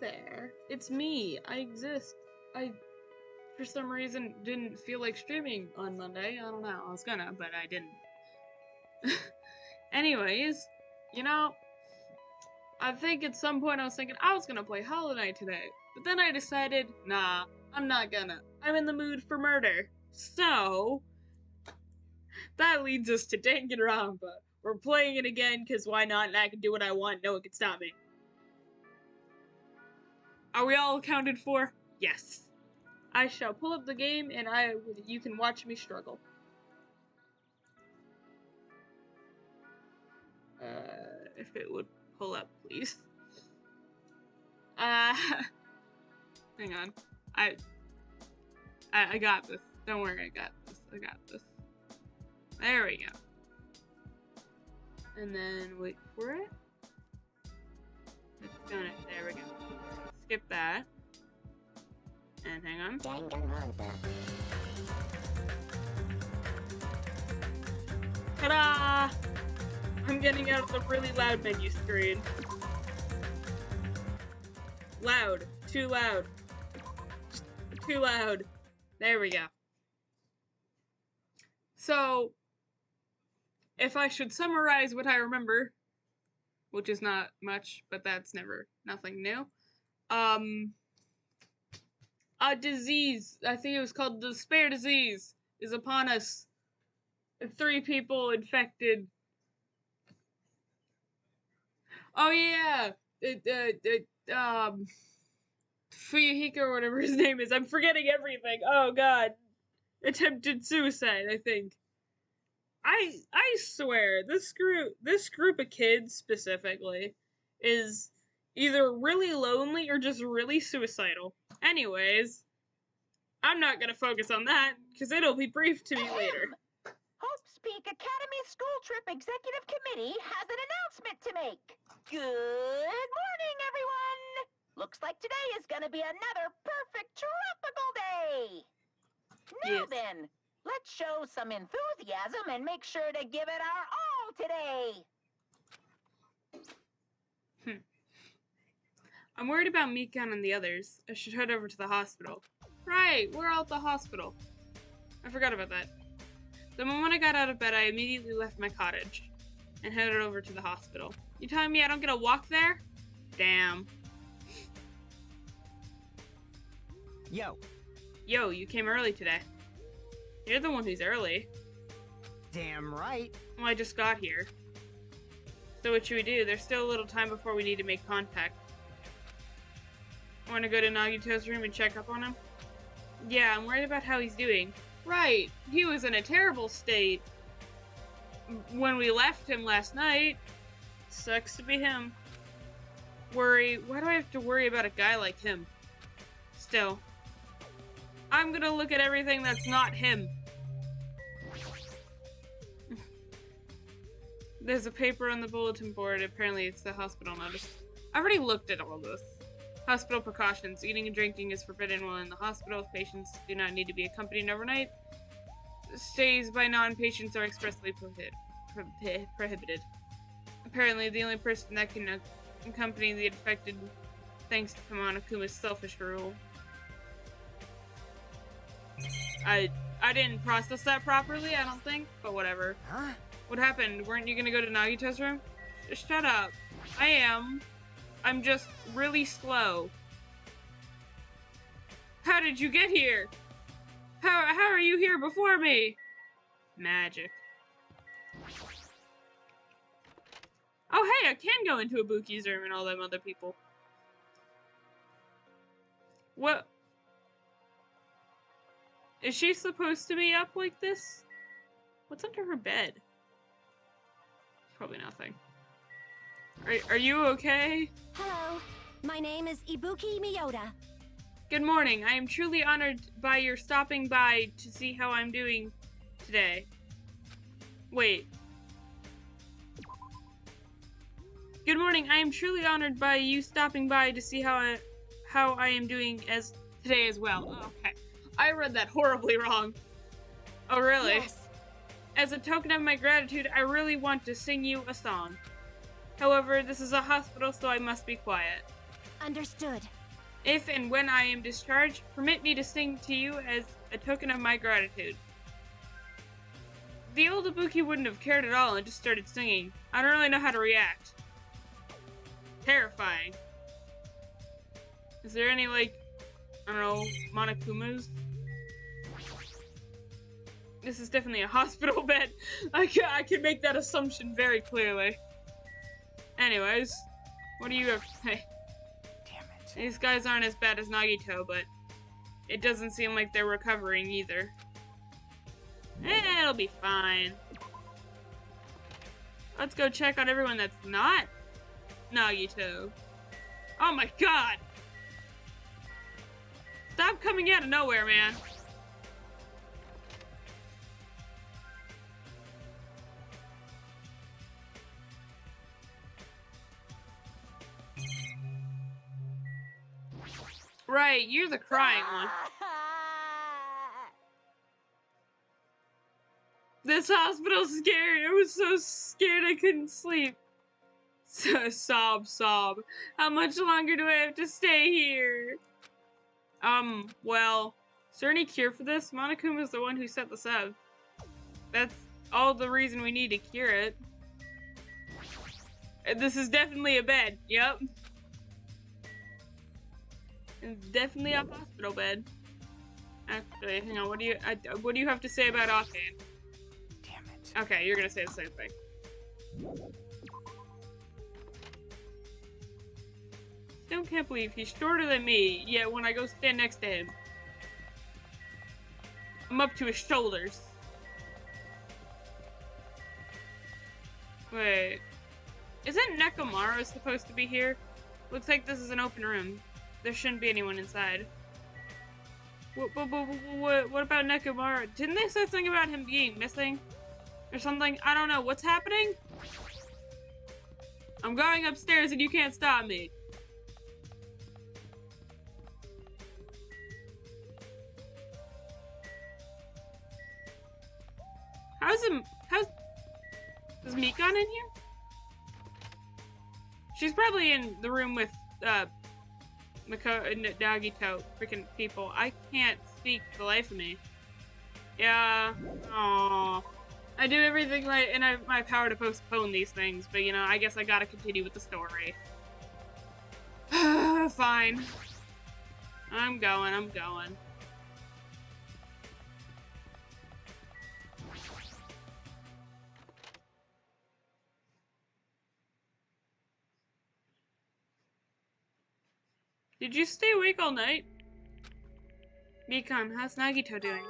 there. It's me. I exist. I, for some reason, didn't feel like streaming on Monday. I don't know. I was gonna, but I didn't. Anyways, you know, I think at some point I was thinking I was gonna play Hollow Knight today. But then I decided, nah, I'm not gonna. I'm in the mood for murder. So, that leads us to Danganronpa. We're playing it again, because why not, and I can do what I want, no one can stop me. Are we all accounted for? Yes. I shall pull up the game, and you can watch me struggle. If it would pull up, please. Hang on. I got this. Don't worry, I got this. I got this. There we go. And then wait for it. It's gonna. There we go. Skip that. And hang on. Danganronpa. Ta-da! I'm getting out of the really loud menu screen. Loud. Too loud. Too loud. There we go. So, if I should summarize what I remember, which is not much, but that's nothing new. A disease, I think it was called the despair disease, is upon us. 3 people infected. Oh yeah! Fuyuhiko or whatever his name is. I'm forgetting everything. Oh god. Attempted suicide, I think. I swear, this group of kids specifically is either really lonely or just really suicidal. Anyways, I'm not gonna focus on that, because it'll be brief to me later. Hope's Peak Academy School Trip Executive Committee has an announcement to make. Good morning, everyone! Looks like today is gonna be another perfect tropical day! Now then, let's show some enthusiasm and make sure to give it our all today! I'm worried about Mikan and the others. I should head over to the hospital. Right, we're all at the hospital. I forgot about that. The moment I got out of bed, I immediately left my cottage and headed over to the hospital. You telling me I don't get a walk there? Damn. Yo, you came early today. You're the one who's early. damn right. Well, I just got here. So what should we do? There's still a little time before we need to make contact. Want to go to Nagito's room and check up on him? Yeah, I'm worried about how he's doing. Right, he was in a terrible state when we left him last night. Sucks to be him. Why do I have to worry about a guy like him? Still, I'm gonna look at everything that's not him. There's a paper on the bulletin board. Apparently it's the hospital notice. I've already looked at all this. Hospital precautions. Eating and drinking is forbidden while in the hospital. Patients do not need to be accompanied overnight. Stays by non-patients are expressly prohibited. Apparently, the only person that can accompany the infected, thanks to Kamanakuma's selfish rule. I didn't process that properly, I don't think, but whatever. Huh? What happened? Weren't you gonna go to Nagito's room? Shut up. I am. I'm just really slow. How did you get here? How are you here before me? Magic. Oh hey, I can go into Ibuki's room and all them other people. What? Is she supposed to be up like this? What's under her bed? Probably nothing. Are you okay? Hello, my name is Ibuki Miyota. Good morning. I am truly honored by your stopping by to see how I'm doing today. Wait. Good morning. I am truly honored by you stopping by to see how I am doing today as well. Oh, okay. I read that horribly wrong. Oh, really? Yes. As a token of my gratitude, I really want to sing you a song. However, this is a hospital, so I must be quiet. Understood. If and when I am discharged, permit me to sing to you as a token of my gratitude. The old Ibuki wouldn't have cared at all and just started singing. I don't really know how to react. Terrifying. Is there any, like, I don't know, Monokumas? This is definitely a hospital bed. I can make that assumption very clearly. Anyways, what do you have to say? Damn it. These guys aren't as bad as Nagito, but it doesn't seem like they're recovering either. It'll be fine. Let's go check on everyone that's not Nagito. Oh my god! Stop coming out of nowhere, man. Right, you're the crying one. This hospital's scary. I was so scared I couldn't sleep. Sob. How much longer do I have to stay here? Well, is there any cure for this? Monokuma's the one who set this up. That's all the reason we need to cure it. This is definitely a bed. Yep. It's definitely a hospital bed. Actually, hang on. What do you have to say about Octane? Damn it. Okay, you're gonna say the same thing. Still can't believe he's shorter than me, yet when I go stand next to him, I'm up to his shoulders. Wait. Isn't Nekomara supposed to be here? Looks like this is an open room. There shouldn't be anyone inside. What about Nekomara? Didn't they say something about him being missing? Or something? I don't know. What's happening? I'm going upstairs and you can't stop me. Is Mikan in here? She's probably in the room with, Nagito, freaking people. I can't speak for the life of me. Yeah. Aww. I do everything right in my power to postpone these things, but you know, I guess I gotta continue with the story. Fine. I'm going. Did you stay awake all night? Mikan, how's Nagito doing?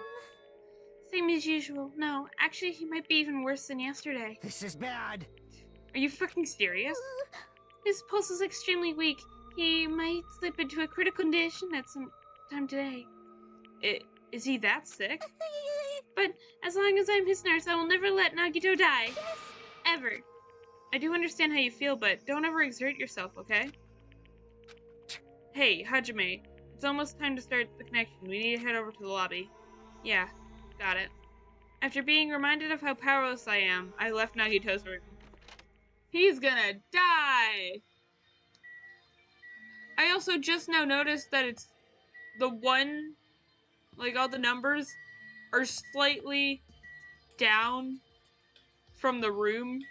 Same as usual. No, actually he might be even worse than yesterday. This is bad. Are you fucking serious? His pulse is extremely weak. He might slip into a critical condition at some time today. Is he that sick? But as long as I'm his nurse, I will never let Nagito die. Ever. I do understand how you feel, but don't ever exert yourself, okay? Hey, Hajime. It's almost time to start the connection. We need to head over to the lobby. Yeah, got it. After being reminded of how powerless I am, I left Nagito's room. He's gonna die! I also just now noticed that it's the one, like all the numbers are slightly down from the room.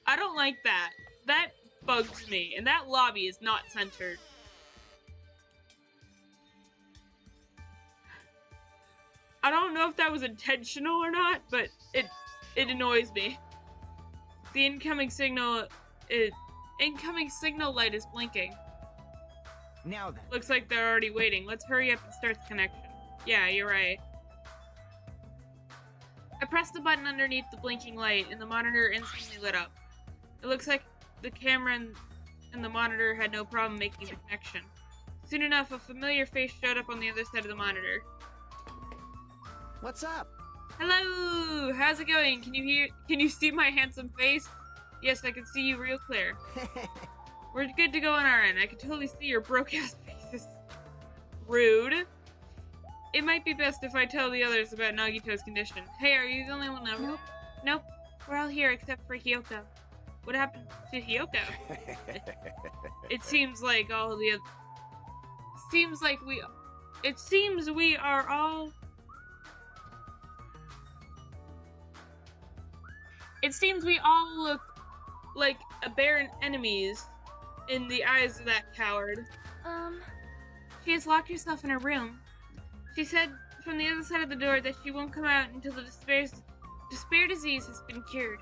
I don't like that. That bugs me, and that lobby is not centered. I don't know if that was intentional or not, but it annoys me. The incoming signal light is blinking. Now then. Looks like they're already waiting. Let's hurry up and start the connection. Yeah, you're right. I pressed the button underneath the blinking light, and the monitor instantly lit up. It looks like the camera and the monitor had no problem making the connection. Soon enough, a familiar face showed up on the other side of the monitor. What's up? Hello! How's it going? Can you see my handsome face? Yes, I can see you real clear. We're good to go on our end. I can totally see your broke-ass faces. Rude. It might be best if I tell the others about Nagito's condition. Hey, are you the only one over? Nope. We're all here except for Hyoko. What happened to Hiyoko? It seems like all the other... It seems we are all... It seems we all look like aberrant enemies in the eyes of that coward. She has locked herself in her room. She said from the other side of the door that she won't come out until the despair disease has been cured.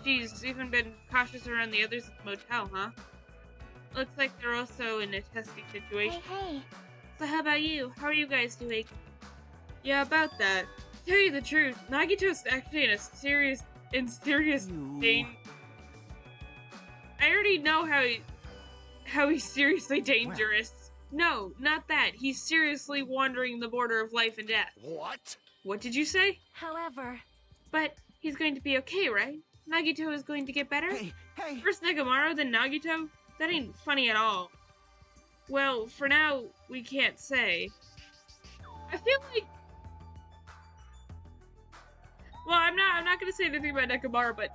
She's even been cautious around the others at the motel, huh? Looks like they're also in a testing situation. Hey. So how about you? How are you guys doing? Yeah, about that. To tell you the truth, Nagito's actually in serious danger. I already know how he's seriously dangerous. No, not that. He's seriously wandering the border of life and death. What? What did you say? However, But he's going to be okay, right? Nagito is going to get better? Hey. First Negamaro, then Nagito? That ain't funny at all. Well, for now, we can't say. I feel like... Well, I'm not gonna say anything about Negamaro, but...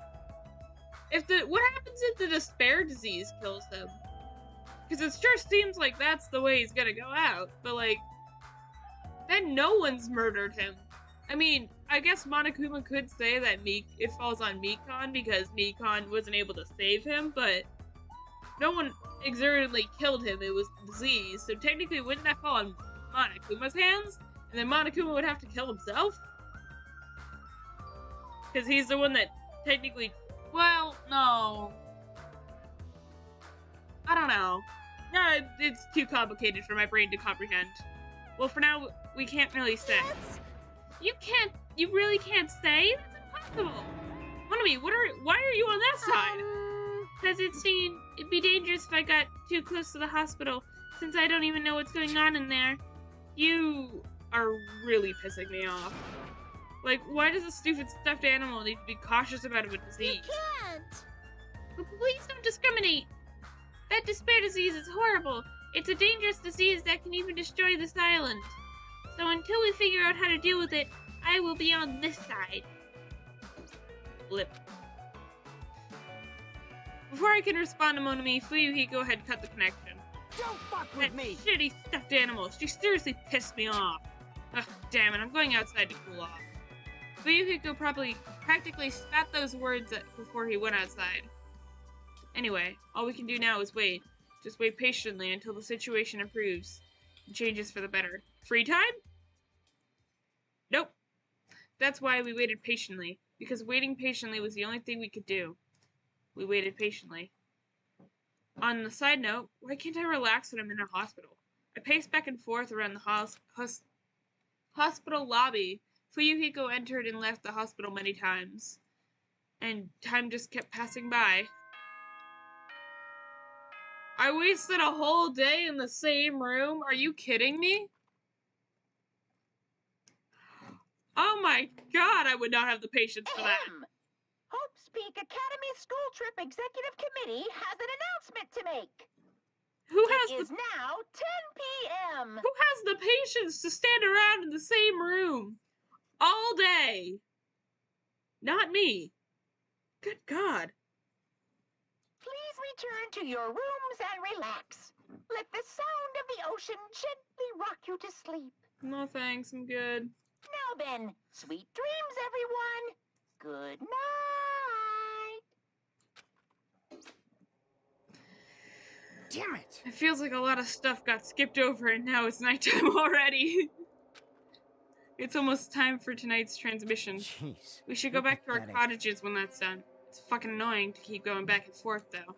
What happens if the despair disease kills him? Because it sure seems like that's the way he's gonna go out, but like... Then no one's murdered him. I mean, I guess Monokuma could say that it falls on Mikon because Mikon wasn't able to save him, but no one exertedly killed him. It was the disease, so technically wouldn't that fall on Monokuma's hands? And then Monokuma would have to kill himself? Because he's the one that technically... Well, no. I don't know. No, it's too complicated for my brain to comprehend. Well, for now, we can't really say. You really can't say? That's impossible. Monami, why are you on that side? Because it'd be dangerous if I got too close to the hospital, since I don't even know what's going on in there. You are really pissing me off. Like, why does a stupid stuffed animal need to be cautious about a disease? you can't. But please don't discriminate. That despair disease is horrible. It's a dangerous disease that can even destroy this island. So until we figure out how to deal with it, I will be on this side. Blip. Before I can respond to Monami, Fuyuhiko had cut the connection. Don't fuck with That me! shitty stuffed animal. She seriously pissed me off. Ugh, damn it, I'm going outside to cool off. Fuyuhiko practically spat those words before he went outside. Anyway, all we can do now is wait. Just wait patiently until the situation improves and changes for the better. Free time? Nope. That's why we waited patiently, because waiting patiently was the only thing we could do. We waited patiently. On the side note, why can't I relax when I'm in a hospital? I paced back and forth around the hospital lobby. Fuyuhiko entered and left the hospital many times, and time just kept passing by. I wasted a whole day in the same room? Are you kidding me? Oh my god, I would not have the patience for that. Ahem. Hope's Peak Academy School Trip Executive Committee has an announcement to make. Who It has is now 10 p.m. Who has the patience to stand around in the same room all day? Not me. Good God. Please return to your rooms and relax. Let the sound of the ocean gently rock you to sleep. No thanks, I'm good. Now then, sweet dreams, everyone. Good night. Damn it! It feels like a lot of stuff got skipped over and now it's nighttime already. It's almost time for tonight's transmission. Jeez. We should go you're back to our pathetic. cottages when that's done. It's fucking annoying to keep going back and forth, though.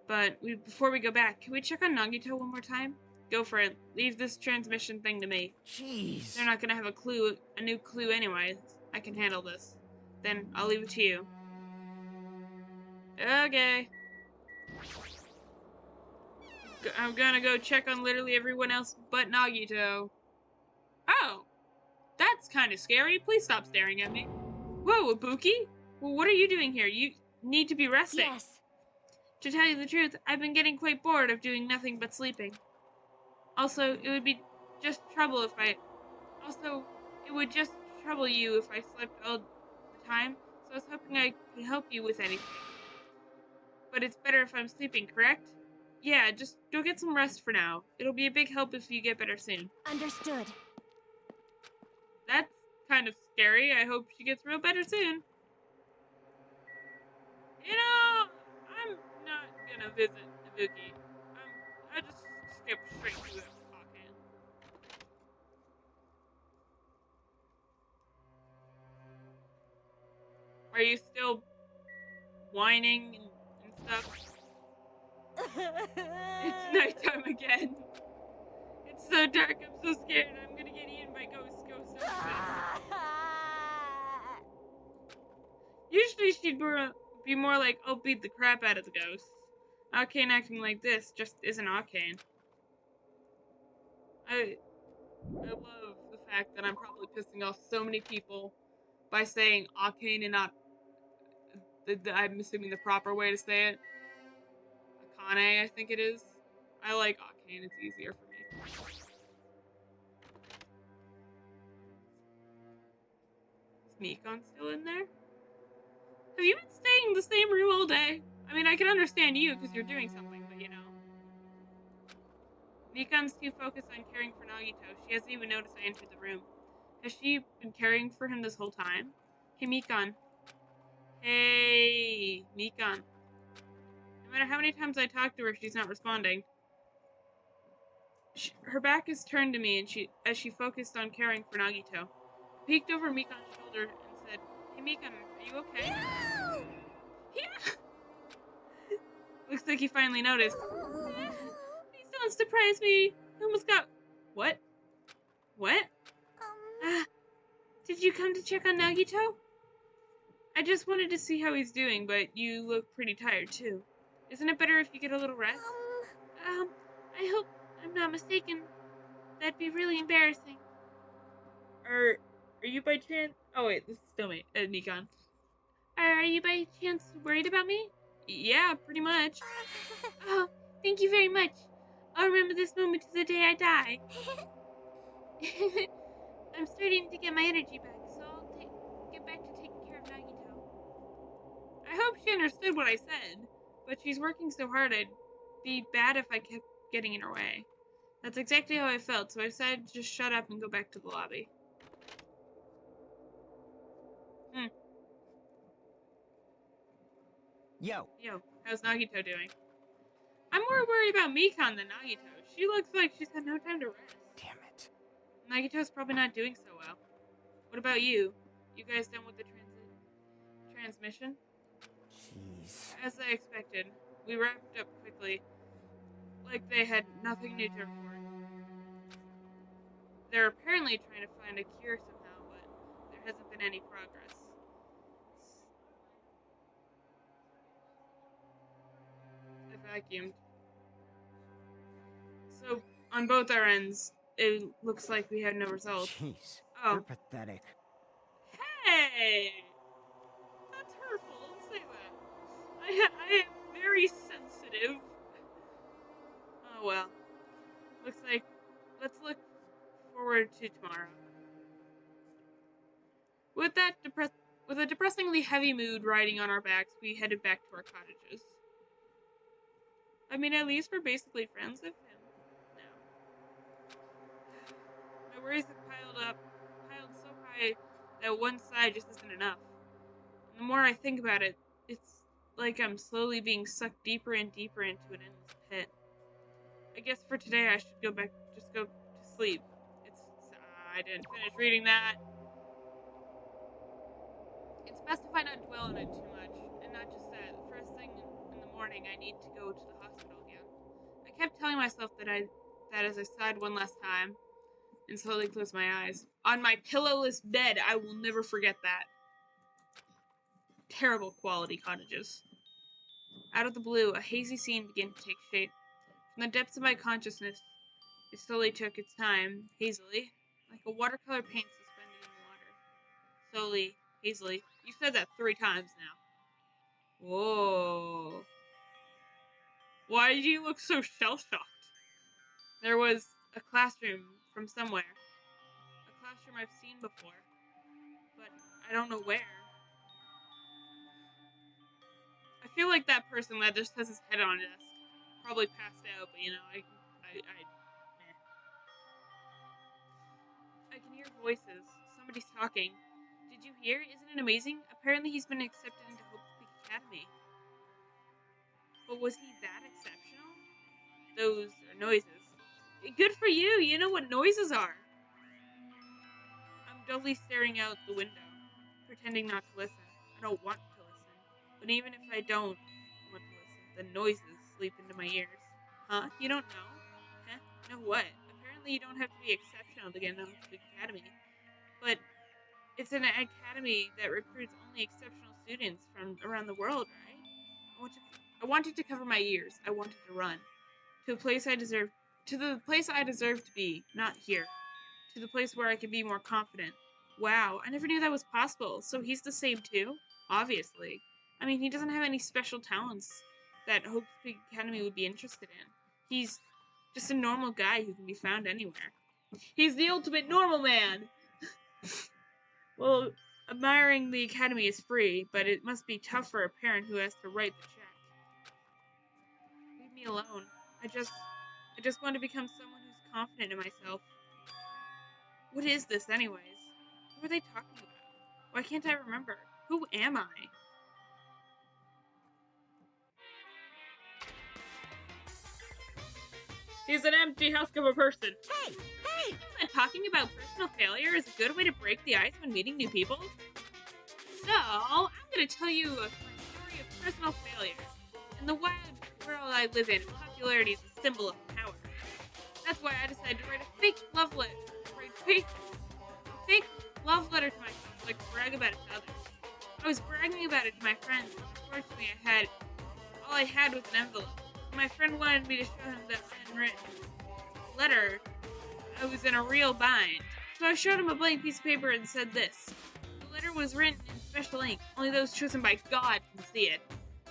But before we go back, can we check on Nagito one more time? Go for it. Leave this transmission thing to me. Jeez. They're not gonna have a new clue anyway. I can handle this. Then I'll leave it to you. Okay. I'm gonna go check on literally everyone else but Nagito. Oh! That's kind of scary. Please stop staring at me. Whoa, Ibuki? Well, what are you doing here? You need to be resting. Yes. To tell you the truth, I've been getting quite bored of doing nothing but sleeping. Also, it would just trouble you if I slept all the time, so I was hoping I could help you with anything. But it's better if I'm sleeping, correct? Yeah, just go get some rest for now. It'll be a big help if you get better soon. Understood. That's kind of scary. I hope she gets real better soon. You know, I'm not gonna visit Ibuki. I just skip straight to the Akan. Are you still whining and stuff? It's nighttime again. It's so dark, I'm so scared. I'm gonna get eaten by ghosts. Ghosts are the best. Usually she'd be more like, I'll beat the crap out of the ghosts. Arcane acting like this just isn't Arcane. I love the fact that I'm probably pissing off so many people by saying Arcane and not, I'm assuming the proper way to say it. Akane, I think it is. I like Arcane, it's easier for me. Is Mikon still in there? Have you been staying in the same room all day? I mean, I can understand you because you're doing something, but you know. Mikon's too focused on caring for Nagito. She hasn't even noticed I entered the room. Has she been caring for him this whole time? Hey, Mikon. Hey, Mikon. No matter how many times I talk to her, she's not responding. Her back is turned to me, and as she focused on caring for Nagito. I peeked over Mikon's shoulder and said, Hey, Mikon, are you okay? No! Yeah! Looks like he finally noticed. Please don't surprise me. I almost got... What? What? Did you come to check on Nagito? I just wanted to see how he's doing, but you look pretty tired, too. Isn't it better if you get a little rest? I hope I'm not mistaken. That'd be really embarrassing. Are you by chance... Oh, wait, this is still me, Nikon. Are you by chance worried about me? Yeah, pretty much. Oh, thank you very much. I'll remember this moment to the day I die. I'm starting to get my energy back, so I'll get back to taking care of Nagito. I hope she understood what I said, but she's working so hard I'd be bad if I kept getting in her way. That's exactly how I felt, so I decided to just shut up and go back to the lobby. Yo. Yo, how's Nagito doing? I'm more worried about Mikon than Nagito. She looks like she's had no time to rest. Damn it. Nagito's probably not doing so well. What about you? You guys done with the transmission? Jeez. As I expected, we wrapped up quickly, like they had nothing new to report. They're apparently trying to find a cure somehow, but there hasn't been any progress. I vacuumed. So, on both our ends, it looks like we had no results. Jeez. Oh. You're pathetic. Hey! That's hurtful, don't say that. I am very sensitive. Oh well. Looks like, let's look forward to tomorrow. With a depressingly heavy mood riding on our backs, we headed back to our cottages. I mean, at least we're basically friends with him now. My worries have piled so high that one side just isn't enough. And the more I think about it, it's like I'm slowly being sucked deeper and deeper into an endless pit. I guess for today I should go to sleep. I didn't finish reading that. It's best if I not dwell on it too much, and not just that. First thing in the morning, I need to go to the hospital again. I kept telling myself that as I sighed one last time, and slowly closed my eyes. On my pillowless bed, I will never forget that. Terrible quality cottages. Out of the blue, a hazy scene began to take shape. From the depths of my consciousness, it slowly took its time, hazily, like a watercolor paint suspended in the water. Slowly, hazily. You said that 3 times now. Whoa. Why do you look so shell-shocked? There was a classroom from somewhere. A classroom I've seen before. But I don't know where. I feel like that person that just has his head on a desk. Probably passed out, but you know, I can hear voices. Somebody's talking. Did you hear? Isn't it amazing? Apparently he's been accepted into Hope Peak Academy. But was he that exceptional? Those are noises. Good for you, you know what noises are. I'm dully staring out the window, pretending not to listen. I don't want to listen. But even if I don't want to listen, the noises sleep into my ears. Huh? You don't know? Huh? Know what? Apparently you don't have to be exceptional to get into the academy. But it's an academy that recruits only exceptional students from around the world, right? I wanted to cover my ears. I wanted to run. To the place I deserve to be, not here. To the place where I could be more confident. Wow, I never knew that was possible. So he's the same too? Obviously. I mean, he doesn't have any special talents that Hope Peak Academy would be interested in. He's just a normal guy who can be found anywhere. He's the ultimate normal man! Well, admiring the academy is free, but it must be tough for a parent who has to write the check. Leave me alone. I just want to become someone who's confident in myself. What is this, anyways? Who are they talking about? Why can't I remember? Who am I? He's an empty husk of a person. Hey! Isn't talking about personal failure is a good way to break the ice when meeting new people? So, I'm going to tell you a story of personal failure. In the wild world I live in, popularity is a symbol of power. That's why I decided to write a fake love letter. Fake love letter to myself so I could brag about it to others. I was bragging about it to my friends, and unfortunately all I had was an envelope. My friend wanted me to show him the unwritten letter. I was in a real bind. So I showed him a blank piece of paper and said this. The letter was written in special ink. Only those chosen by God can see it.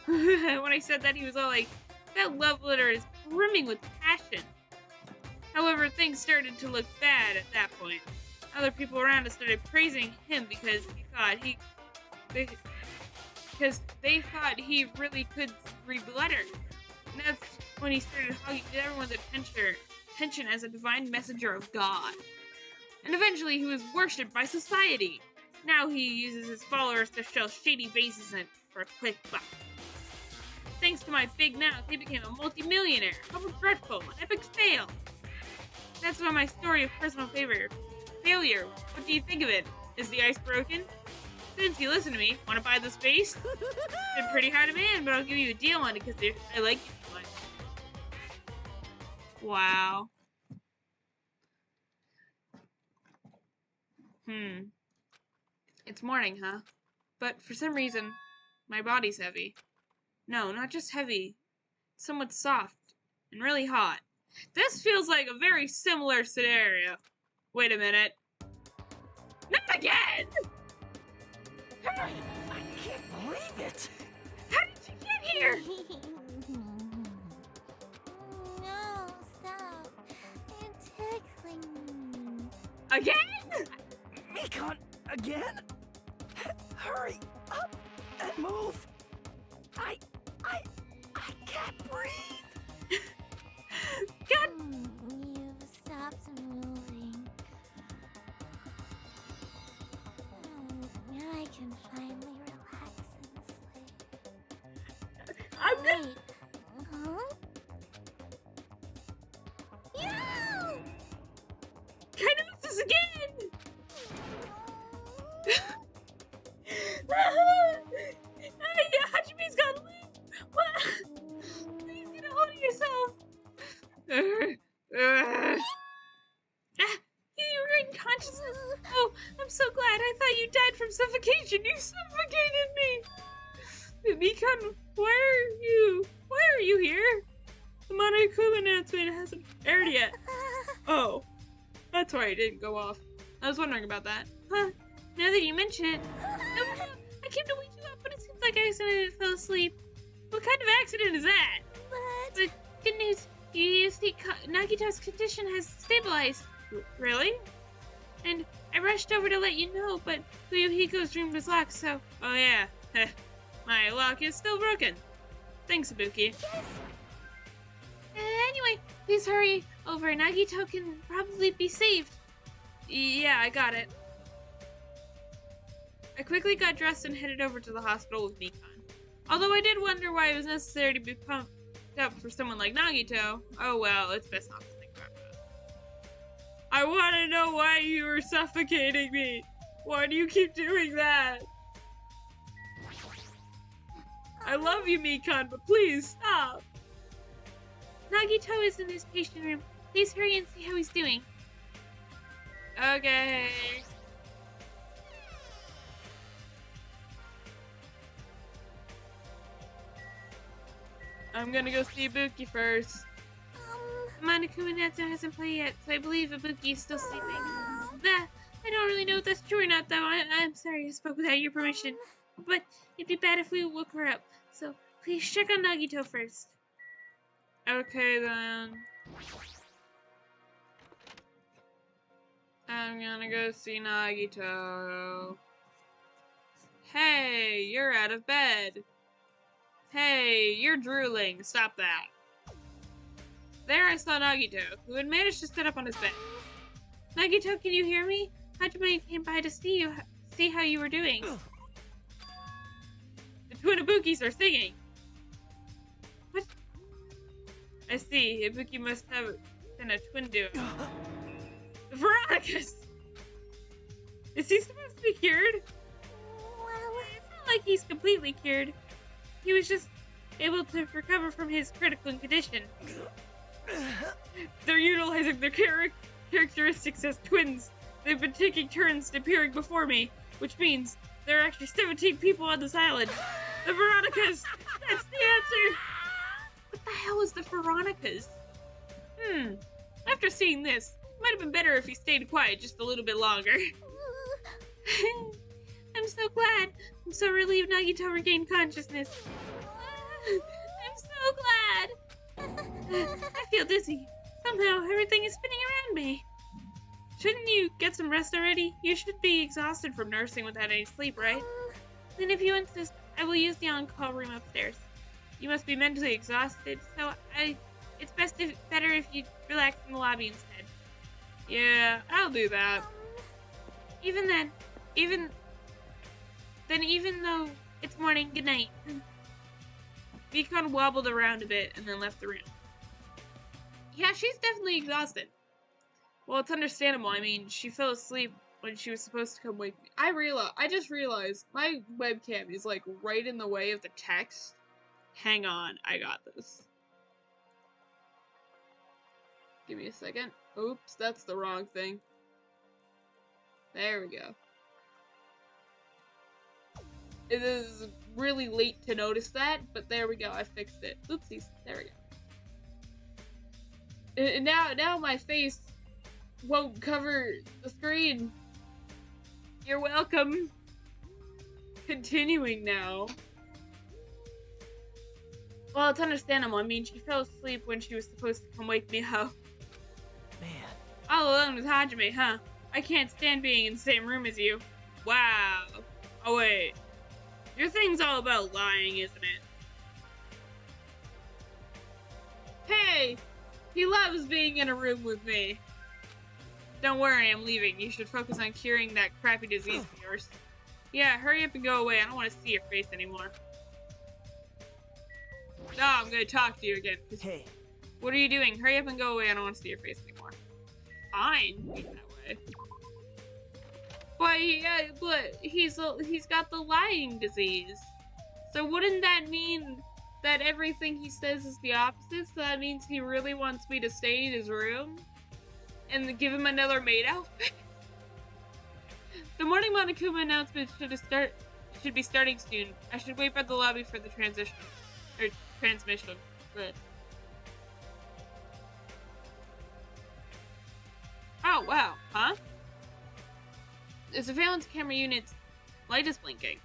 When I said that, he was all like, that love letter is brimming with passion. However, things started to look bad at that point. Other people around us started praising him because they thought he really could read the letter. And that's when he started hugging everyone's attention as a divine messenger of God. And eventually he was worshipped by society. Now he uses his followers to show shady faces in for a quick buck. Thanks to my big mouth, he became a multi-millionaire. How regretful, an epic fail. That's why my story of personal failure. What do you think of it? Is the ice broken? Since you listen to me, want to buy the space? It's a pretty high demand, but I'll give you a deal on it because I like you so much. Wow. It's morning, huh? But for some reason, my body's heavy. No, not just heavy. It's somewhat soft and really hot. This feels like a very similar scenario. Wait a minute. Not again! I can't believe it! How did you get here? No, stop. You're tickling me. Again? Nikon, again? Hurry up and move! I can't breathe! God. You've stopped moving. Now I can finally relax and sleep. I'm good. Wait. Huh? No! Can I do this again? Hajime's got to leave. What? Please get a hold of yourself. You were in consciousness. Oh, I'm so glad. I thought you died from suffocation. You suffocated me. Mikon, why are you here? The Monokuma announcement hasn't aired yet. Oh, that's why it didn't go off. I was wondering about that. Huh? Now that you mention it, I came to wake you up, but it seems like I accidentally fell asleep. What kind of accident is that? But good news, you see, Nagito's condition has stabilized. Really? And I rushed over to let you know, but Fuyuhiko's room was locked, so... Oh yeah, my lock is still broken. Thanks, Ibuki. Yes. Anyway, please hurry over. Nagito can probably be saved. Yeah, I got it. I quickly got dressed and headed over to the hospital with Mikan. Although I did wonder why it was necessary to be pumped up for someone like Nagito. Oh well, it's best not to think about that. I want to know why you were suffocating me. Why do you keep doing that? I love you, Mikan, but please stop. Nagito is in his patient room. Please hurry and see how he's doing. Okay. I'm gonna go see Ibuki first. Monokuma Natsu hasn't played yet, so I believe Ibuki is still sleeping. I don't really know if that's true or not, though. I'm sorry I spoke without your permission. But it'd be bad if we woke her up, so please check on Nagito first. Okay, then. I'm gonna go see Nagito. Hey, you're out of bed. Hey, you're drooling. Stop that. There I saw Nagito, who had managed to sit up on his bed. Nagito, can you hear me? Hajime came by to see how you were doing. The twin Ibukis are singing. What? I see. Ibuki must have been a twin duo. Veronicas! Is he supposed to be cured? Well, It's not like he's completely cured. He was just able to recover from his critical condition. They're utilizing their characteristics as twins. They've been taking turns appearing before me, which means there are actually 17 people on this island. The Veronicas! That's the answer! What the hell is the Veronicas? After seeing this, it might have been better if he stayed quiet just a little bit longer. I'm so glad. I'm so relieved Nagito regained consciousness. I'm so glad. I feel dizzy. Somehow, everything is spinning around me. Shouldn't you get some rest already? You should be exhausted from nursing without any sleep, right? Then if you insist, I will use the on-call room upstairs. You must be mentally exhausted, so it's better if you relax in the lobby instead. Yeah, I'll do that. Even though it's morning, good night. Mikan wobbled around a bit and then left the room. Yeah, she's definitely exhausted. Well, it's understandable. I mean, she fell asleep when she was supposed to come wake me. I just realized my webcam is like right in the way of the text. Hang on, I got this. Give me a second. Oops, that's the wrong thing. There we go. It is really late to notice that, but there we go. I fixed it. Oopsies. There we go. And now my face won't cover the screen. You're welcome. Continuing now. Well, it's understandable. I mean, she fell asleep when she was supposed to come wake me up. Man. All alone with Hajime, huh? I can't stand being in the same room as you. Wow. Oh, wait. Your thing's all about lying, isn't it? Hey! He loves being in a room with me. Don't worry, I'm leaving. You should focus on curing that crappy disease of yours. Yeah, hurry up and go away. I don't want to see your face anymore. No, I'm gonna talk to you again. Hey. What are you doing? Hurry up and go away. I don't want to see your face anymore. Fine. Be that way. But he's got the lying disease. So wouldn't that mean that everything he says is the opposite? So that means he really wants me to stay in his room and give him another maid outfit? The morning Monokuma announcement should be starting soon. I should wait by the lobby for the transmission. But oh wow, huh? The surveillance camera unit's light is blinking.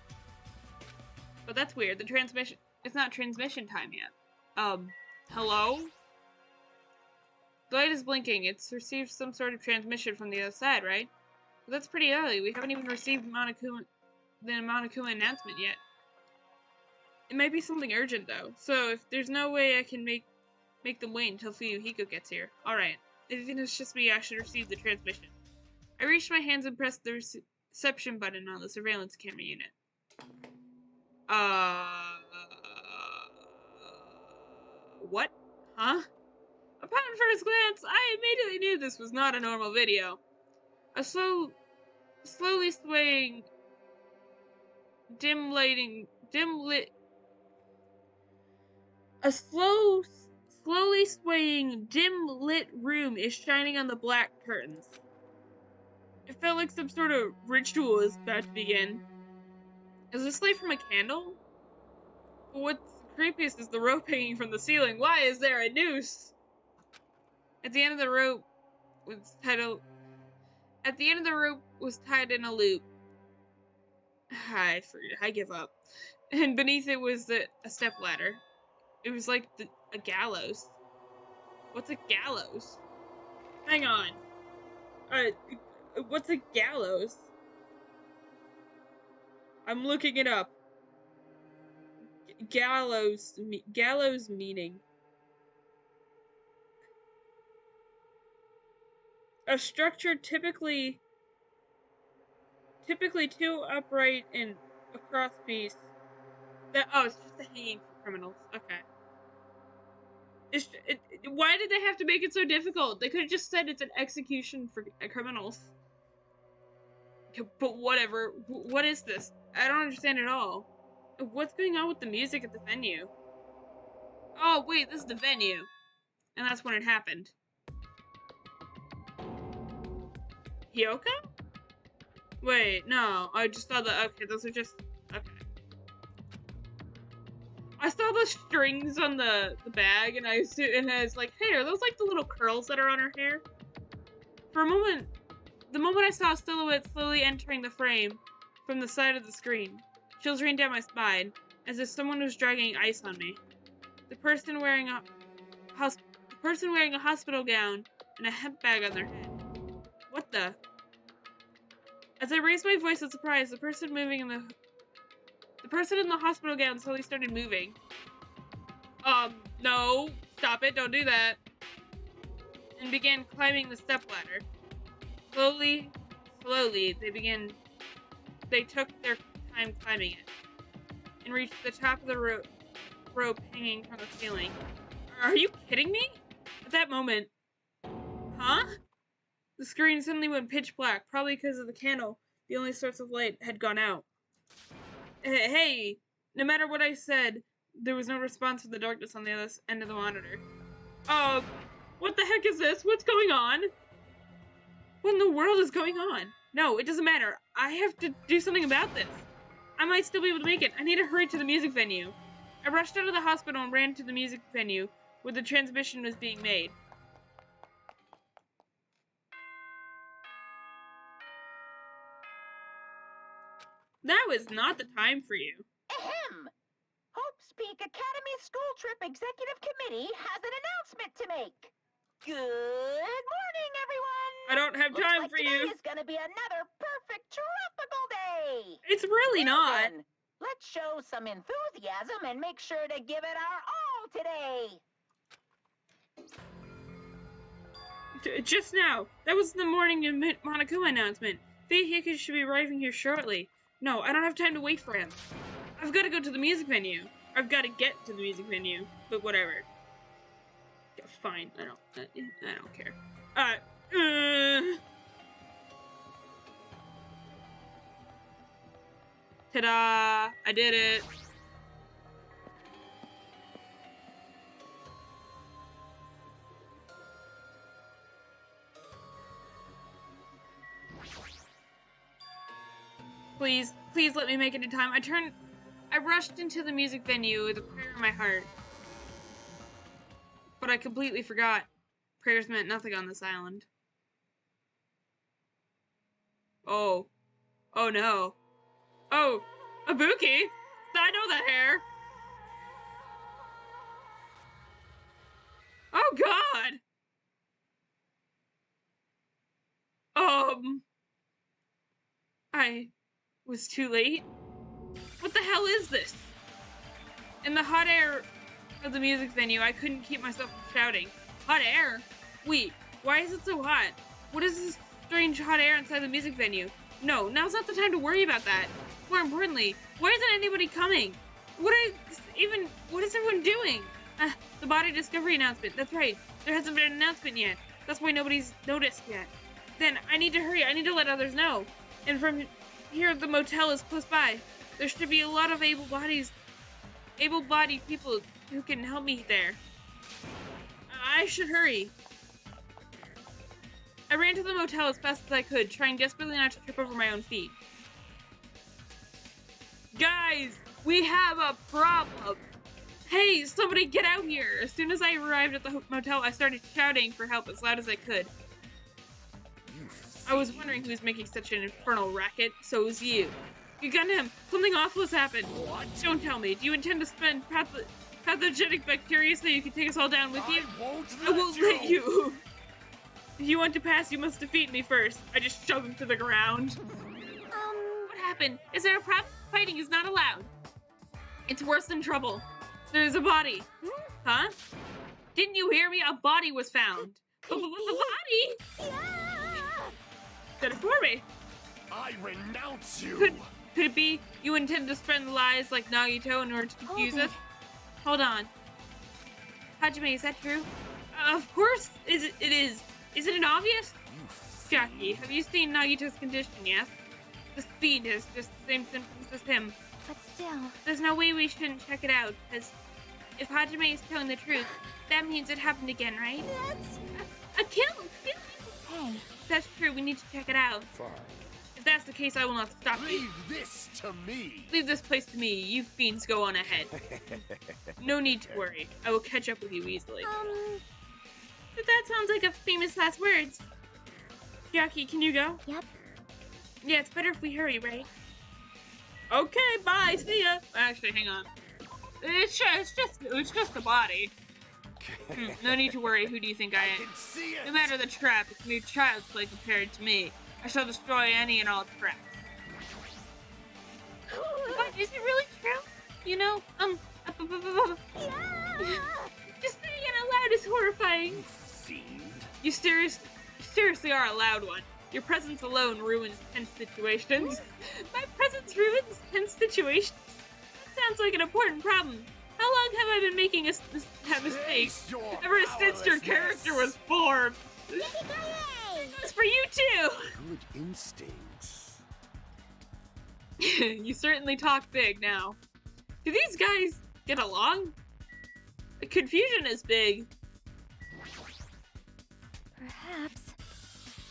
But that's weird. It's not transmission time yet. Hello? The light is blinking. It's received some sort of transmission from the other side, right? But that's pretty early. We haven't even received the Monokuma announcement yet. It might be something urgent though. So if there's no way I can make them wait until Fuyuhiko gets here. Alright. If it's just me, I should receive the transmission. I reached my hands and pressed the reception button on the surveillance camera unit. What? Huh? Upon first glance, I immediately knew this was not a normal video. A slowly swaying, a slowly swaying, dim-lit room is shining on the black curtains. It felt like some sort of ritual is about to begin. Is this light from a candle? But what's creepiest is the rope hanging from the ceiling. Why is there a noose? At the end of the rope was tied in a loop. I give up. And beneath it was a step ladder. It was like a gallows. What's a gallows? Hang on. What's a gallows? I'm looking it up. Gallows meaning. A structure typically two upright and a cross piece. It's just a hanging for criminals. Okay. Why did they have to make it so difficult? They could have just said it's an execution for criminals. But whatever. What is this? I don't understand at all. What's going on with the music at the venue? Oh, wait, this is the venue. And that's when it happened. Hyoko? Wait, no. I just saw okay, those are just... Okay. I saw the strings on the bag, and I was like, hey, are those like the little curls that are on her hair? For a moment, the moment I saw a silhouette slowly entering the frame from the side of the screen, chills ran down my spine, as if someone was dragging ice on me. The person wearing a hospital gown and a hemp bag on their head. What the? As I raised my voice in surprise, the person in the hospital gown slowly started moving. No, stop it, don't do that. And began climbing the stepladder. Slowly, they took their time climbing it, and reached the top of the rope hanging from the ceiling. Are you kidding me? At that moment, huh? The screen suddenly went pitch black, probably because of the candle. The only source of light had gone out. Hey, no matter what I said, there was no response from the darkness on the other end of the monitor. What the heck is this? What's going on? What in the world is going on? No, it doesn't matter. I have to do something about this. I might still be able to make it. I need to hurry to the music venue. I rushed out of the hospital and ran to the music venue where the transmission was being made. That was not the time for you. Ahem! Hope's Peak Academy School Trip Executive Committee has an announcement to make. Good morning, everyone! I don't have time Looks like for today you. is gonna be another perfect tropical day! It's really Well not. then, let's show some enthusiasm and make sure to give it our all today! Just now. That was the morning Monokuma announcement. Fuyuhiko should be arriving here shortly. No, I don't have time to wait for him. I've got to go to the music venue. I've got to get to the music venue. But whatever. Yeah, fine. I don't care. Ta-da! I did it. Please let me make it in time. I rushed into the music venue with a prayer in my heart. But I completely forgot. Prayers meant nothing on this island. Oh. Oh no. Oh, Ibuki! I know that hair! Oh god! I was too late? What the hell is this? In the hot air of the music venue, I couldn't keep myself from shouting. Hot air? Wait, why is it so hot? What is this strange hot air inside the music venue? No, now's not the time to worry about that. More importantly, why isn't anybody coming? What is everyone doing? The body discovery announcement. That's right. There hasn't been an announcement yet. That's why nobody's noticed yet. Then I need to hurry. I need to let others know. And from here, the motel is close by. There should be a lot of able-bodied people who can help me there. I should hurry. I ran to the motel as fast as I could, trying desperately not to trip over my own feet. Guys, we have a problem. Hey, somebody get out here! As soon as I arrived at the motel, I started shouting for help as loud as I could. I was wondering who was making such an infernal racket, so it was you. You got him! Something awful has happened! What? Don't tell me. Do you intend to spend pathogenic bacteria so you can take us all down with you? I won't let you! If you want to pass, you must defeat me first. I just shoved him to the ground. What happened? Is there a problem? Fighting is not allowed. It's worse than trouble. There's a body. Huh? Didn't you hear me? A body was found. The body? Did it for me. I renounce you. Could it be you intend to spread lies like Nagito in order to confuse us? Hold on. Hajime, is that true? Of course it is. Isn't it obvious? Jackie, have you seen Nagito's condition, yes? The speed has just the same symptoms as him. But still. There's no way we shouldn't check it out, because if Hajime is telling the truth, that means it happened again, right? That's... A kill! Hey. If that's true, we need to check it out. Fine. If that's the case, I will not stop you. Leave this to me. Leave this place to me. You fiends go on ahead. No need to worry. I will catch up with you easily. But that sounds like a famous last words. Jackie, can you go? Yep. Yeah, it's better if we hurry, right? Okay, bye, see ya. Actually, hang on. It's just a body. No need to worry. Who do you think I am? can see it. No matter the trap, it's mere child's play compared to me. I shall destroy any and all traps. But is it really true? You know, just saying it out loud is horrifying. Fiend. You seriously are a loud one. Your presence alone ruins tense situations. My presence ruins tense situations? That sounds like an important problem. How long have I been making that mistake? Ever since your character was formed. It's for you too! Good instincts. You certainly talk big now. Do these guys get along? The confusion is big. Perhaps.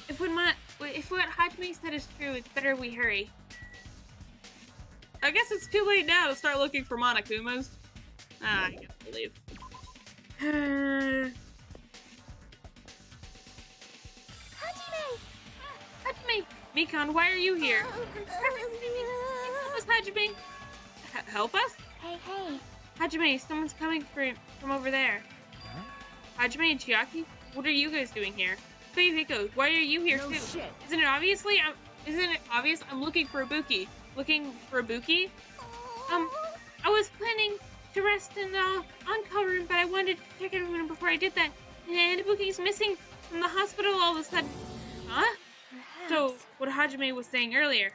If what Hajime said is true, it's better we hurry. I guess it's too late now to start looking for Monokumas. I can't believe. Hajime! Mikan, why are you here? Help us, Hajime! Help us? Hey, hey. Hajime, someone's coming from over there. Huh? Hajime and Chiaki, what are you guys doing here? Fuyuhiko, why are you here too? Shit. Isn't it obvious? I'm looking for Ibuki. Looking for Ibuki? I was planning to rest in the on-call room, but I wanted to check everyone before I did that. And Ibuki's missing from the hospital all of a sudden. Huh? Perhaps. So, what Hajime was saying earlier.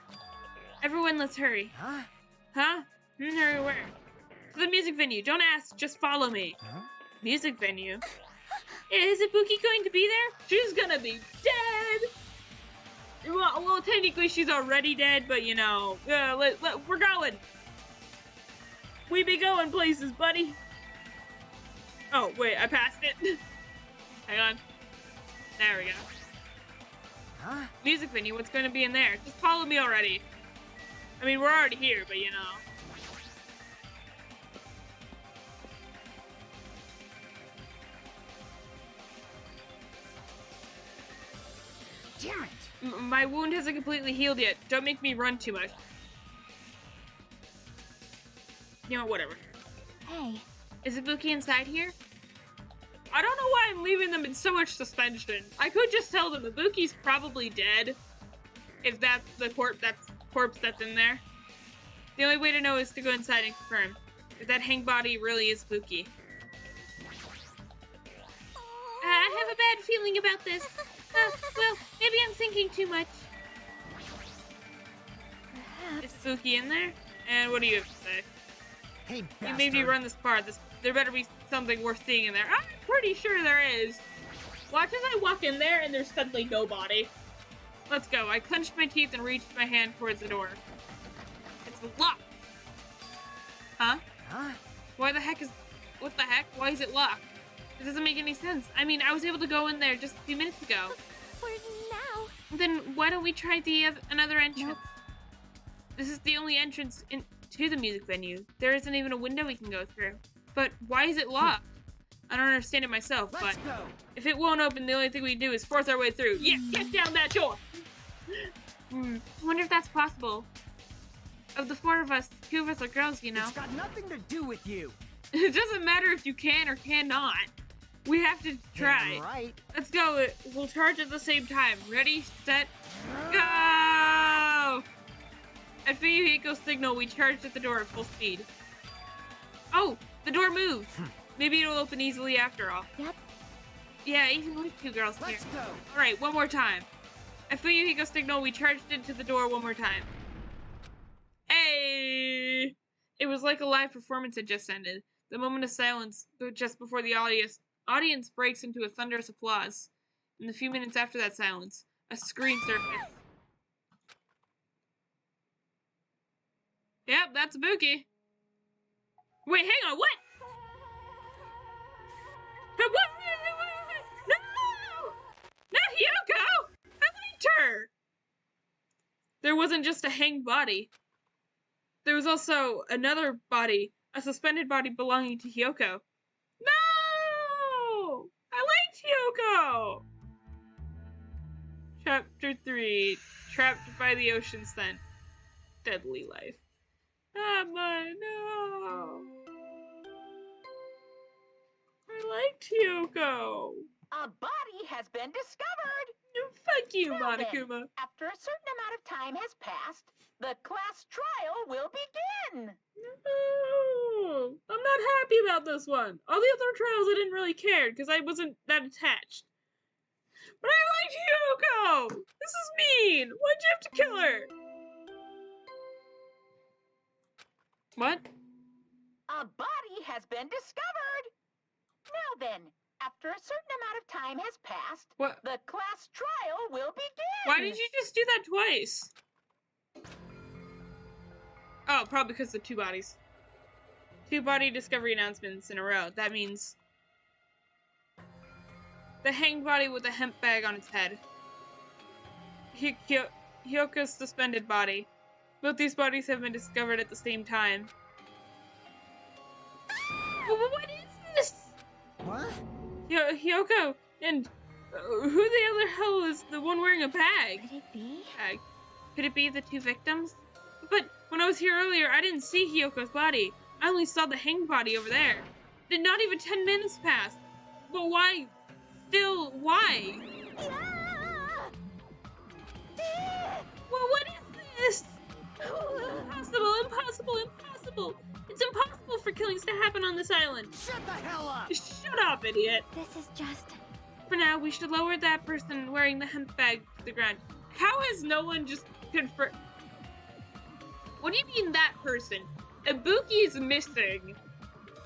Everyone, let's hurry. Huh? Huh? Hurry where? To the music venue. Don't ask, just follow me. Huh? Music venue? Is Ibuki going to be there? She's gonna be dead! Well, technically she's already dead, but you know, we're going. We be going places, buddy. Oh, wait, I passed it. Hang on. There we go. Huh? Music venue, what's going to be in there? Just follow me already. I mean, we're already here, but you know. Damn it! My wound hasn't completely healed yet. Don't make me run too much. You know, whatever. Hey. Is Ibuki inside here? I don't know why I'm leaving them in so much suspension. I could just tell them Ibuki's probably dead. If that's the corpse that's in there. The only way to know is to go inside and confirm. That hang body really is spooky. I have a bad feeling about this. Well, maybe I'm thinking too much. Perhaps. Is spooky in there? And what do you have to say? Hey, You bastard. made me run this part. There better be something worth seeing in there. I'm pretty sure there is. Watch as I walk in there and there's suddenly nobody. Let's go. I clenched my teeth and reached my hand towards the door. It's locked. Huh? Huh? What the heck? Why is it locked? It doesn't make any sense. I mean, I was able to go in there just a few minutes ago. For now. Then why don't we try another entrance? Nope. This is the only entrance to the music venue. There isn't even a window we can go through. But why is it locked? I don't understand it myself, Let's but go. if it won't open, the only thing we can do is force our way through. Yeah, get down that door! I wonder if that's possible. Of the four of us, two of us are girls, you know. It's got nothing to do with you. It doesn't matter if you can or cannot. We have to try. Damn right. Let's go. We'll charge at the same time. Ready, set, go! At Fuyuhiko's signal, we charged at the door at full speed. Oh, the door moved. Maybe it'll open easily after all. Yep. Yeah, even with two girls here. Let's go. All right, one more time. At Fuyuhiko's signal, we charged into the door one more time. Hey! It was like a live performance had just ended. The moment of silence, just before the audience breaks into a thunderous applause. In the few minutes after that silence, a screen surfaced. Yep, that's Ibuki. Wait, hang on, what? What? No! Not Hyoko! I liked her! There wasn't just a hanged body. There was also another body, a suspended body belonging to Hyoko. No! I liked Hyoko! Chapter 3. Trapped by the ocean scent. Deadly life. Amma, no! I liked Hyoko. A body has been discovered. Fuck you, Now then, Monokuma. after a certain amount of time has passed, the class trial will begin. No, I'm not happy about this one. All the other trials I didn't really care because I wasn't that attached. But I liked Hyoko! This is mean! Why'd you have to kill her? What? A body has been discovered. Now then, after a certain amount of time has passed, What? the class trial will begin. Why did you just do that twice? Oh, probably because of two bodies. Two body discovery announcements in a row. That means the hanged body with a hemp bag on its head. Hyoko's suspended body. Both these bodies have been discovered at the same time. What is this? What? Hyoko and who the other hell is the one wearing a bag? Could it be? Bag. Could it be the two victims? But when I was here earlier, I didn't see Hyoko's body. I only saw the hanged body over there. Did not even 10 minutes pass. But why? Still, why? Well, what is this? Impossible, impossible, impossible. It's impossible for killings to happen on this island. Shut the hell up! Shut up, idiot. This is just... For now, we should lower that person wearing the hemp bag to the ground. How has no one just confirmed? What do you mean that person? Ibuki is missing.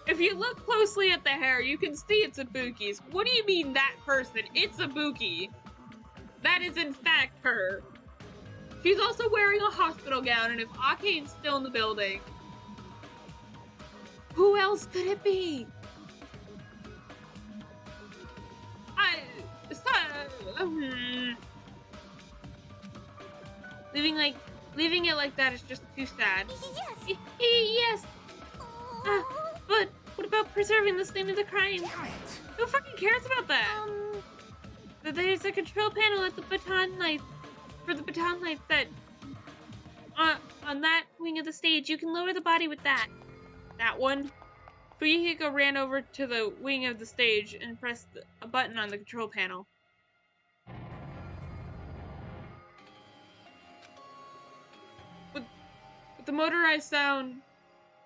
If you look closely at the hair, you can see it's Ibuki's. What do you mean that person? It's Ibuki. That is in fact her. She's also wearing a hospital gown, and if Akane's still in the building, who else could it be? Leaving it like that is just too sad. Yes! Yes. But what about preserving the scene of the crime? Damn it! Who fucking cares about that? There's a control panel at the baton light for the baton light that on that wing of the stage. You can lower the body with that. That one. Fuyuhiko ran over to the wing of the stage and pressed a button on the control panel. With the motorized sound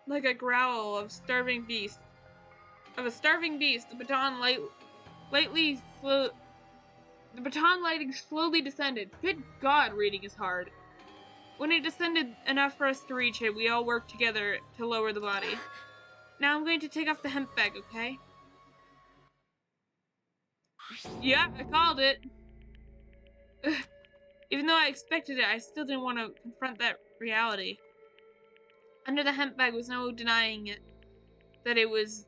like a growl of starving beast. Of a starving beast, the baton lighting slowly descended. Good God, reading is hard. When it descended enough for us to reach it, we all worked together to lower the body. Now I'm going to take off the hemp bag, okay? Yeah, I called it. Even though I expected it, I still didn't want to confront that reality. Under the hemp bag was no denying it. That it was...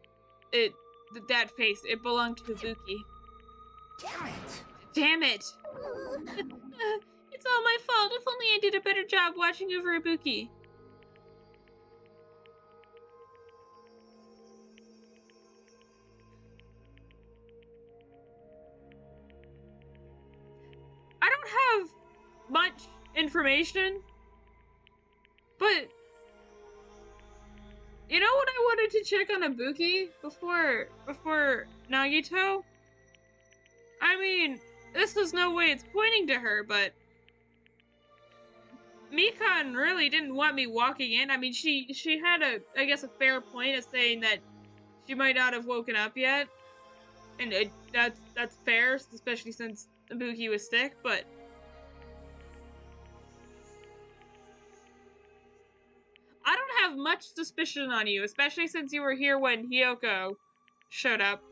that face. It belonged to Ibuki. Damn it! Damn it! It's all my fault. If only I did a better job watching over Ibuki. I don't have much information, but you know what I wanted to check on Ibuki before Nagito? I mean, this is no way it's pointing to her, but Mikan really didn't want me walking in. I mean, she had I guess a fair point of saying that she might not have woken up yet, and that's fair, especially since Ibuki was sick. But I don't have much suspicion on you, especially since you were here when Hiyoko showed up.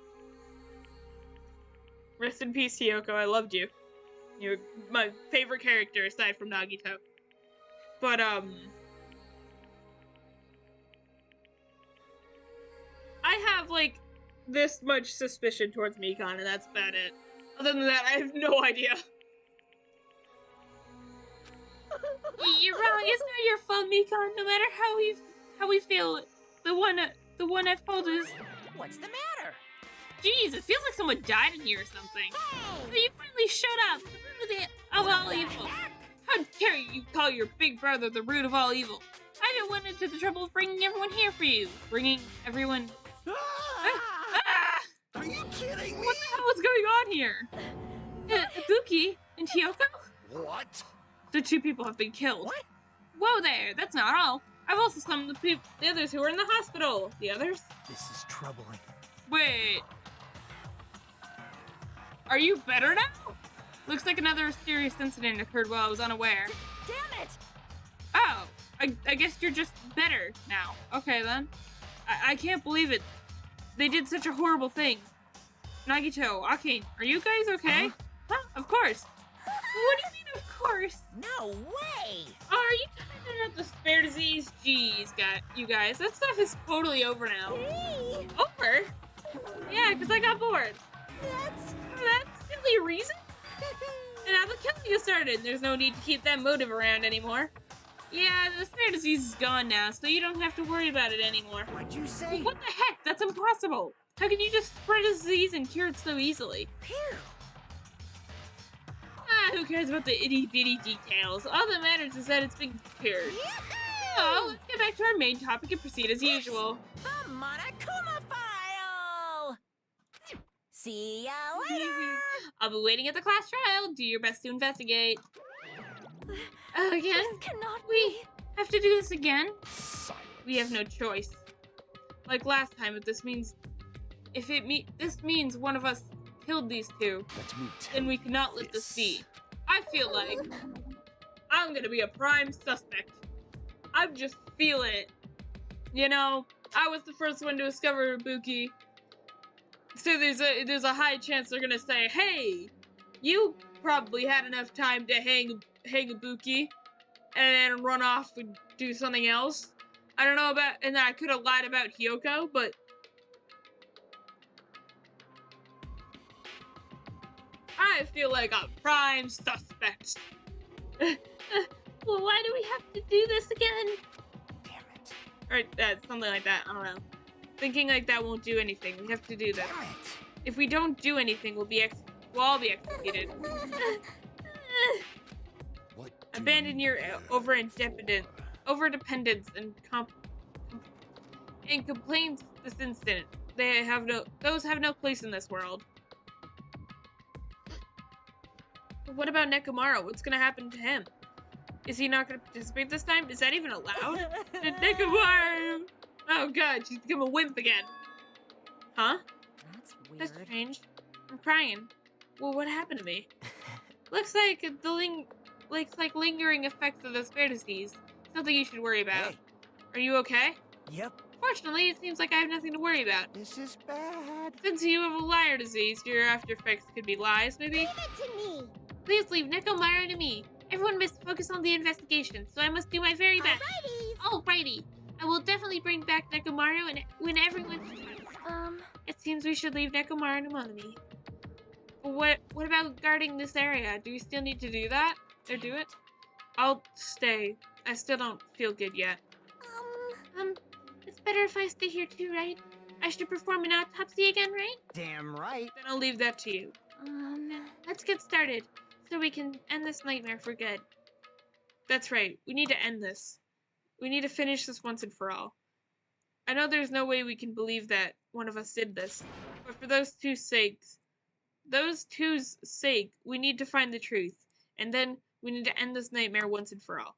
Rest in peace, Hiyoko. I loved you. You're my favorite character aside from Nagito. But, I have, like, this much suspicion towards Mikan, and that's about it. Other than that, I have no idea. You're wrong. It's not your fault, Mikan. No matter how we feel, the one at fault is... What's the matter? Jeez, it feels like someone died in here or something. Oh, you finally showed up. The root of all evil. How dare you call your big brother the root of all evil? I didn't went into the trouble of bringing everyone here for you. Bringing everyone... Are you kidding me? What the hell is going on here? Ibuki and Hiyoko? What? The two people have been killed. What? Whoa there, that's not all. I've also summoned the others who are in the hospital. The others? This is troubling. Wait. Are you better now? Looks like another serious incident occurred while I was unaware. Damn it! Oh, I guess you're just better now. Okay then. I can't believe it. They did such a horrible thing. Nagito, Akin, are you guys okay? Huh? Of course. What do you mean, of course? No way! Oh, are you talking about the spare disease? Jeez, you guys, that stuff is totally over now. Hey! Over? Yeah, because I got bored. That's... That's silly reason? And now the killing has started. There's no need to keep that motive around anymore. Yeah, the spare disease is gone now, so you don't have to worry about it anymore. What'd you say? What the heck? That's impossible. How can you just spread a disease and cure it so easily? Phew! Who cares about the itty-bitty details? All that matters is that it's been cured. Oh, let's get back to our main topic and proceed as usual. The Monokuma File! See ya later! I'll be waiting at the class trial. Do your best to investigate. Again? This cannot We be. have to do this again? Silence. We have no choice. Like last time, this means one of us killed these two, Let me tell then we you cannot let this this. be. I feel like I'm gonna be a prime suspect. I just feel it. You know, I was the first one to discover Ibuki, so there's a high chance they're gonna say, "Hey, you probably had enough time to hang Ibuki, and then run off and do something else." I don't know about, and I could have lied about Hiyoko, but I feel like a prime suspect. Well, why do we have to do this again? Damn it. Or something like that. I don't know. Thinking like that won't do anything. We have to do this. Damn it. If we don't do anything, we'll all be executed. What Abandon your overdependence and complaints this instant. Those have no place in this world. What about Nekomaru? What's gonna happen to him? Is he not gonna participate this time? Is that even allowed? Nekomaru! Oh god, she's become a wimp again. Huh? That's That's weird. strange. I'm crying. Well, what happened to me? Looks like lingering effects of the spare disease. Something you should worry about. Hey. Are you okay? Yep. Fortunately, it seems like I have nothing to worry about. This is bad. Since you have a liar disease, your after effects could be lies, maybe? Leave it to me. Please leave Nekomara to me. Everyone must focus on the investigation, so I must do my very best. Alrighty. Alrighty. I will definitely bring back Nekomaru and when everyone... It seems we should leave Nekomaru to Monami. What about guarding this area? Do we still need to do that? Or do it? I'll stay. I still don't feel good yet. It's better if I stay here too, right? I should perform an autopsy again, right? Damn right. Then I'll leave that to you. Let's get started, so we can end this nightmare for good. That's right. We need to end this. We need to finish this once and for all. I know there's no way we can believe that one of us did this, but for those two's sake, we need to find the truth, and then we need to end this nightmare once and for all.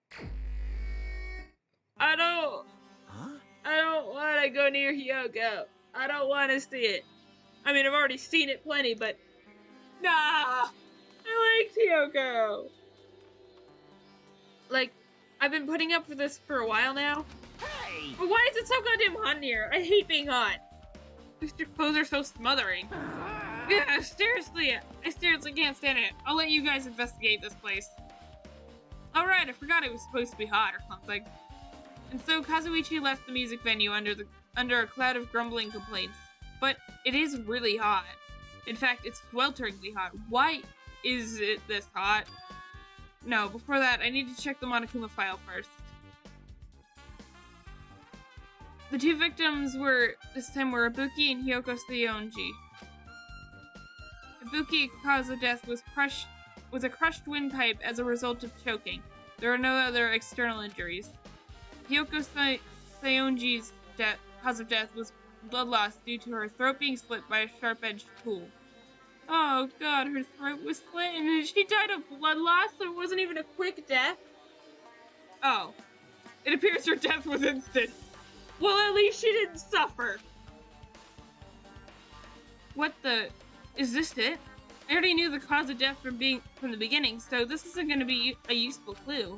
I don't want to go near Hyoko. I don't want to see it. I mean, I've already seen it plenty, but nah, I like Hyoko. Like, I've been putting up for this for a while now. Hey. But why is it so goddamn hot in here? I hate being hot. These clothes are so smothering. Yeah, I seriously can't stand it. I'll let you guys investigate this place. Alright, I forgot it was supposed to be hot or something. And so Kazuichi left the music venue under a cloud of grumbling complaints. But it is really hot. In fact, it's swelteringly hot. Why is it this hot? No, before that, I need to check the Monokuma file first. The two victims this time were Ibuki and Hyoko Seiyonji. Ibuki's cause of death was a crushed windpipe as a result of choking. There are no other external injuries. Hyoko Seiyonji's cause of death was blood loss due to her throat being slit by a sharp-edged tool. Oh god, her throat was slit and she died of blood loss, so it wasn't even a quick death? Oh. It appears her death was instant. Well, at least she didn't suffer. What the... Is this it? I already knew the cause of death from the beginning, so this isn't going to be a useful clue.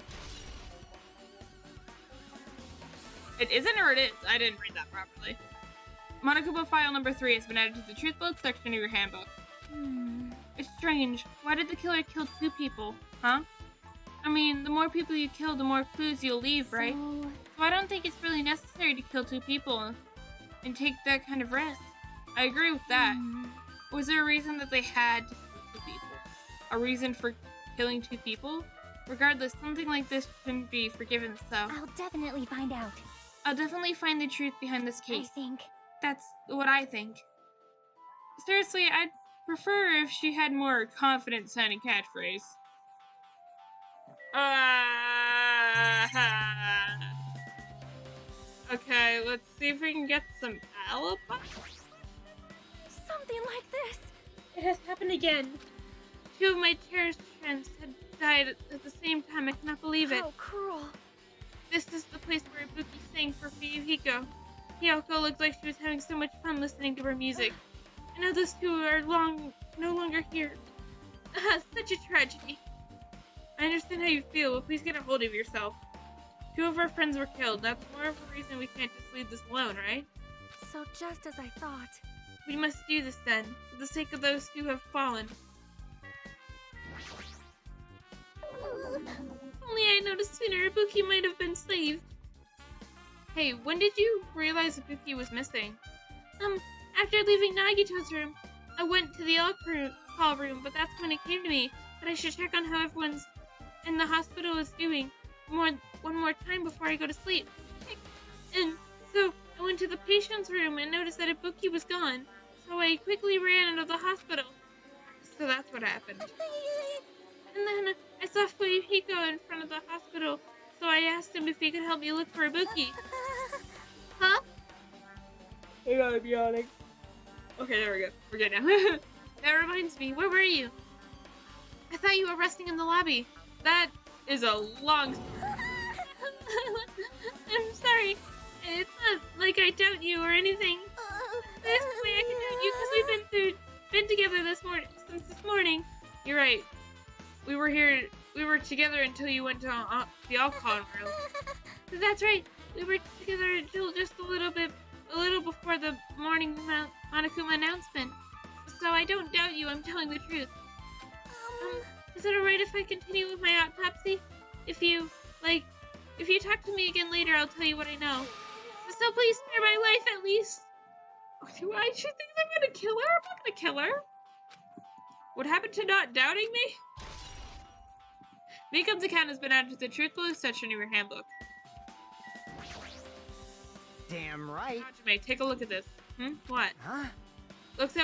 It isn't, or it is? I didn't read that properly. Monokuma file number 3 has been added to the truth book section of your handbook. It's strange. Why did the killer kill 2 people? Huh? I mean, the more people you kill, the more clues you'll leave, right? So I don't think it's really necessary to kill 2 people and take that kind of risk. I agree with that. Was there a reason that they had to kill 2 people? A reason for killing 2 people? Regardless, something like this shouldn't be forgiven, so... I'll definitely find out. I'll definitely find the truth behind this case. I think. That's what I think. Seriously, I'd prefer if she had more confident sounding catchphrase. Okay, let's see if we can get some alibi. Something like this. It has happened again. 2 of my cherished friends had died at the same time. I cannot believe it. How cruel. This is the place where Ibuki sang for Fuyuhiko. Hyoko looked like she was having so much fun listening to her music. And now those 2 are no longer here. Such a tragedy. I understand how you feel, but please get a hold of yourself. 2 of our friends were killed. That's more of a reason we can't just leave this alone, right? So just as I thought. We must do this then, for the sake of those who have fallen. Only I noticed sooner, Ibuki might have been saved. Hey, when did you realize Ibuki was missing? After leaving Nagito's room, I went to the alcohol room, but that's when it came to me that I should check on how everyone's in the hospital is doing one more time before I go to sleep. And so I went to the patient's room and noticed that Ibuki was gone, so I quickly ran out of the hospital. So that's what happened. And then I saw Fuyuhiko in front of the hospital, so I asked him if he could help me look for Ibuki. Huh? I gotta be honest. Okay, there we go. We're good now. That reminds me, where were you? I thought you were resting in the lobby. That is a long story. I'm sorry. It's not like I doubt you or anything. There's no way I can doubt you because we've been together since this morning. You're right. We were together until you went to the alcohol room. That's right. We were together until just a little before the morning Monokuma announcement. So I don't doubt you. I'm telling the truth. Is it alright if I continue with my autopsy? If you talk to me again later, I'll tell you what I know. So please spare my life at least. Why she thinks I'm gonna kill her? I'm not gonna kill her. What happened to not doubting me? Miko's account has been added to the truthful section of your handbook. Damn right. Hajime, take a look at this. What? Huh? Looks.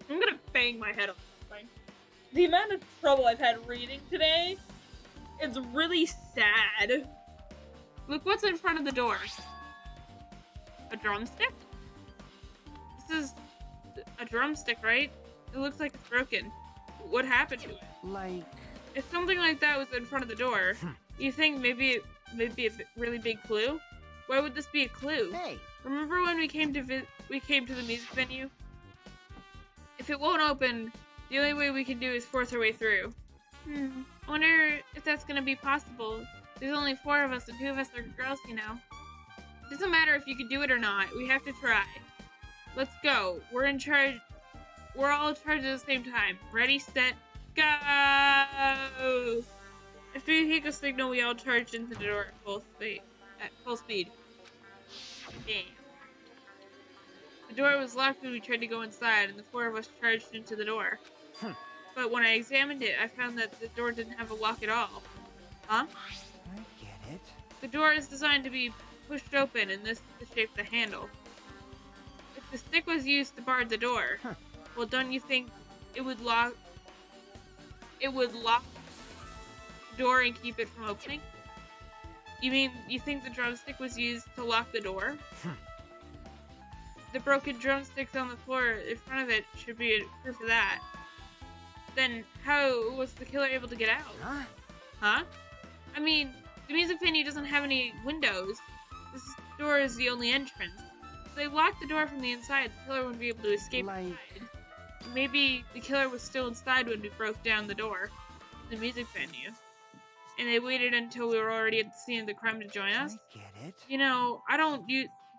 I'm gonna bang my head on this thing. The amount of trouble I've had reading today is really sad. Look what's in front of the door. A drumstick? This is a drumstick, right? It looks like it's broken. What happened to it? Like... If something like that was in front of the door, you think maybe a really big clue? Why would this be a clue? Hey. Remember when we came to the music venue? If it won't open, the only way we can do is force our way through. I wonder if that's gonna be possible. There's only 4 of us and 2 of us are girls, you know. It doesn't matter if you can do it or not. We have to try. Let's go. We're in charge. We're all in charge at the same time. Ready, set, go! After Yuhiko's signal, we all charged into the door at full speed. Damn. The door was locked when we tried to go inside, and the 4 of us charged into the door. But when I examined it, I found that the door didn't have a lock at all. Huh? I get it. The door is designed to be pushed open, and this is the shape of the handle. If the stick was used to bar the door, well, don't you think it would lock the door and keep it from opening? You think the drumstick was used to lock the door? The broken drumsticks on the floor in front of it should be proof of that. Then how was the killer able to get out? Huh? I mean, the music venue doesn't have any windows. This door is the only entrance. If they locked the door from the inside, the killer wouldn't be able to escape inside. Maybe the killer was still inside when we broke down the door to the music venue. And they waited until we were already at the scene of the crime to join us. I get it. You know,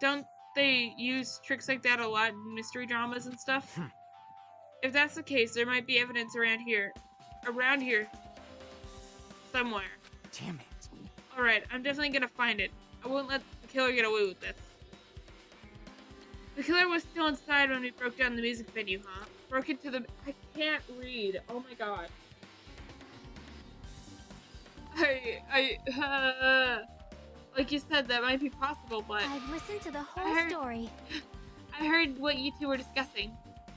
don't they use tricks like that a lot in mystery dramas and stuff? If that's the case, there might be evidence around here somewhere. Damn it. Alright, I'm definitely gonna find it. I won't let the killer get away with this. The killer was still inside when we broke down the music venue, huh? Broke into the... I can't read. Oh my god. Like you said, that might be possible, but... I've listened to the whole story. I heard what you two were discussing.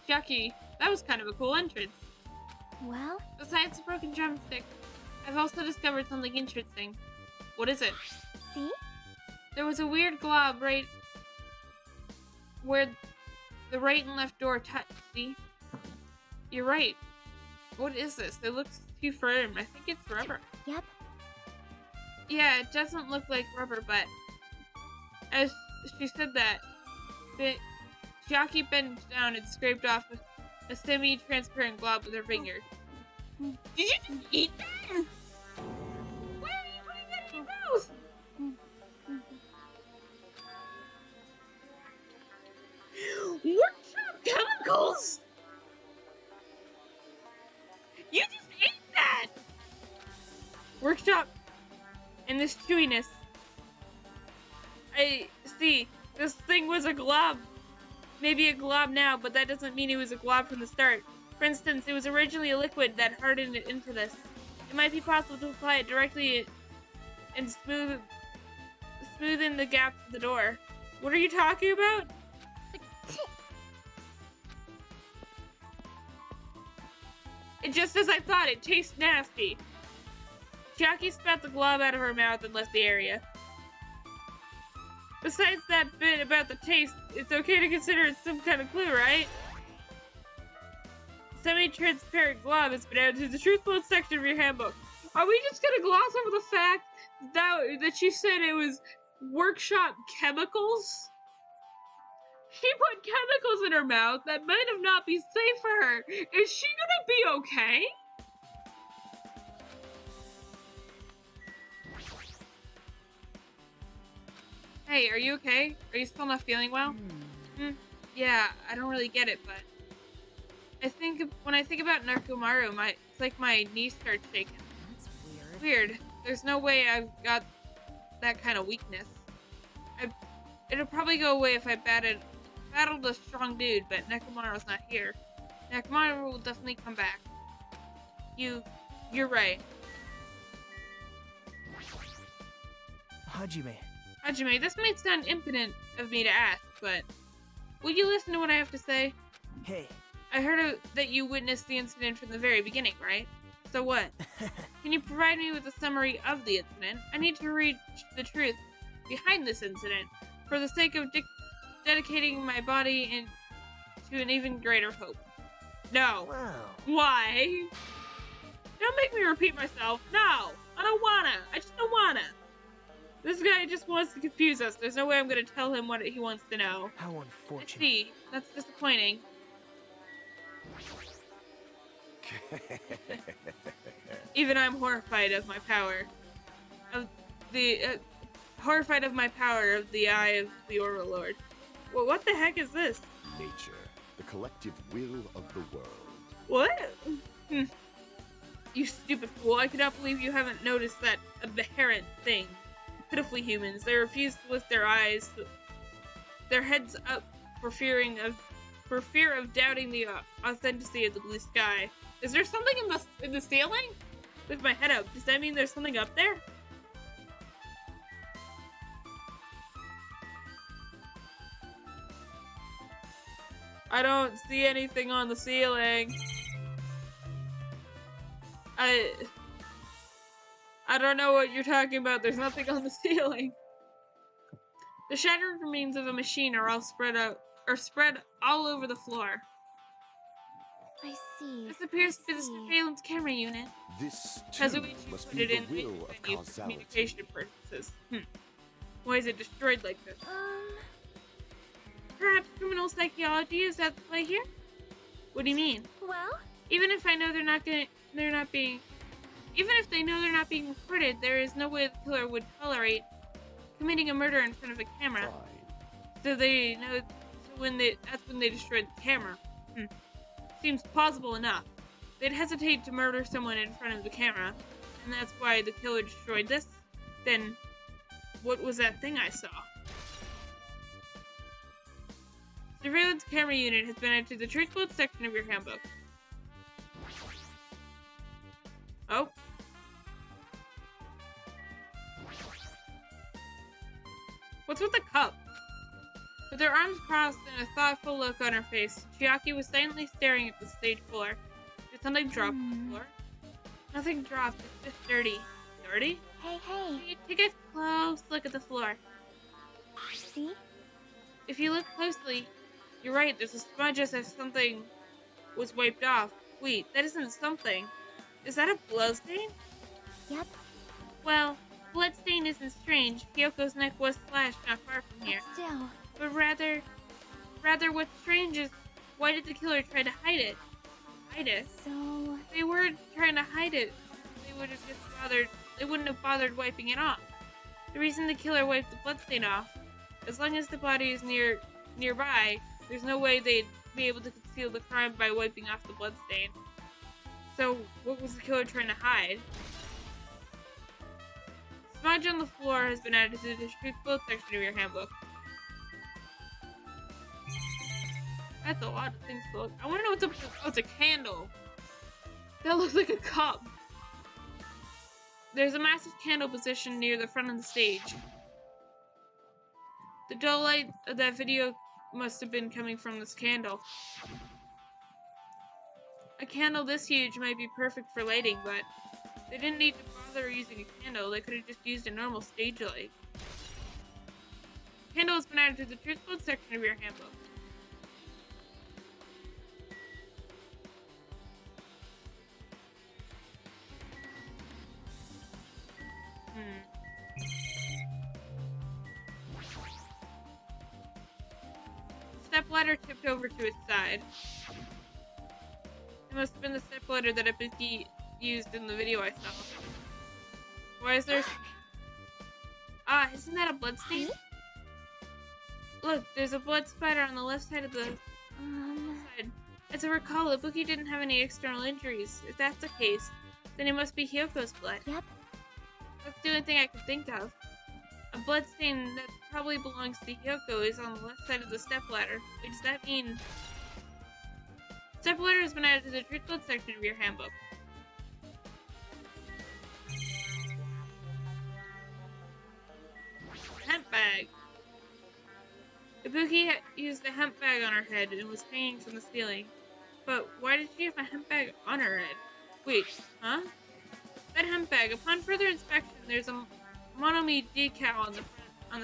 Jackie, that was kind of a cool entrance. Well? Besides the broken drumstick, I've also discovered something interesting. What is it? See? There was a weird glob right where the right and left door touch, see? You're right. What is this? It looks too firm. I think it's rubber. Yep. Yeah, it doesn't look like rubber, but as she said that, Jackie bent down and scraped off a semi-transparent glob with her finger. Did you just eat that? Why are you putting that in your mouth? Workshop chemicals? You just ate that! Workshop. And this chewiness. I see. This thing was a glob. Maybe a glob now, but that doesn't mean it was a glob from the start. For instance, it was originally a liquid that hardened it into this. It might be possible to apply it directly and smoothen the gaps of the door. What are you talking about? It just as I thought, it tastes nasty. Jackie spat the glob out of her mouth and left the area. Besides that bit about the taste, it's okay to consider it some kind of clue, right? Semi-transparent glob has been added to the truthful section of your handbook. Are we just gonna gloss over the fact that she said it was workshop chemicals? She put chemicals in her mouth that might have not be safe for her. Is she gonna be okay? Hey, are you okay? Are you still not feeling well? Yeah, I don't really get it, but when I think about Narcomaru, it's like my knees start shaking. That's weird. Weird. There's no way I've got that kind of weakness. It'll probably go away if I battled a strong dude, but Nekomaru's not here. Nekomaru will definitely come back. You're right. Hajime, this might sound impotent of me to ask, but will you listen to what I have to say? Hey. I heard that you witnessed the incident from the very beginning, right? So what? Can you provide me with a summary of the incident? I need to reach the truth behind this incident for the sake of dedicating my body to an even greater hope. No. Wow. Why? Don't make me repeat myself. No. I don't wanna. I just don't wanna. This guy just wants to confuse us. There's no way I'm gonna tell him what he wants to know. How I unfortunate. see. That's disappointing. Even I'm horrified of my power. Horrified of my power of the eye of the Overlord. Well, what the heck is this? Nature, the collective will of the world. What? You stupid fool. I cannot believe you haven't noticed that aberrant thing. Pitifully humans. They refuse to lift their eyes, their heads up for fear of doubting the authenticity of the blue sky. Is there something in the ceiling? Lift my head up. Does that mean there's something up there? I don't see anything on the ceiling. I don't know what you're talking about. There's nothing on the ceiling. The shattered remains of a machine are all spread all over the floor. I see. This appears I to be the see. surveillance camera unit. This, Has too, it must put be it the in will of venue for causality. communication purposes? Why is it destroyed like this? Perhaps criminal psychology is at play here? What do you mean? Well, Even if I know even if they know they're not being recorded, there is no way the killer would tolerate committing a murder in front of a camera. Fine. So they know. So that's when they destroyed the camera. Seems plausible enough. They'd hesitate to murder someone in front of the camera, and that's why the killer destroyed this. Then, what was that thing I saw? Surveillance camera unit has been added to the truth code section of your handbook. Oh. What's with the cup? With her arms crossed and a thoughtful look on her face, Chiaki was silently staring at the stage floor. Did something drop on the floor? Nothing dropped, it's just dirty. Dirty? hey. Take a close look at the floor. See? If you look closely, you're right, there's a smudge as if something was wiped off. Wait, that isn't something. Is that a bloodstain? Yep. Well, bloodstain isn't strange. Kyoko's neck was slashed not far from here. But still. But rather what's strange is, why did the killer try to hide it? Hide it? So, If they weren't trying to hide it, they wouldn't have bothered wiping it off. The reason the killer wiped the bloodstain off, as long as the body is nearby, there's no way they'd be able to conceal the crime by wiping off the bloodstain. So, what was the killer trying to hide? Smudge on the floor has been added to the truth code section of your handbook. That's a lot of things to look. I want to know what's up with this. Oh, it's a candle. That looks like a cup. There's a massive candle positioned near the front of the stage. The dull light of that video must have been coming from this candle. A candle this huge might be perfect for lighting, but they didn't need to bother using a candle. They could have just used a normal stage light. Candle has been added to the truth code section of your handbook. stepladder tipped over to its side. It must have been the stepladder that Ibuki used in the video I saw. Why is there... Ah, isn't that a bloodstain? Look, there's a blood spatter on the left side of the side. As I recall, Ibuki didn't have any external injuries. If that's the case, then it must be Hyoko's blood. Yep. That's the only thing I could think of. A bloodstain that probably belongs to Hyoko is on the left side of the stepladder. Wait, does that mean... Stepladder has been added to the truth blood section of your handbook. Hemp bag. Ibuki used a hemp bag on her head and was hanging from the ceiling. But why did she have a hemp bag on her head? Wait, huh? That hemp bag. Upon further inspection, there's a monomi decal on the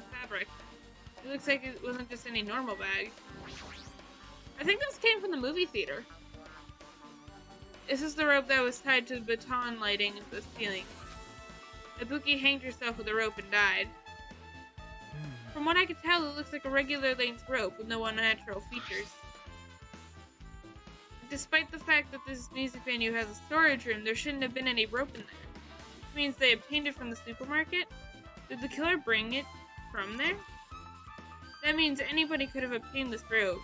fabric. It looks like it wasn't just any normal bag. I think this came from the movie theater. This is the rope that was tied to the baton lighting of the ceiling. Ibuki hanged herself with a rope and died. From what I could tell, it looks like a regular length rope with no unnatural features. Despite the fact that this music venue has a storage room, there shouldn't have been any rope in there. This means they obtained it from the supermarket? Did the killer bring it from there? That means anybody could have obtained this rope,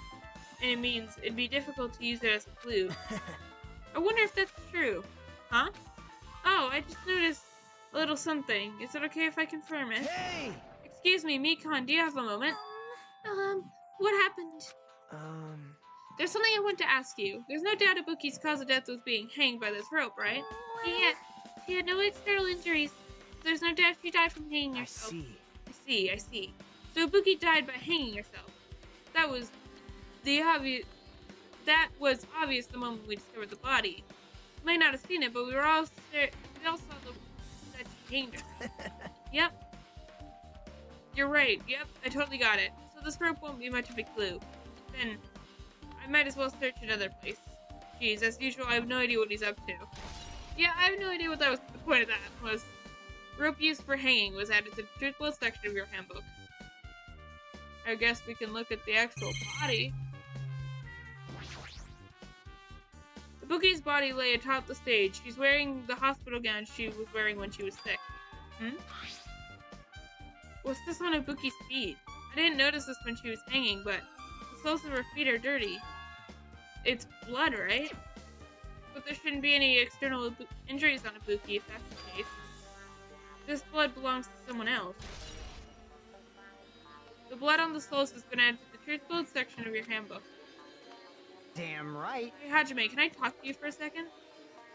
and it means it'd be difficult to use it as a clue. I wonder if that's true. Huh? Oh, I just noticed a little something. Is it okay if I confirm it? Hey! Excuse me, Mikon, do you have a moment? What happened? There's something I want to ask you. There's no doubt Ibuki's cause of death was being hanged by this rope, right? She had no external injuries. There's no doubt she died from hanging herself. I see. So Ibuki died by hanging herself. That was obvious the moment we discovered the body. You might not have seen it, but we all saw that she hanged herself. Yep. You're right. Yep, I totally got it. So this rope won't be much of a clue. Then, I might as well search another place. Jeez, as usual, I have no idea what he's up to. Yeah, I have no idea what that was. The point of that was, rope used for hanging was added to the truthful section of your handbook. I guess we can look at the actual body. Ibuki's body lay atop the stage. She's wearing the hospital gown she was wearing when she was sick. What's this on Ibuki's feet? I didn't notice this when she was hanging, but the soles of her feet are dirty. It's blood, right? But there shouldn't be any external injuries on Ibuki if that's the case. This blood belongs to someone else. The blood on the soles has been added to the truth blood section of your handbook. Damn right. Hey, Hajime, can I talk to you for a second?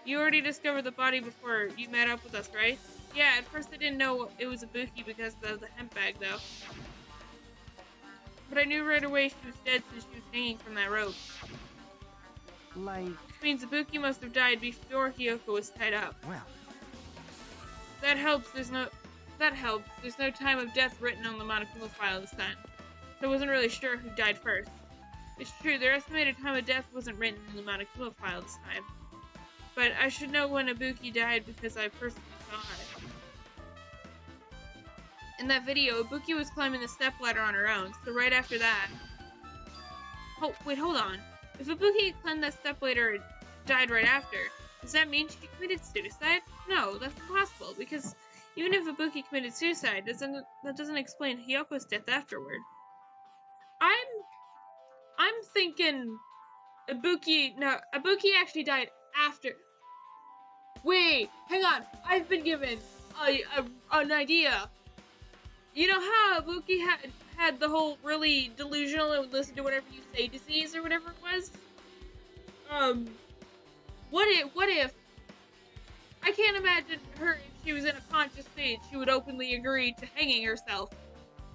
You already discovered the body before you met up with us, right? Yeah, at first I didn't know it was Ibuki because of the hemp bag, though. But I knew right away she was dead since she was hanging from that rope. Like... Which means Ibuki must have died before Hyoko was tied up. Well... That helps. There's no time of death written on the Monokuma file this time. So I wasn't really sure who died first. It's true, their estimated time of death wasn't written in the Monokuma file this time. But I should know when Ibuki died because I personally saw it. In that video, Ibuki was climbing the stepladder on her own, so right after that... Oh, wait, hold on. If Ibuki climbed that stepladder and died right after, does that mean she committed suicide? No, that's impossible, because even if Ibuki committed suicide, that doesn't explain Hyoko's death afterward. I'm thinking Ibuki actually died after. Wait, hang on. I've been given an idea. You know how Ibuki had the whole really delusional and would listen to whatever you say disease or whatever it was? What if I can't imagine her if she was in a conscious state, she would openly agree to hanging herself.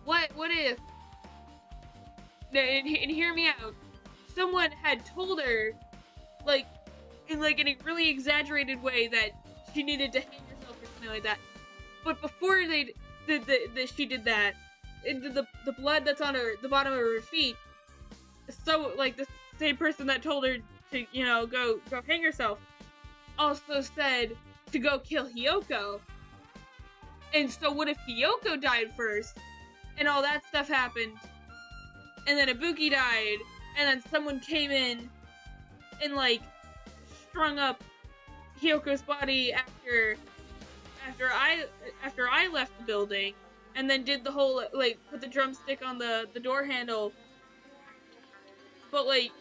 What if, and hear me out, someone had told her, in a really exaggerated way that she needed to hang herself or something like that. But before she did that, the blood that's on the bottom of her feet, so, the same person that told her to, go hang herself, also said to go kill Hyoko. And so what if Hyoko died first, and all that stuff happened, and then Ibuki died, and then someone came in and like strung up Hyoko's body after I left the building, and then did the whole like put the drumstick on the door handle. But like,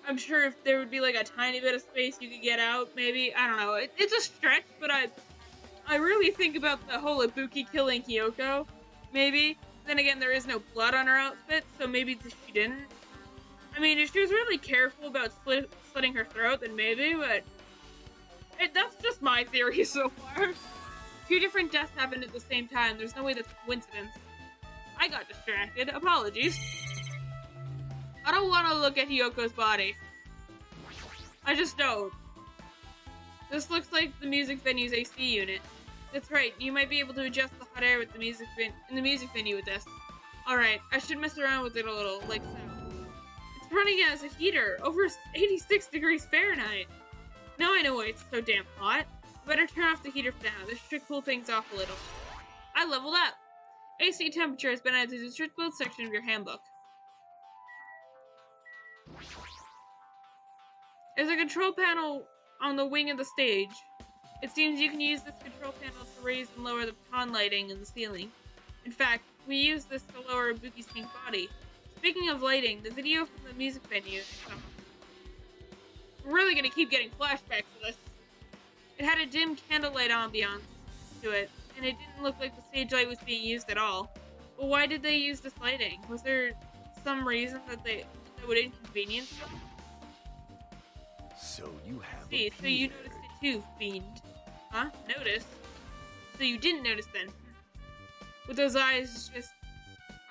I'm sure if there would be like a tiny bit of space you could get out, maybe. I don't know. It's a stretch, but I really think about the whole Ibuki killing Hyoko. Maybe. Then again, there is no blood on her outfit, so maybe she didn't. I mean, if she was really careful about slitting her throat, then maybe, but that's just my theory so far. 2 different deaths happened at the same time. There's no way that's a coincidence. I got distracted. Apologies. I don't want to look at Hyoko's body. I just don't. This looks like the music venue's AC unit. That's right, you might be able to adjust the hot air with the music venue with this. Alright, I should mess around with it a little, like so. It's running as a heater, over 86 degrees Fahrenheit. Now I know why it's so damn hot. Better turn off the heater for now, this should cool things off a little. I leveled up! AC temperature has been added to the strict build section of your handbook. There's a control panel on the wing of the stage. It seems you can use this control panel to raise and lower the baton lighting in the ceiling. In fact, we use this to lower Ibuki's pink body. Speaking of lighting, the video from the music venue... I'm really gonna keep getting flashbacks to this. It had a dim candlelight ambiance to it, and it didn't look like the stage light was being used at all. Well, why did they use this lighting? Was there some reason that would inconvenience them? So you have See, so you noticed it too, Fiend. Huh? Notice? So you didn't notice then? With those eyes just...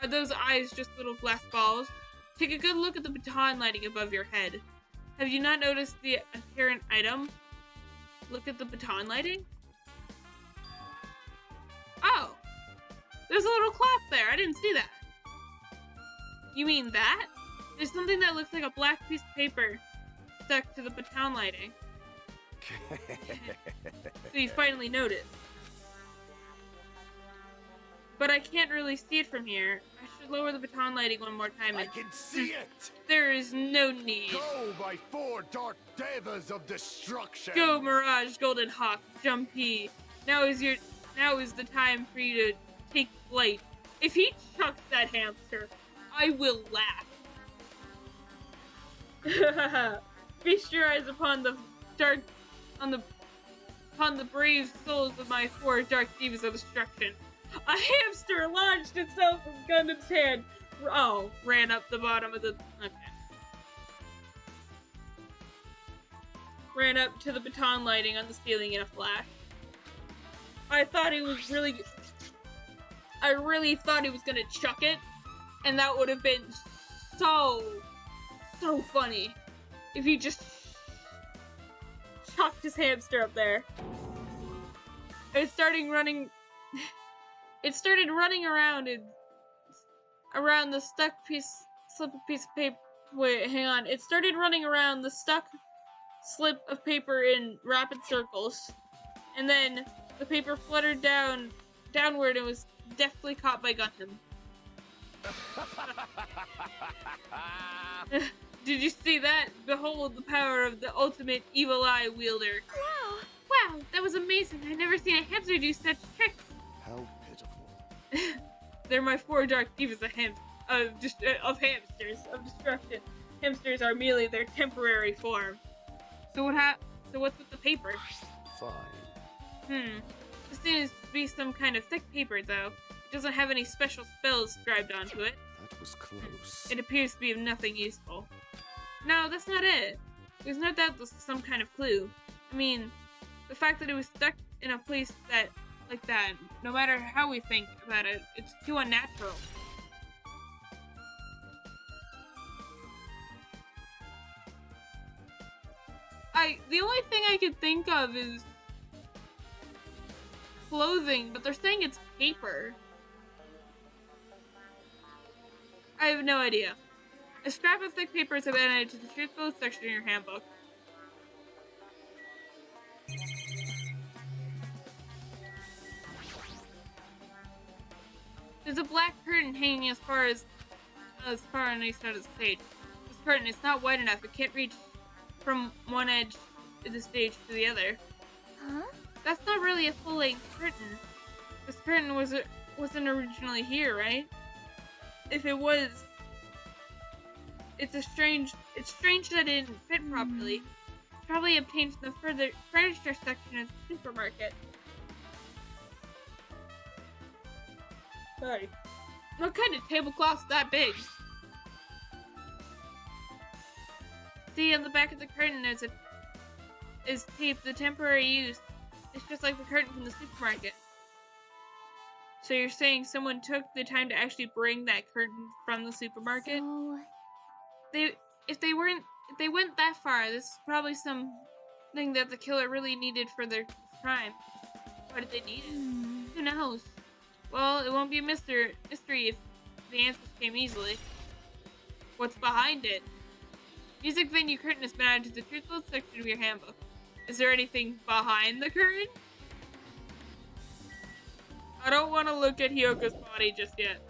Are those eyes just little glass balls? Take a good look at the baton lighting above your head. Have you not noticed the apparent item? Look at the baton lighting? Oh! There's a little cloth there, I didn't see that. You mean that? There's something that looks like a black piece of paper stuck to the baton lighting. So you finally noticed. But I can't really see it from here. I should lower the baton lighting one more time. I can see it! There is no need. Go, my 4 dark devas of destruction! Go, Mirage, Golden Hawk, Jumpy. Now is the time for you to take flight. If he chucks that hamster, I will laugh. Feast your eyes upon the brave souls of my 4 dark divas of destruction. A hamster launched itself from Gundam's hand. Oh, ran up the bottom of the... Okay. Ran up to the baton lighting on the ceiling in a flash. I really thought he was gonna chuck it, and that would have been so funny if he just chucked his hamster up there. It started running around the slip of piece of paper. Wait, hang on. It started running around the stuck slip of paper in rapid circles, and then the paper fluttered downward and was deftly caught by Gundam. Did you see that? Behold the power of the ultimate evil eye wielder. Wow! Wow, that was amazing. I've never seen a hamster do such tricks. How pitiful. They're my 4 dark divas of hamsters of destruction. Hamsters are merely their temporary form. So what's with the paper? Fine. This seems to be some kind of thick paper, though. It doesn't have any special spells scribed onto it. That was close. It appears to be of nothing useful. No, that's not it. There's no doubt this is some kind of clue. I mean, the fact that it was stuck in a place like that, no matter how we think about it, it's too unnatural. The only thing I could think of is clothing, but they're saying it's paper. I have no idea. A scrap of thick paper has been added to the truthful section in your handbook. There's a black curtain hanging as far as as far on the east side of the stage. This curtain is not wide enough. It can't reach from one edge of the stage to the other. Huh? That's not really a full-length curtain. This curtain wasn't originally here, right? If it was, it's strange that it didn't fit properly. It's probably obtained from the further furniture section of the supermarket. Sorry. What kind of tablecloth's that big? See, on the back of the curtain is taped the temporary use. It's just like the curtain from the supermarket. So you're saying someone took the time to actually bring that curtain from the supermarket? So, If they went that far, this is probably something that the killer really needed for their crime. Why did they need it? Who knows? Well, it won't be a mystery if the answers came easily. What's behind it? Music venue curtain has been added to the truthful section of your handbook. Is there anything behind the curtain? I don't want to look at Hyoko's body just yet.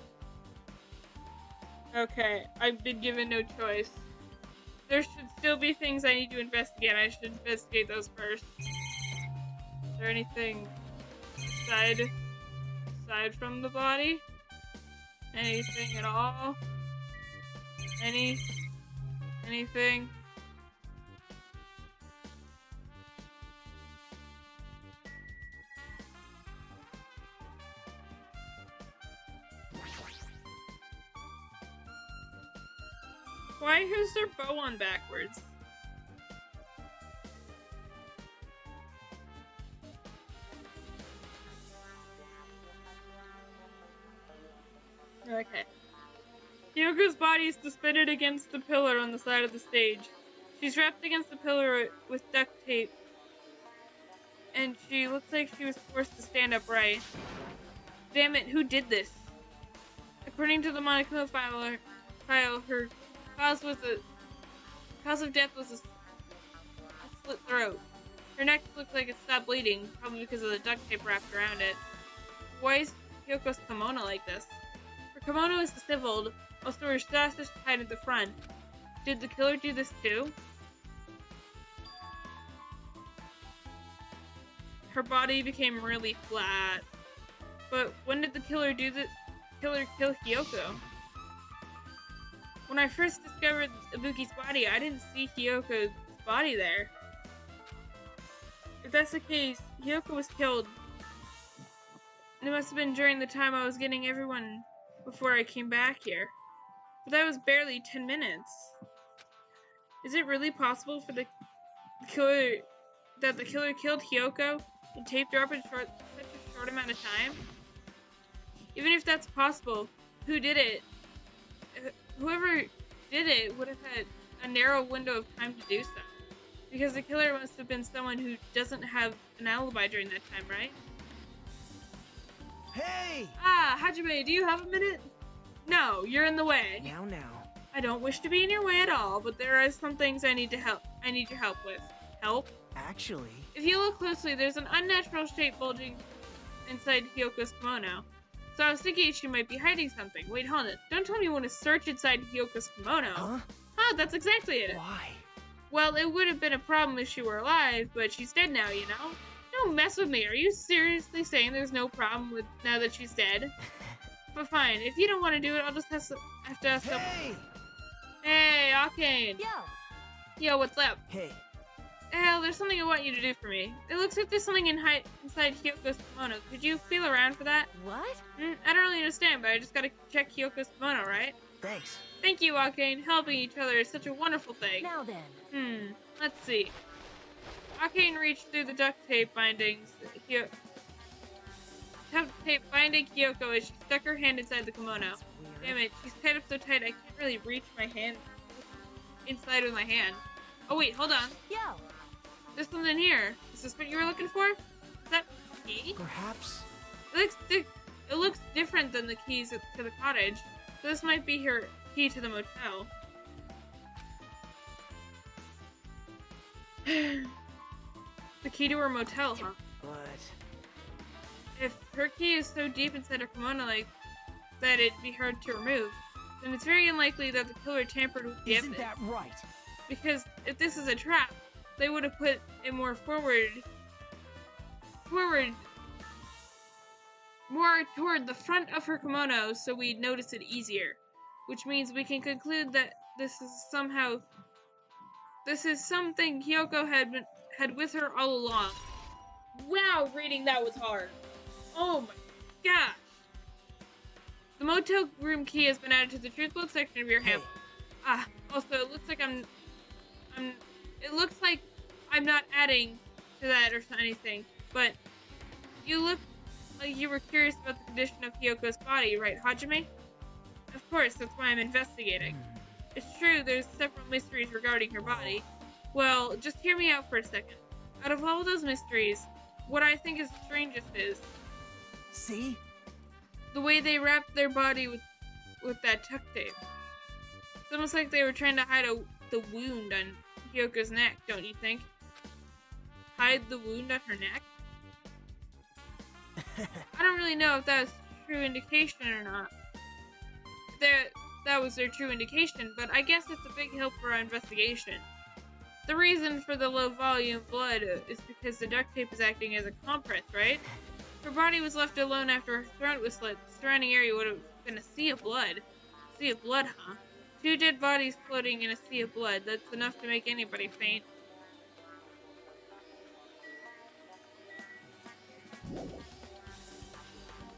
Okay, I've been given no choice. There should still be things I need to investigate. I should investigate those first. Is there anything aside from the body? Anything at all? Anything? Why is their bow on backwards? Okay. Hyoko's body is suspended against the pillar on the side of the stage. She's wrapped against the pillar with duct tape, and she looks like she was forced to stand upright. Damn it, who did this? According to the molecular file, her cause of death was a slit throat. Her neck looked like it stopped bleeding, probably because of the duct tape wrapped around it. Why is Hyoko's kimono like this? Her kimono is disheveled, also her sash is tied at the front. Did the killer do this too? Her body became really flat. But when did the killer kill Hyoko? When I first discovered Ibuki's body, I didn't see Hyoko's body there. If that's the case, Hyoko was killed. It must have been during the time I was getting everyone before I came back here. But that was barely 10 minutes. Is it really possible for the killer killed Hyoko and taped her up in such a short amount of time? Even if that's possible, who did it? Whoever did it would have had a narrow window of time to do so. Because the killer must have been someone who doesn't have an alibi during that time, right? Hey! Ah, Hajime, do you have a minute? No, you're in the way. Now. I don't wish to be in your way at all, but there are some things I need your help with. Help? Actually, If you look closely, there's an unnatural shape bulging inside Hyoko's kimono. So I was thinking she might be hiding something. Wait, hold it. Don't tell me you want to search inside Hyoko's kimono. huh? Oh, that's exactly it. Why? Well, it would have been a problem if she were alive, but she's dead now, you know? Don't mess with me. Are you seriously saying there's no problem with now that she's dead? But fine, if you don't want to do it, I'll just have to ask them. Hey! Hey, Arcane! Yo, what's up? Hey, Hell, there's something I want you to do for me. It looks like there's something inside Hyoko's kimono. Could you feel around for that? what? I don't really understand, but I just gotta check Hyoko's kimono, right? thanks. Thank you, Arcane. Helping each other is such a wonderful thing. Now then. Let's see. Arcane reached through the duct tape bindings. Duct tape binding Hyoko as she stuck her hand inside the kimono. Weird. Damn it, she's tied up so tight I can't really reach my hand inside with my hand. Oh wait, hold on. Yo. There's something here. Is this what you were looking for? Is that a key? Perhaps. It looks different than the keys to the cottage. So this might be her key to the motel. The key to her motel, huh? But If her key is so deep inside her kimono like that, it'd be hard to remove. then it's very unlikely that the killer tampered with the Isn't evidence. that right? Because if this is a trap, they would have put it more toward the front of her kimono so we'd notice it easier. Which means we can conclude that this is something Kyoko had with her all along. Wow, reading that was hard. Oh my gosh. The motel room key has been added to the truth book section of your Hey, handbook. Also, it looks like I'm not adding to that or anything, but you look like you were curious about the condition of Kyoko's body, right, Hajime? Of course, that's why I'm investigating. It's true, there's several mysteries regarding her body. Well, just hear me out for a second. Out of all those mysteries, what I think is the strangest is see? the way they wrapped their body with that tuck tape. It's almost like they were trying to hide the wound on Kyoko's neck, don't you think? Hide the wound on her neck? I don't really know if that's true indication or not. That was their true indication, but I guess it's a big help for our investigation. The reason for the low volume blood is because the duct tape is acting as a compress, right? Her body was left alone after her throat was slit. The surrounding area would have been a sea of blood. Sea of blood, huh? 2 dead bodies floating in a sea of blood. That's enough to make anybody faint.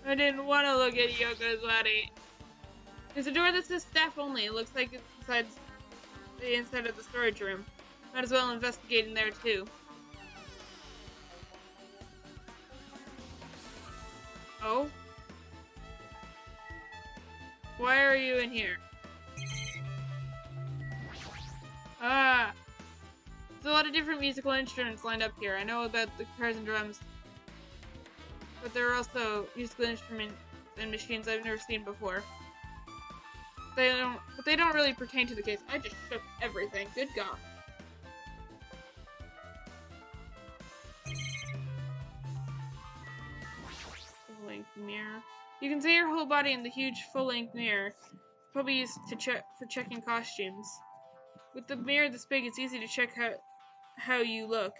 I didn't want to look at Yoko's body. There's a door that says staff only. It looks like it's the inside of the storage room. Might as well investigate in there too. Oh? Why are you in here? Ah! There's a lot of different musical instruments lined up here. I know about the guitars and drums, but there are also musical instruments and machines I've never seen before. But they don't really pertain to the case. I just shook everything. Good gosh. Full-length mirror. You can see your whole body in the huge full-length mirror. It's probably used for checking costumes. With the mirror this big, it's easy to check how you look.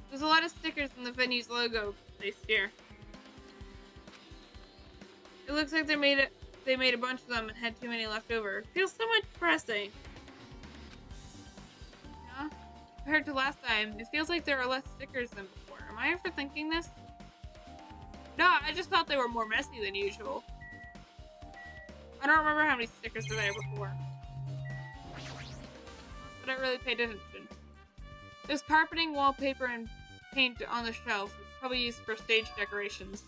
There's a lot of stickers in the venue's logo placed here. It looks like they made a bunch of them and had too many left over. It feels so much depressing. Yeah? Compared to last time, it feels like there are less stickers than before. Am I overthinking this? No, I just thought they were more messy than usual. I don't remember how many stickers were there before. But I really paid attention. There's carpeting, wallpaper, and paint on the shelf. It's probably used for stage decorations.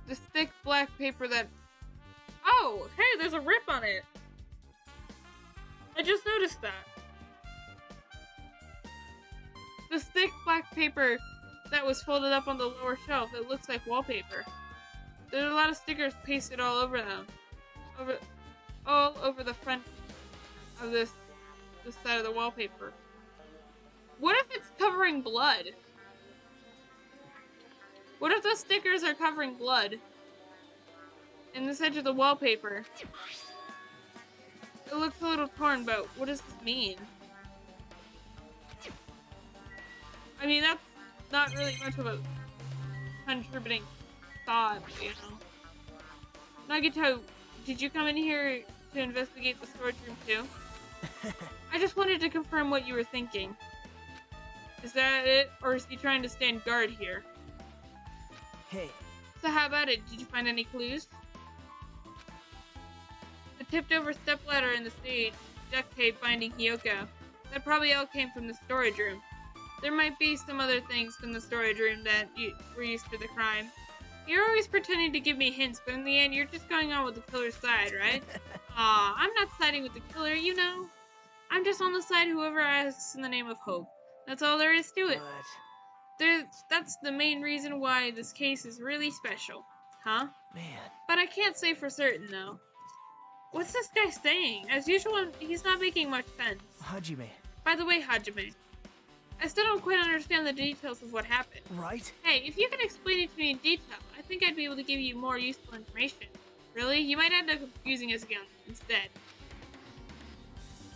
This thick black paper that... Oh! Hey, there's a rip on it! I just noticed that. This thick black paper that was folded up on the lower shelf, it looks like wallpaper. There's a lot of stickers pasted all over them. All over the front of this side of the wallpaper. What if it's covering blood? What if the stickers are covering blood? In this edge of the wallpaper. It looks a little torn, but what does this mean? I mean, that's not really much of a contributing thought, you know. Nagito, did you come in here to investigate the storage room too? I just wanted to confirm what you were thinking. Is that it? Or is he trying to stand guard here? Hey. So how about it? Did you find any clues? The tipped over stepladder in the stage, duct tape binding Hyoko. That probably all came from the storage room. There might be some other things from the storage room that were used for the crime. You're always pretending to give me hints, but in the end, you're just going on with the killer's side, right? Aw, I'm not siding with the killer, you know. I'm just on the side whoever asks in the name of hope. That's all there is to it. That's the main reason why this case is really special. Huh? Man. But I can't say for certain, though. What's this guy saying? As usual, he's not making much sense. Hajime. By the way, Hajime, I still don't quite understand the details of what happened. Right? Hey, if you can explain it to me in detail, I think I'd be able to give you more useful information. Really? You might end up confusing us again instead.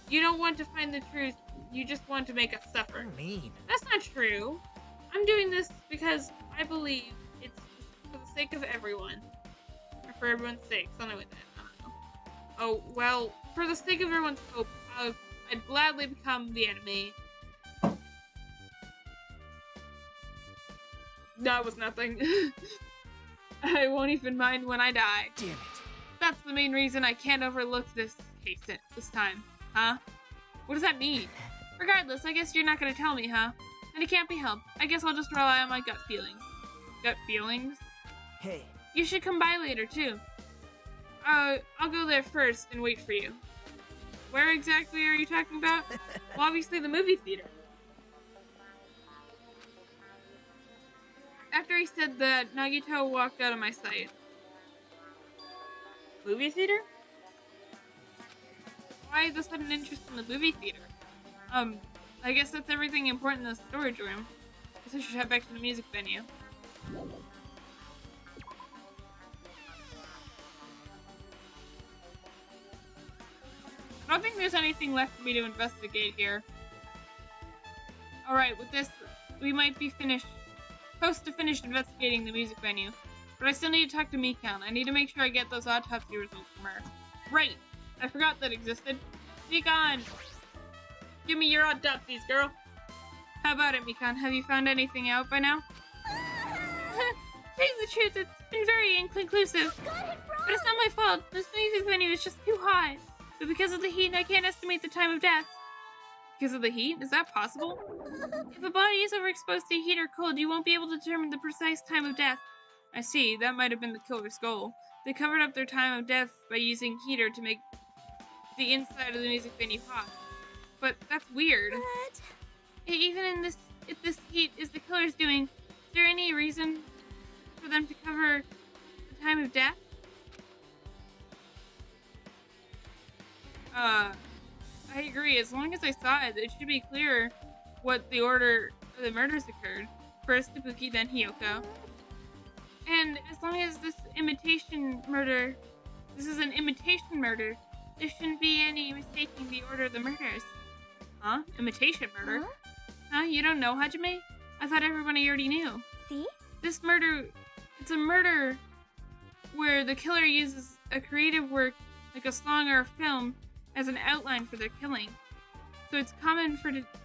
You don't want to find the truth, you just want to make us suffer. Mean. That's not true. I'm doing this because I believe it's for the sake of everyone. Or for everyone's sake, something like that. I don't know. Oh, well, for the sake of everyone's hope, I'd gladly become the enemy. That was nothing. I won't even mind when I die. Damn it. That's the main reason I can't overlook this case this time, huh? What does that mean? Regardless, I guess you're not gonna tell me, huh? And it can't be helped. I guess I'll just rely on my gut feelings. Gut feelings? Hey, You should come by later, too. I'll go there first and wait for you. Where exactly are you talking about? Well, obviously the movie theater. After he said that, Nagito walked out of my sight. Movie theater? Why the sudden interest in the movie theater? I guess that's everything important in the storage room. Guess I should head back to the music venue. I don't think there's anything left for me to investigate here. Alright, with this, we might be close to finished investigating the music venue. But I still need to talk to Mikan. I need to make sure I get those autopsy results from her. Right! I forgot that existed. Mikan! Give me your autopsies, girl! How about it, Mikan? Have you found anything out by now? Telling the truth, it's been very inconclusive. But it's not my fault. This music venue is just too hot. But because of the heat, I can't estimate the time of death. Because of the heat? Is that possible? If a body is overexposed to heat or cold, you won't be able to determine the precise time of death. I see. That might have been the killer's goal. They covered up their time of death by using heater to make the inside of the music venue hot. But that's weird. What? Even in if this heat is the killer's doing, is there any reason for them to cover the time of death? I agree. As long as I saw it, it should be clear what the order of the murders occurred. First Kabuki, then Hiyoko. And as long as this is an imitation murder, there shouldn't be any mistaking the order of the murders. Huh? Imitation murder? Huh? You don't know, Hajime? I thought everybody already knew. See? This murder, it's a murder where the killer uses a creative work, like a song or a film, as an outline for their killing. So it's common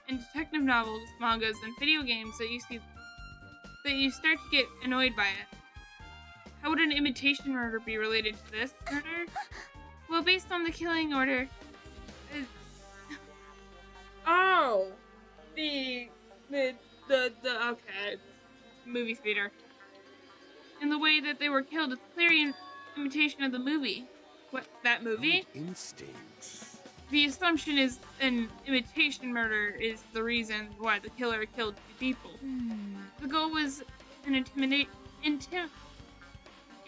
in detective novels, mangas, and video games that you start to get annoyed by it. How would an imitation murder be related to this murder? Well, based on the killing order... Oh! Okay. Movie theater. In the way that they were killed, it's clearly an imitation of the movie. What, that movie? Good instincts. The assumption is an imitation murder is the reason why the killer killed two people. The goal was an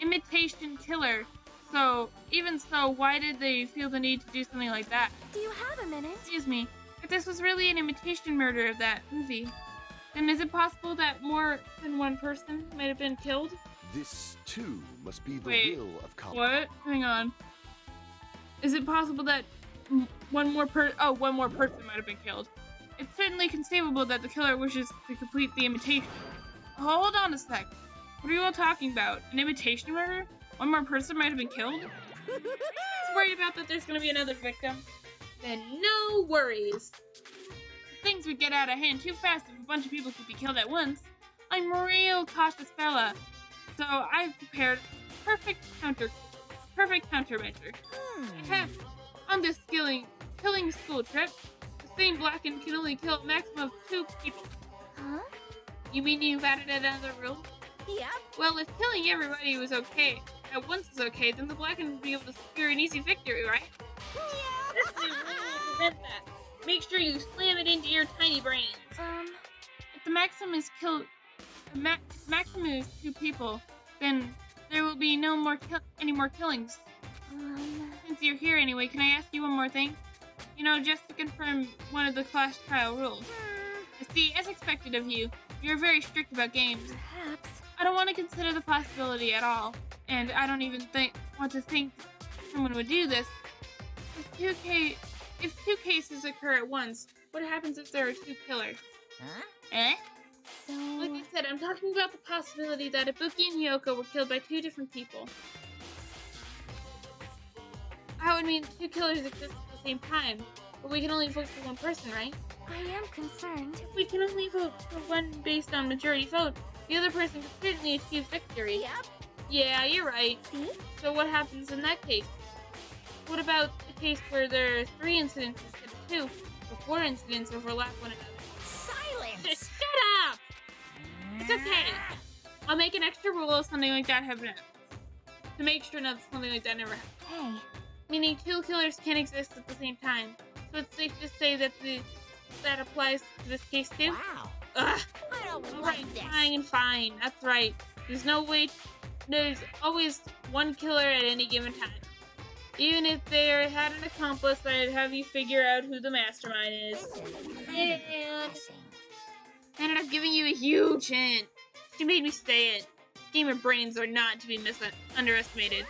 imitation killer. So, even so, why did they feel the need to do something like that? Do you have a minute? Excuse me, if this was really an imitation murder of that movie, then is it possible that more than one person might have been killed? This, too, must be the Wait, will of God. What? Hang on. Is it possible that one more person might have been killed? It's certainly conceivable that the killer wishes to complete the imitation. Hold on a sec. What are you all talking about? An imitation murder? One more person might have been killed? I'm worried about that there's gonna be another victim. Then no worries. Things would get out of hand too fast if a bunch of people could be killed at once. I'm a real cautious fella. So I've prepared perfect countermeasure. In fact, on this killing school trip, the same blackened can only kill a maximum of 2 people. Huh? You mean you've added another rule? Yep. Well, if killing everybody was okay, at once is okay, then the blackened would be able to secure an easy victory, right? This new rule will prevent that. Make sure you slam it into your tiny brains. If the maximum is maximum is 2 people, then there will be no more any more killings. Since you're here anyway, can I ask you one more thing? You know, just to confirm one of the class trial rules. I see, as expected of you, you're very strict about games. Perhaps. I don't want to consider the possibility at all, and I don't even want to think someone would do this. If two cases occur at once, what happens if there are two killers? Huh? Eh? So. Like I said, I'm talking about the possibility that Ibuki and Hyoko were killed by two different people. That would mean two killers exist at the same time, but we can only vote for one person, right? I am concerned. We can only vote for one based on majority vote. The other person could certainly achieve victory. Yep. Yeah, you're right. See? So what happens in that case? What about the case where there are 3 incidents instead of 2, or 4 incidents overlap one another? Silence. Shut up! It's okay. I'll make an extra rule if something like that happens. To make sure something like that never happens. Hey. Meaning 2 killers can't exist at the same time. So it's safe to say that that applies to this case too? Wow. Ugh. I don't Alright, like this. fine. That's right. There's always one killer at any given time. Even if they had an accomplice, I'd have you figure out who the mastermind is. And I ended up giving you a huge hint. She made me say it. Gamer brains are not to be underestimated.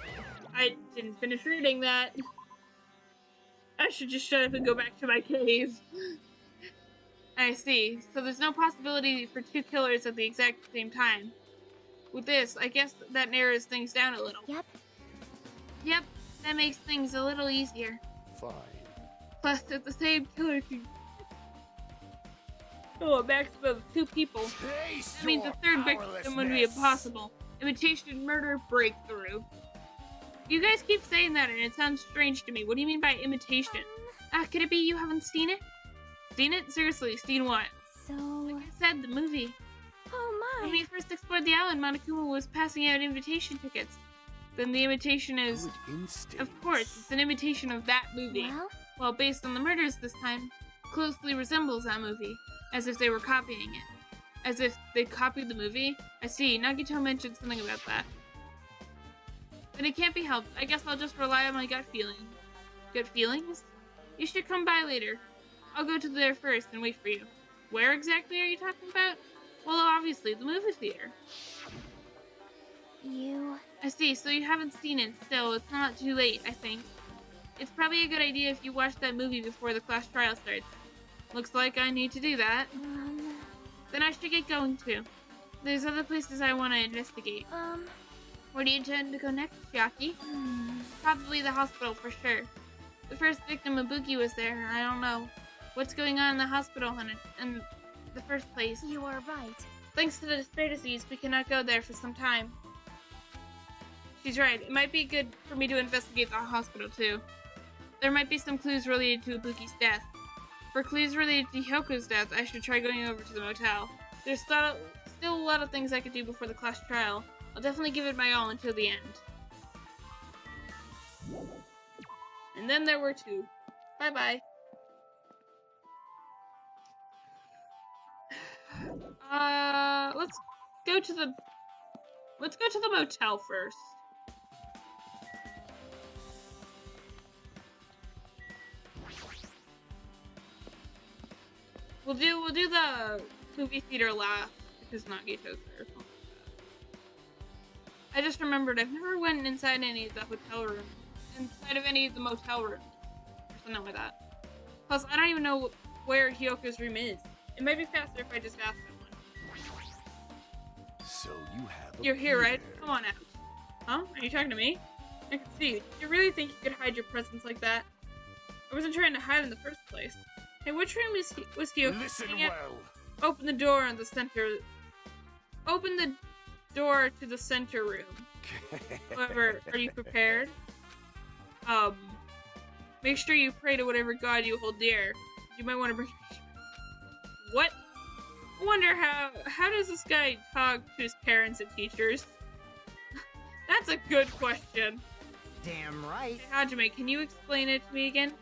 I didn't finish reading that. I should just shut up and go back to my cave. I see. So there's no possibility for 2 killers at the exact same time. With this, I guess that narrows things down a little. Yep, that makes things a little easier. Fine. Plus, if the same killer can... a maximum of 2 people. That means the third victim would be impossible. Imitation murder breakthrough. You guys keep saying that and it sounds strange to me. What do you mean by imitation? Could it be you haven't seen it? Seen it? Seriously, seen what? So. Like I said, the movie. Oh When my. we first explored the island, Monokuma was passing out invitation tickets. Then the imitation is... Good instinct. Of course, it's an imitation of that movie. Well, based on the murders this time, closely resembles that movie. As if they were copying it. As if they copied the movie? I see, Nagito mentioned something about that. Then it can't be helped. I guess I'll just rely on my gut feeling. Gut feelings? You should come by later. I'll go to there first and wait for you. Where exactly are you talking about? Well, obviously, the movie theater. You. I see, so you haven't seen it. Still, it's not too late, I think. It's probably a good idea if you watch that movie before the class trial starts. Looks like I need to do that. Then I should get going too. There's other places I want to investigate. Where do you intend to go next, Chiaki? Probably the hospital for sure. The first victim, Ibuki, was there. I don't know what's going on in the hospital in the first place. You are right. Thanks to the despair disease, we cannot go there for some time. She's right. It might be good for me to investigate the hospital too. There might be some clues related to Ibuki's death. For clues related to Hyoko's death, I should try going over to the motel. There's still a lot of things I could do before the class trial. I'll definitely give it my all until the end. And then there were 2. Bye-bye. Let's go to the motel first. We'll do the movie theater last because Nagito's there. I just remembered I've never went inside any of the hotel rooms, inside of any of the motel rooms, or something like that. Plus, I don't even know where Hyoko's room is. It might be faster if I just ask someone. So you have. You're here, right? Come on out. Huh? Are you talking to me? I can see. Do you really think you could hide your presence like that? I wasn't trying to hide in the first place. Hey, which room was Hyoko? Listen staying at? well. Open the door in the center. Open the door to the center room. However, are you prepared? Make sure you pray to whatever god you hold dear. You might want to bring. What? I wonder how does this guy talk to his parents and teachers? That's a good question. Damn right. Hey, Hajime, can you explain it to me again?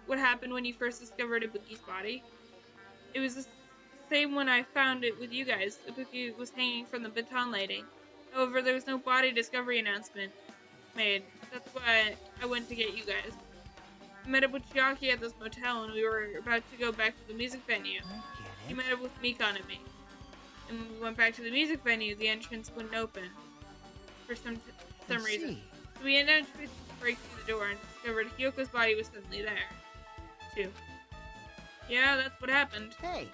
What happened when you first discovered Ibuki's body? It was the same when I found it with you guys. Ibuki was hanging from the baton lighting. However, there was no body discovery announcement made. That's why I went to get you guys. I met up with Chiaki at this motel and we were about to go back to the music venue. I get He met up with Mikan and me. And when we went back to the music venue, the entrance wouldn't open for some reason. So we ended up breaking through the door and discovered Hyoko's body was suddenly there, too. Yeah, that's what happened. Hey.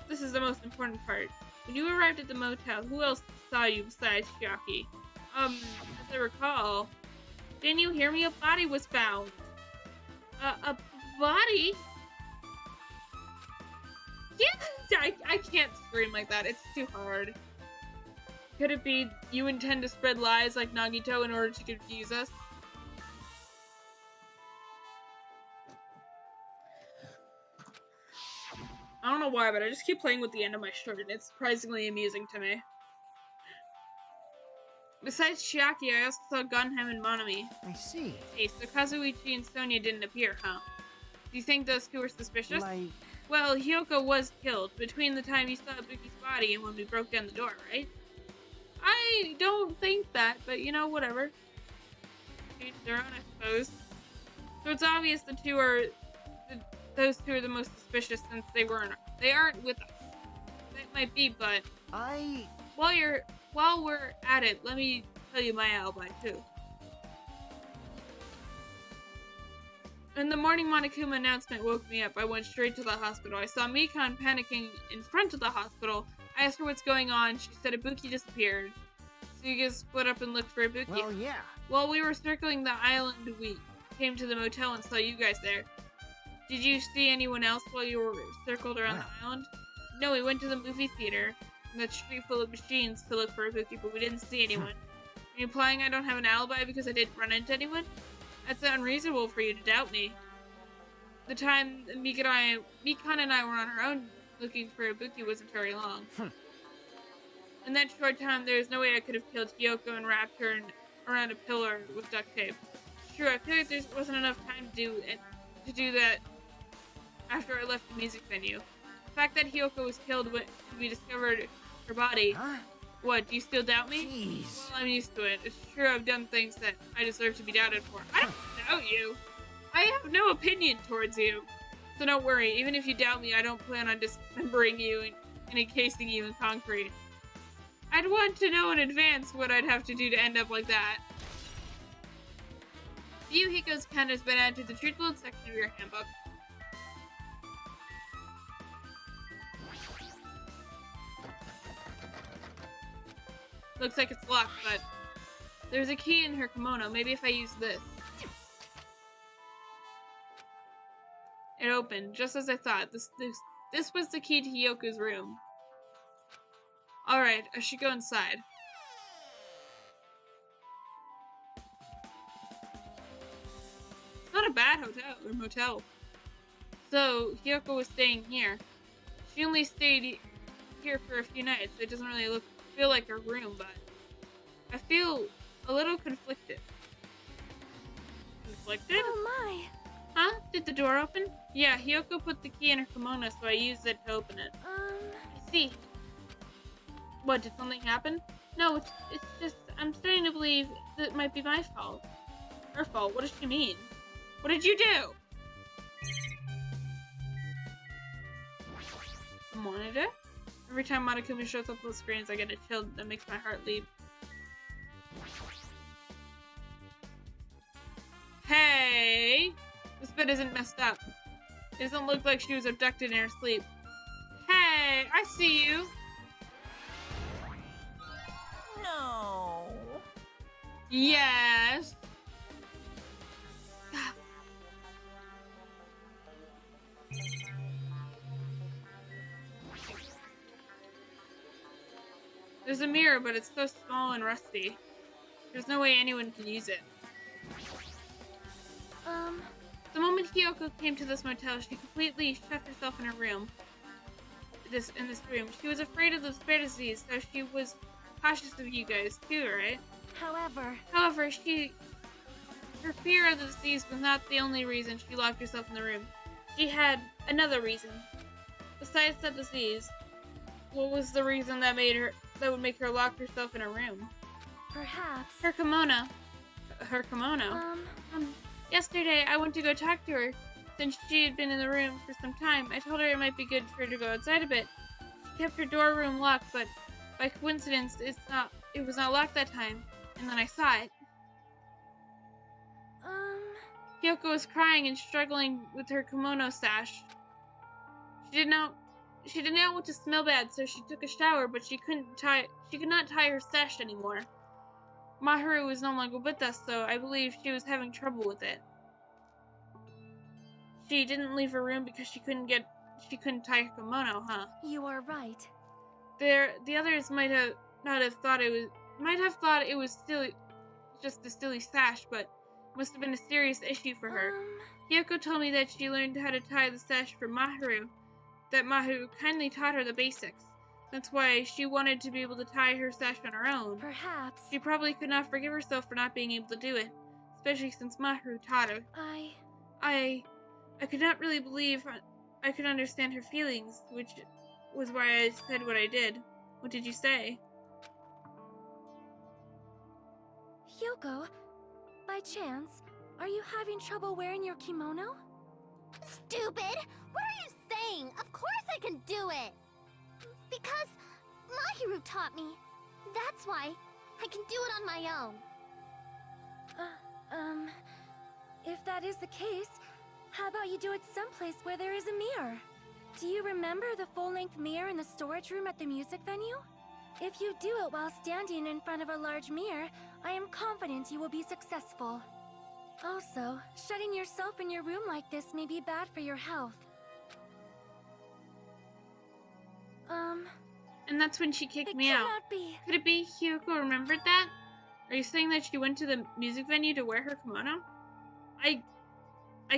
This is the most important part. When you arrived at the motel, who else saw you besides Chiaki? As I recall, didn't you hear me? A body was found. A body? Yeah, I can't scream like that. It's too hard. Could it be you intend to spread lies like Nagito in order to confuse us? I don't know why, but I just keep playing with the end of my shirt, and it's surprisingly amusing to me. Besides Chiaki, I also saw Gunham and Monami. I see. Hey, so Kazuichi and Sonia didn't appear, huh? Do you think those two were suspicious? Like... Well, Hyoko was killed between the time you saw Buki's body and when we broke down the door, right? I don't think that, but you know, whatever. Each their own, I suppose. So it's obvious those two are the most suspicious since they aren't with us. That might be, but while we're at it, let me tell you my alibi too. When the morning Monokuma announcement woke me up, I went straight to the hospital. I saw Mikan panicking in front of the hospital. I asked her what's going on. She said Ibuki disappeared. So you guys split up and looked for Ibuki. Well, yeah. While we were circling the island, we came to the motel and saw you guys there. Did you see anyone else while you were circled around the island? No, we went to the movie theater, in that street full of machines, to look for Ibuki, but we didn't see anyone. Are you implying I don't have an alibi because I didn't run into anyone? That's unreasonable for you to doubt me. The time Mikan and I were on our own looking for Ibuki wasn't very long. In that short time, there was no way I could have killed Hyoko and wrapped her around a pillar with duct tape. It's true, I feel like there wasn't enough time to do that after I left the music venue. The fact that Hyoko was killed when we discovered her body. Huh? What, do you still doubt me? Jeez. Well, I'm used to it. It's true I've done things that I deserve to be doubted for. I don't doubt you. I have no opinion towards you. So don't worry, even if you doubt me, I don't plan on dismembering you and encasing you in concrete. I'd want to know in advance what I'd have to do to end up like that. Yuhiko's pen has been added to the truthful section of your handbook. Looks like it's locked, but there's a key in her kimono. Maybe if I use this. It opened, just as I thought. This was the key to Hyoko's room. Alright, I should go inside. It's not a bad hotel or motel. So, Hyoko was staying here. She only stayed here for a few nights. It doesn't really feel like her room, but I feel a little conflicted. Conflicted? Oh my. Huh? Did the door open? Yeah, Hyoko put the key in her kimono, so I used it to open it. I see. What, did something happen? No, it's just, I'm starting to believe that it might be my fault. Her fault? What does she mean? What did you do? A monitor? Every time Monokuma shows up on the screens, I get a chill that makes my heart leap. Hey! This bed isn't messed up. It doesn't look like she was abducted in her sleep. Hey! I see you! No. Yes! There's a mirror, but it's so small and rusty. There's no way anyone can use it. The moment Hyoko came to this motel, she completely shut herself in her room. In this room. She was afraid of the spread disease, so she was cautious of you guys too, right? However, her fear of the disease was not the only reason she locked herself in the room. She had another reason. Besides the disease, what was the reason that would make her lock herself in her room? perhaps. Her kimono. Her kimono. Yesterday I went to go talk to her. Since she had been in the room for some time, I told her it might be good for her to go outside a bit. She kept her door room locked, but by coincidence, it was not locked that time, and then I saw it. Kyoko was crying and struggling with her kimono sash. She did not want to smell bad, so she took a shower, but she could not tie her sash anymore. Maharu was no longer with us, so I believe she was having trouble with it. She didn't leave her room because she couldn't tie her kimono, huh? You are right. The others might have thought it was still just a silly sash, but it must have been a serious issue for her. Kyoko told me that she learned how to tie the sash from Maharu, that Maharu kindly taught her the basics. That's why she wanted to be able to tie her sash on her own. Perhaps. She probably could not forgive herself for not being able to do it, especially since Maharu taught her. I could not really believe I could understand her feelings, which was why I said what I did. What did you say? Hyoko, by chance, are you having trouble wearing your kimono? Stupid! What are you saying? Of course I can do it! Because Mahiru taught me. That's why I can do it on my own. If that is the case, how about you do it someplace where there is a mirror? Do you remember the full-length mirror in the storage room at the music venue? If you do it while standing in front of a large mirror, I am confident you will be successful. Also, shutting yourself in your room like this may be bad for your health. And that's when she kicked me It out. cannot be. Could it be Hyoko remembered that? Are you saying that she went to the music venue to wear her kimono? I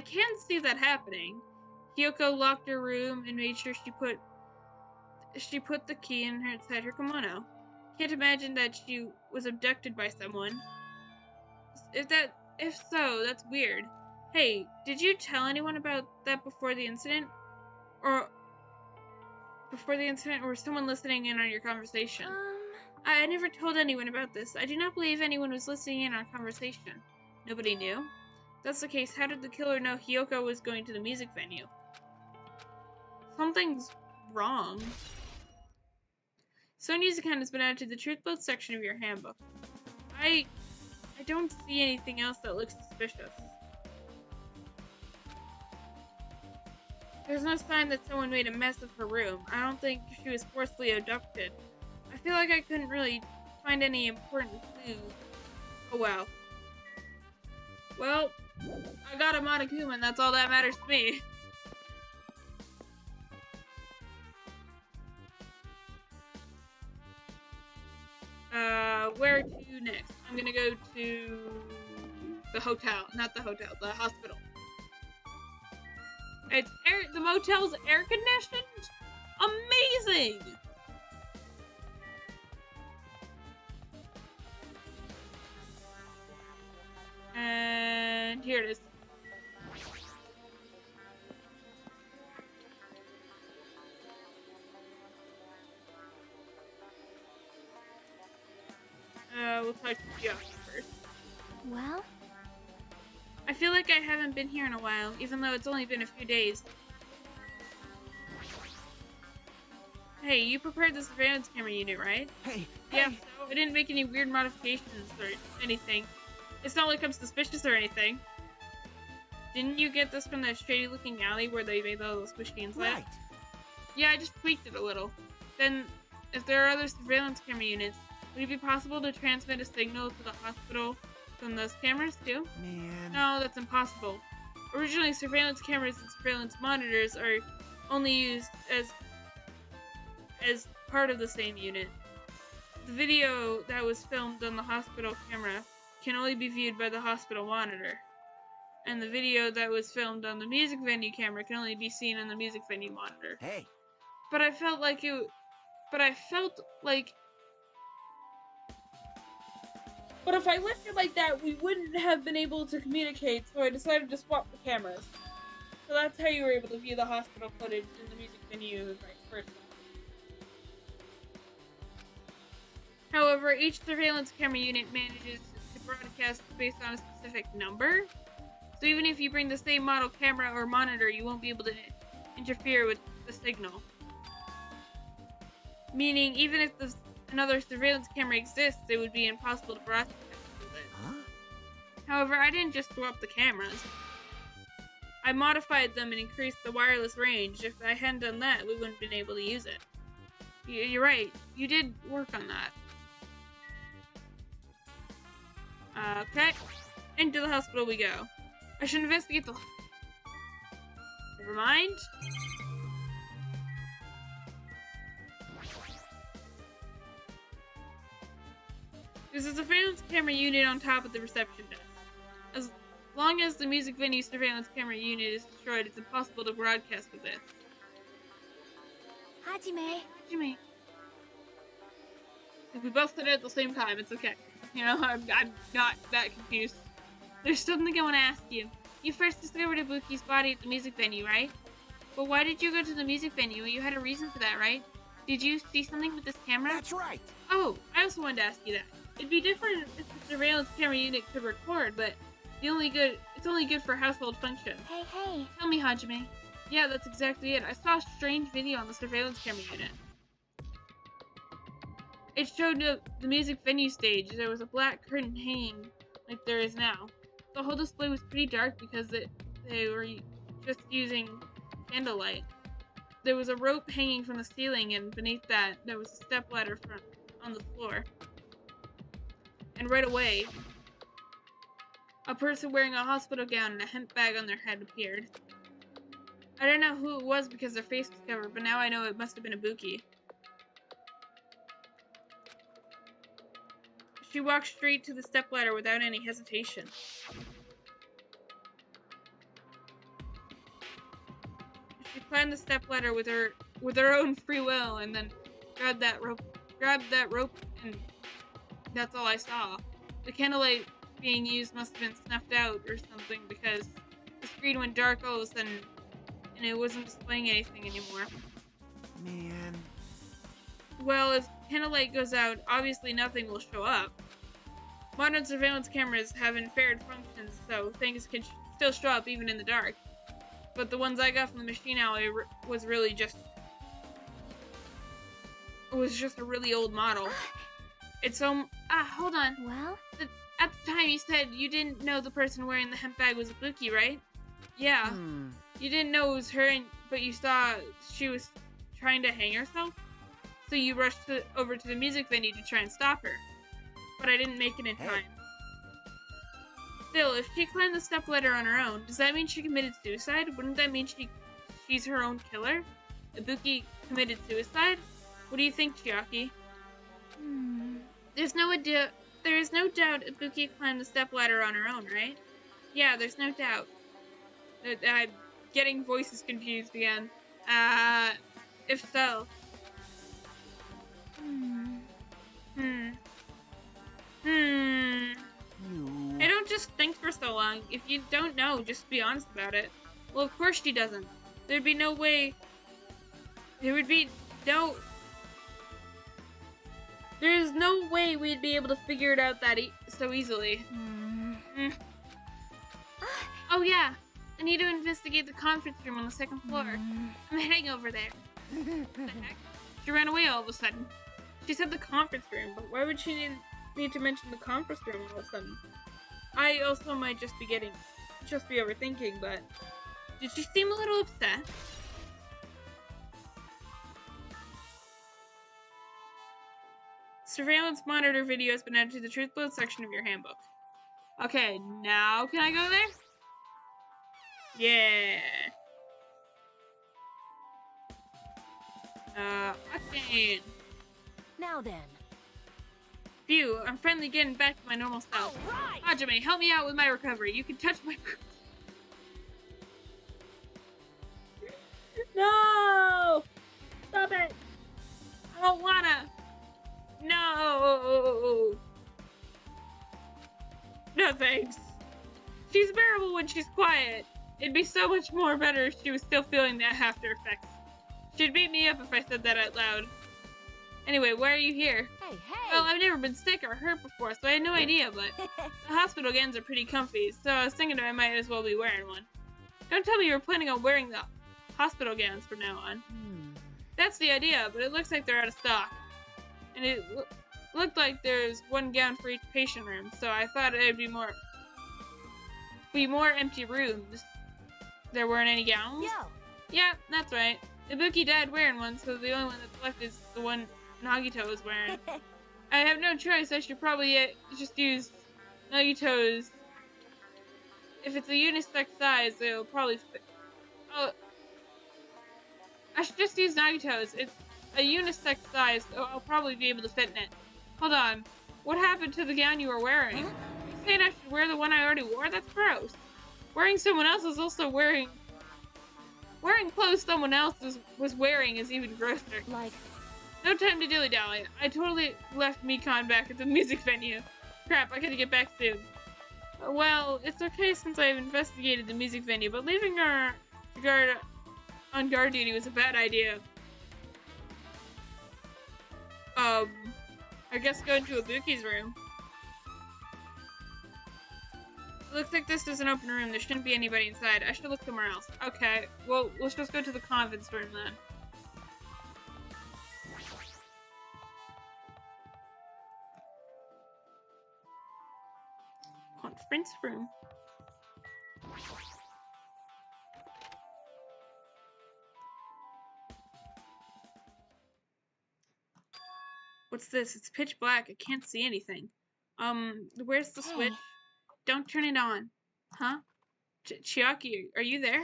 can't see that happening. Hyoko locked her room and made sure she put the key inside her kimono. Can't imagine that she was abducted by someone. If so, that's weird. Hey, did you tell anyone about that before the incident? Or was someone listening in on your conversation? I never told anyone about this. I do not believe anyone was listening in on our conversation. Nobody knew? If that's the case, how did the killer know Hyoko was going to the music venue? Something's wrong. Sonia's account has been added to the Truth Boat section of your handbook. I don't see anything else that looks suspicious. There's no sign that someone made a mess of her room. I don't think she was forcibly abducted. I feel like I couldn't really find any important clues. Oh well. Well, I got a Monokuma and that's all that matters to me. Where to next? I'm gonna go to the hotel. Not the hotel, the hospital. The motel's air conditioned? Amazing! And here it is. We'll talk to Josh first. Well? I feel like I haven't been here in a while, even though it's only been a few days. Hey, you prepared the surveillance camera unit, right? Hey, Yeah, hey. so I didn't make any weird modifications or anything. It's not like I'm suspicious or anything. Didn't you get this from that shady-looking alley where they made all those machines at? Right. Yeah, I just tweaked it a little. Then, if there are other surveillance camera units, would it be possible to transmit a signal to the hospital from those cameras too? Man. No, that's impossible. Originally, surveillance cameras and surveillance monitors are only used as part of the same unit. The video that was filmed on the hospital camera can only be viewed by the hospital monitor. And the video that was filmed on the music venue camera can only be seen on the music venue monitor. Hey. But I felt like But if I left it like that, we wouldn't have been able to communicate, so I decided to swap the cameras. So that's how you were able to view the hospital footage in the music venue and vice versa. However, each surveillance camera unit manages to broadcast based on a specific number. So even if you bring the same model camera or monitor, you won't be able to interfere with the signal. Meaning, even if another surveillance camera exists, it would be impossible to broadcast with it. Huh? However, I didn't just throw up the cameras. I modified them and increased the wireless range. If I hadn't done that, we wouldn't have been able to use it. You're right. You did work on that. Okay. Into the hospital we go. I should investigate the... Never mind. There's a surveillance camera unit on top of the reception desk. As long as the music venue surveillance camera unit is destroyed, it's impossible to broadcast with it. Hajime. Jimmy. If we both said it at the same time, it's okay. You know, I'm not that confused. There's something I want to ask you. You first discovered Ibuki's body at the music venue, right? But why did you go to the music venue? You had a reason for that, right? Did you see something with this camera? That's right. Oh, I also wanted to ask you that. It'd be different if the surveillance camera unit could record, but it's only good for household function. Hey. Tell me, Hajime. Yeah, that's exactly it. I saw a strange video on the surveillance camera unit. It showed the music venue stage. There was a black curtain hanging like there is now. The whole display was pretty dark because they were just using candlelight. There was a rope hanging from the ceiling, and beneath that, there was a stepladder on the floor. And right away, a person wearing a hospital gown and a hemp bag on their head appeared. I don't know who it was because their face was covered, but now I know it must have been Ibuki. She walked straight to the stepladder without any hesitation. She climbed the stepladder with her own free will, and then grabbed that rope, and that's all I saw. The candlelight being used must have been snuffed out or something because the screen went dark all of a sudden, and it wasn't displaying anything anymore. Man. Well, if candlelight goes out, obviously nothing will show up. Modern surveillance cameras have infrared functions, so things can still show up even in the dark. But the ones I got from the machine alley was just a really old model. It's so... hold on. Well? At the time you said you didn't know the person wearing the hemp bag was Ibuki, right? Yeah. You didn't know it was her, but you saw she was trying to hang herself? So you rushed over to the music venue to try and stop her. But I didn't make it in time. Still, if she climbed the stepladder on her own, does that mean she committed suicide? Wouldn't that mean she's her own killer? Ibuki committed suicide? What do you think, Chiaki? There is no doubt Ibuki climbed the stepladder on her own, right? Yeah, there's no doubt. I'm getting voices confused again. If so. I don't just think for so long. If you don't know, just be honest about it. Well, of course she doesn't. There'd be no way... There's no way we'd be able to figure it out so easally. Oh yeah, I need to investigate the conference room on the second floor. I'm heading over there. What the heck? She ran away all of a sudden. She said the conference room, but why would she need to mention the conference room all of a sudden? I also might just be overthinking, but did she seem a little upset? Surveillance monitor video has been added to the truth bullet section of your handbook. Okay, now can I go there? Yeah. Okay. Now then. Phew, I'm finally getting back to my normal self. Right. Hajime, help me out with my recovery. You can touch my... No! Stop it! I don't wanna! No! No thanks. She's bearable when she's quiet. It'd be so much more better if she was still feeling the after effects. She'd beat me up if I said that out loud. Anyway, why are you here? Hey, Well, I've never been sick or hurt before, so I had no idea, but the hospital gowns are pretty comfy, so I was thinking I might as well be wearing one. Don't tell me you were planning on wearing the hospital gowns from now on. That's the idea, but it looks like they're out of stock. And it looked like there's one gown for each patient room, so I thought it'd be more empty rooms. There weren't any gowns? Yeah, that's right. Ibuki died wearing one, so the only one that's left is the one Nagito is wearing. I have no choice. I should probably just use Nagito's. If it's a unisex size, it'll probably fit. Oh, I should just use Nagito's. It's a unisex size, so I'll probably be able to fit in it. Hold on. What happened to the gown you were wearing? You saying I should wear the one I already wore? That's gross. Wearing someone else is also wearing clothes someone else was wearing is even grosser. Like, No time to dilly-dally. I totally left Mikon back at the music venue. Crap, I gotta get back soon. Well, it's okay since I've investigated the music venue, but leaving our guard on guard duty was a bad idea. I guess go into Ibuki's room. Looks like this is an open room. There shouldn't be anybody inside. I should look somewhere else. Okay, well, let's just go to the conference room then. Conference room. What's this? It's pitch black. I can't see anything. Where's the switch? Don't turn it on. Huh? Chiaki, are you there?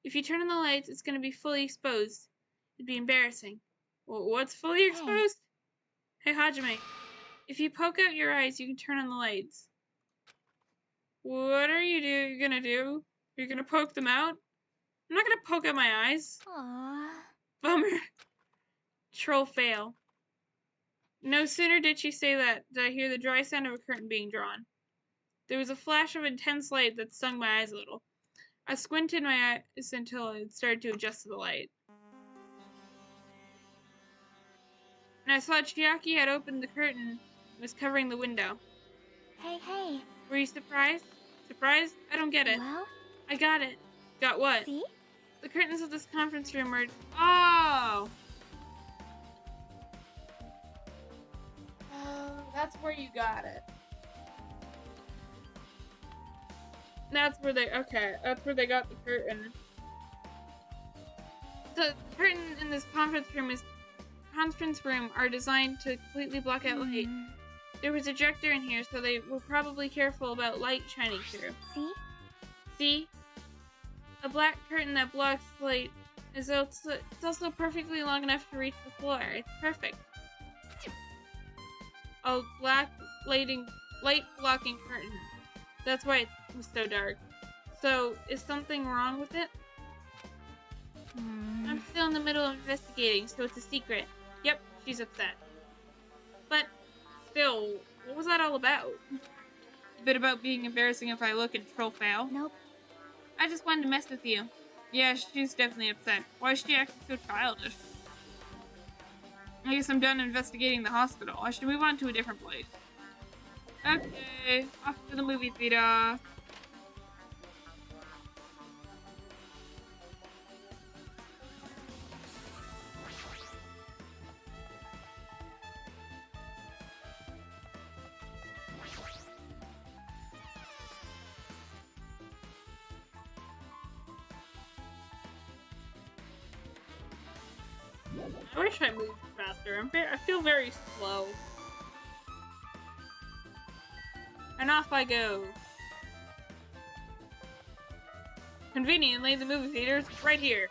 If you turn on the lights, it's gonna be fully exposed. It'd be embarrassing. Well, what's fully exposed? Hey, Hajime. If you poke out your eyes, you can turn on the lights. What are you gonna do? You're gonna poke them out? I'm not gonna poke out my eyes. aww. Bummer. Troll fail. No sooner did she say that, did I hear the dry sound of a curtain being drawn. There was a flash of intense light that stung my eyes a little. I squinted my eyes until it started to adjust to the light. And I saw Chiaki had opened the curtain and was covering the window. Hey. Were you surprised? Surprised? I don't get it. Well, I got it. Got what? see? The curtains of this conference room are... Oh! That's where you got it. That's where they... Okay, that's where they got the curtain. The curtain in this conference room are designed to completely block out light. There was a projector in here, so they were probably careful about light shining through. See? See? A black curtain that blocks light is also, it's also perfectly long enough to reach the floor. It's perfect. A black light blocking curtain. That's why it was so dark. So, is something wrong with it? I'm still in the middle of investigating, so it's a secret. Yep, she's upset. But, still, what was that all about? A bit about being embarrassing if I look and troll fail. Nope. I just wanted to mess with you. Yeah, she's definitely upset. Why is she acting so childish? I guess I'm done investigating the hospital. I should move on to a different place. Okay, off to the movie theater. I wish I moved faster. I feel very slow. And off I go. Conveniently, the movie theater is right here.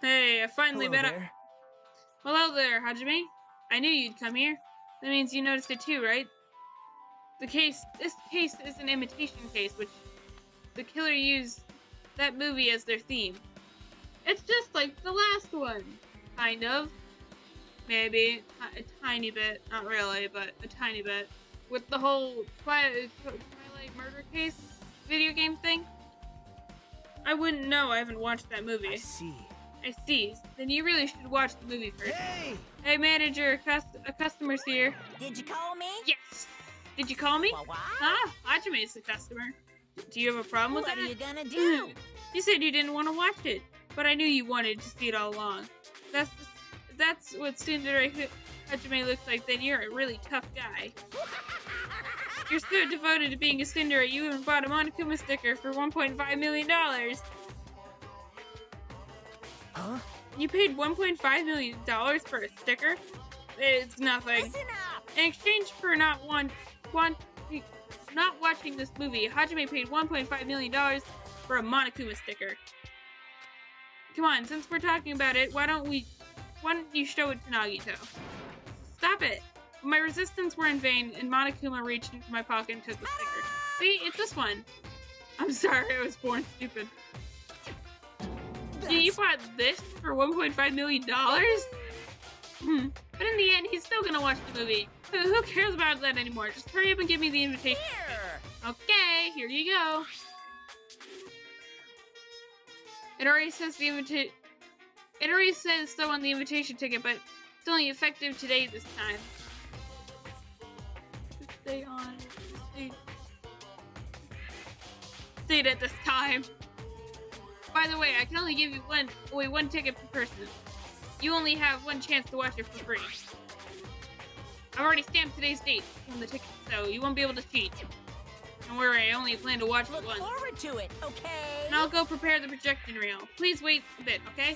Hey, I finally met up. Hello there, Hajime. I knew you'd come here. That means you noticed it too, right? This case is an imitation case, which the killer used that movie as their theme. It's just like the last one. Kind of. Maybe. A tiny bit. Not really, but a tiny bit. With the whole Twilight murder case video game thing. I wouldn't know. I haven't watched that movie. I see. I see. Then you really should watch the movie first. Hey! Hey, manager, a customer's here. Did you call me? Yes. Did you call me? What? Ah, Hajime's the customer. Do you have a problem with What that? are you gonna do? You said you didn't want to watch it, but I knew you wanted to see it all along. That's what Tsundere Hajime looks like. Then you're a really tough guy. You're so devoted to being a Tsundere, you even bought a Monokuma sticker for $1.5 million. Huh? You paid $1.5 million for a sticker? It's nothing. Listen up! In exchange for not watching this movie, Hajime paid $1.5 million for a Monokuma sticker. Come on, since we're talking about it, why don't you show it to Nagito? Stop it! My resistance were in vain, and Monokuma reached into my pocket and took the sticker. See, it's this one. I'm sorry, I was born stupid. You bought this for $1.5 million? But in the end, he's still gonna watch the movie. Who cares about that anymore? Just hurry up and give me the invitation. Here! Okay, here you go. It already says so on the invitation ticket, but it's only effective today this time. Stay on. Stayed at this time. By the way, I can only give you one ticket per person. You only have one chance to watch it for free. I've already stamped today's date on the ticket, so you won't be able to cheat. Don't worry, I only plan to watch it Look once. forward to it, okay? And I'll go prepare the projection reel. Please wait a bit, okay?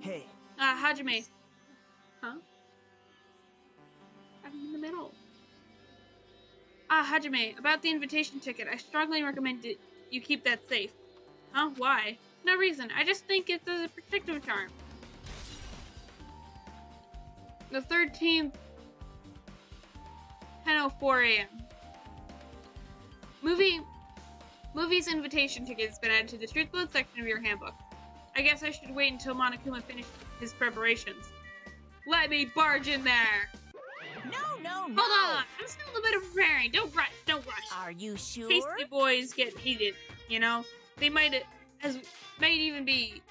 Hey. Hajime. Huh? I'm in the middle. Hajime, about the invitation ticket, I strongly recommend you keep that safe. Huh? Why? No reason. I just think it's a protective charm. The 13th, 10:04 a.m. Movie's invitation ticket has been added to the Truthful section of your handbook. I guess I should wait until Monokuma finishes his preparations. Let me barge in there! No! Hold on! I'm still a bit of preparing. Don't rush. Are you sure? Tasty boys get heated, you know? They might even get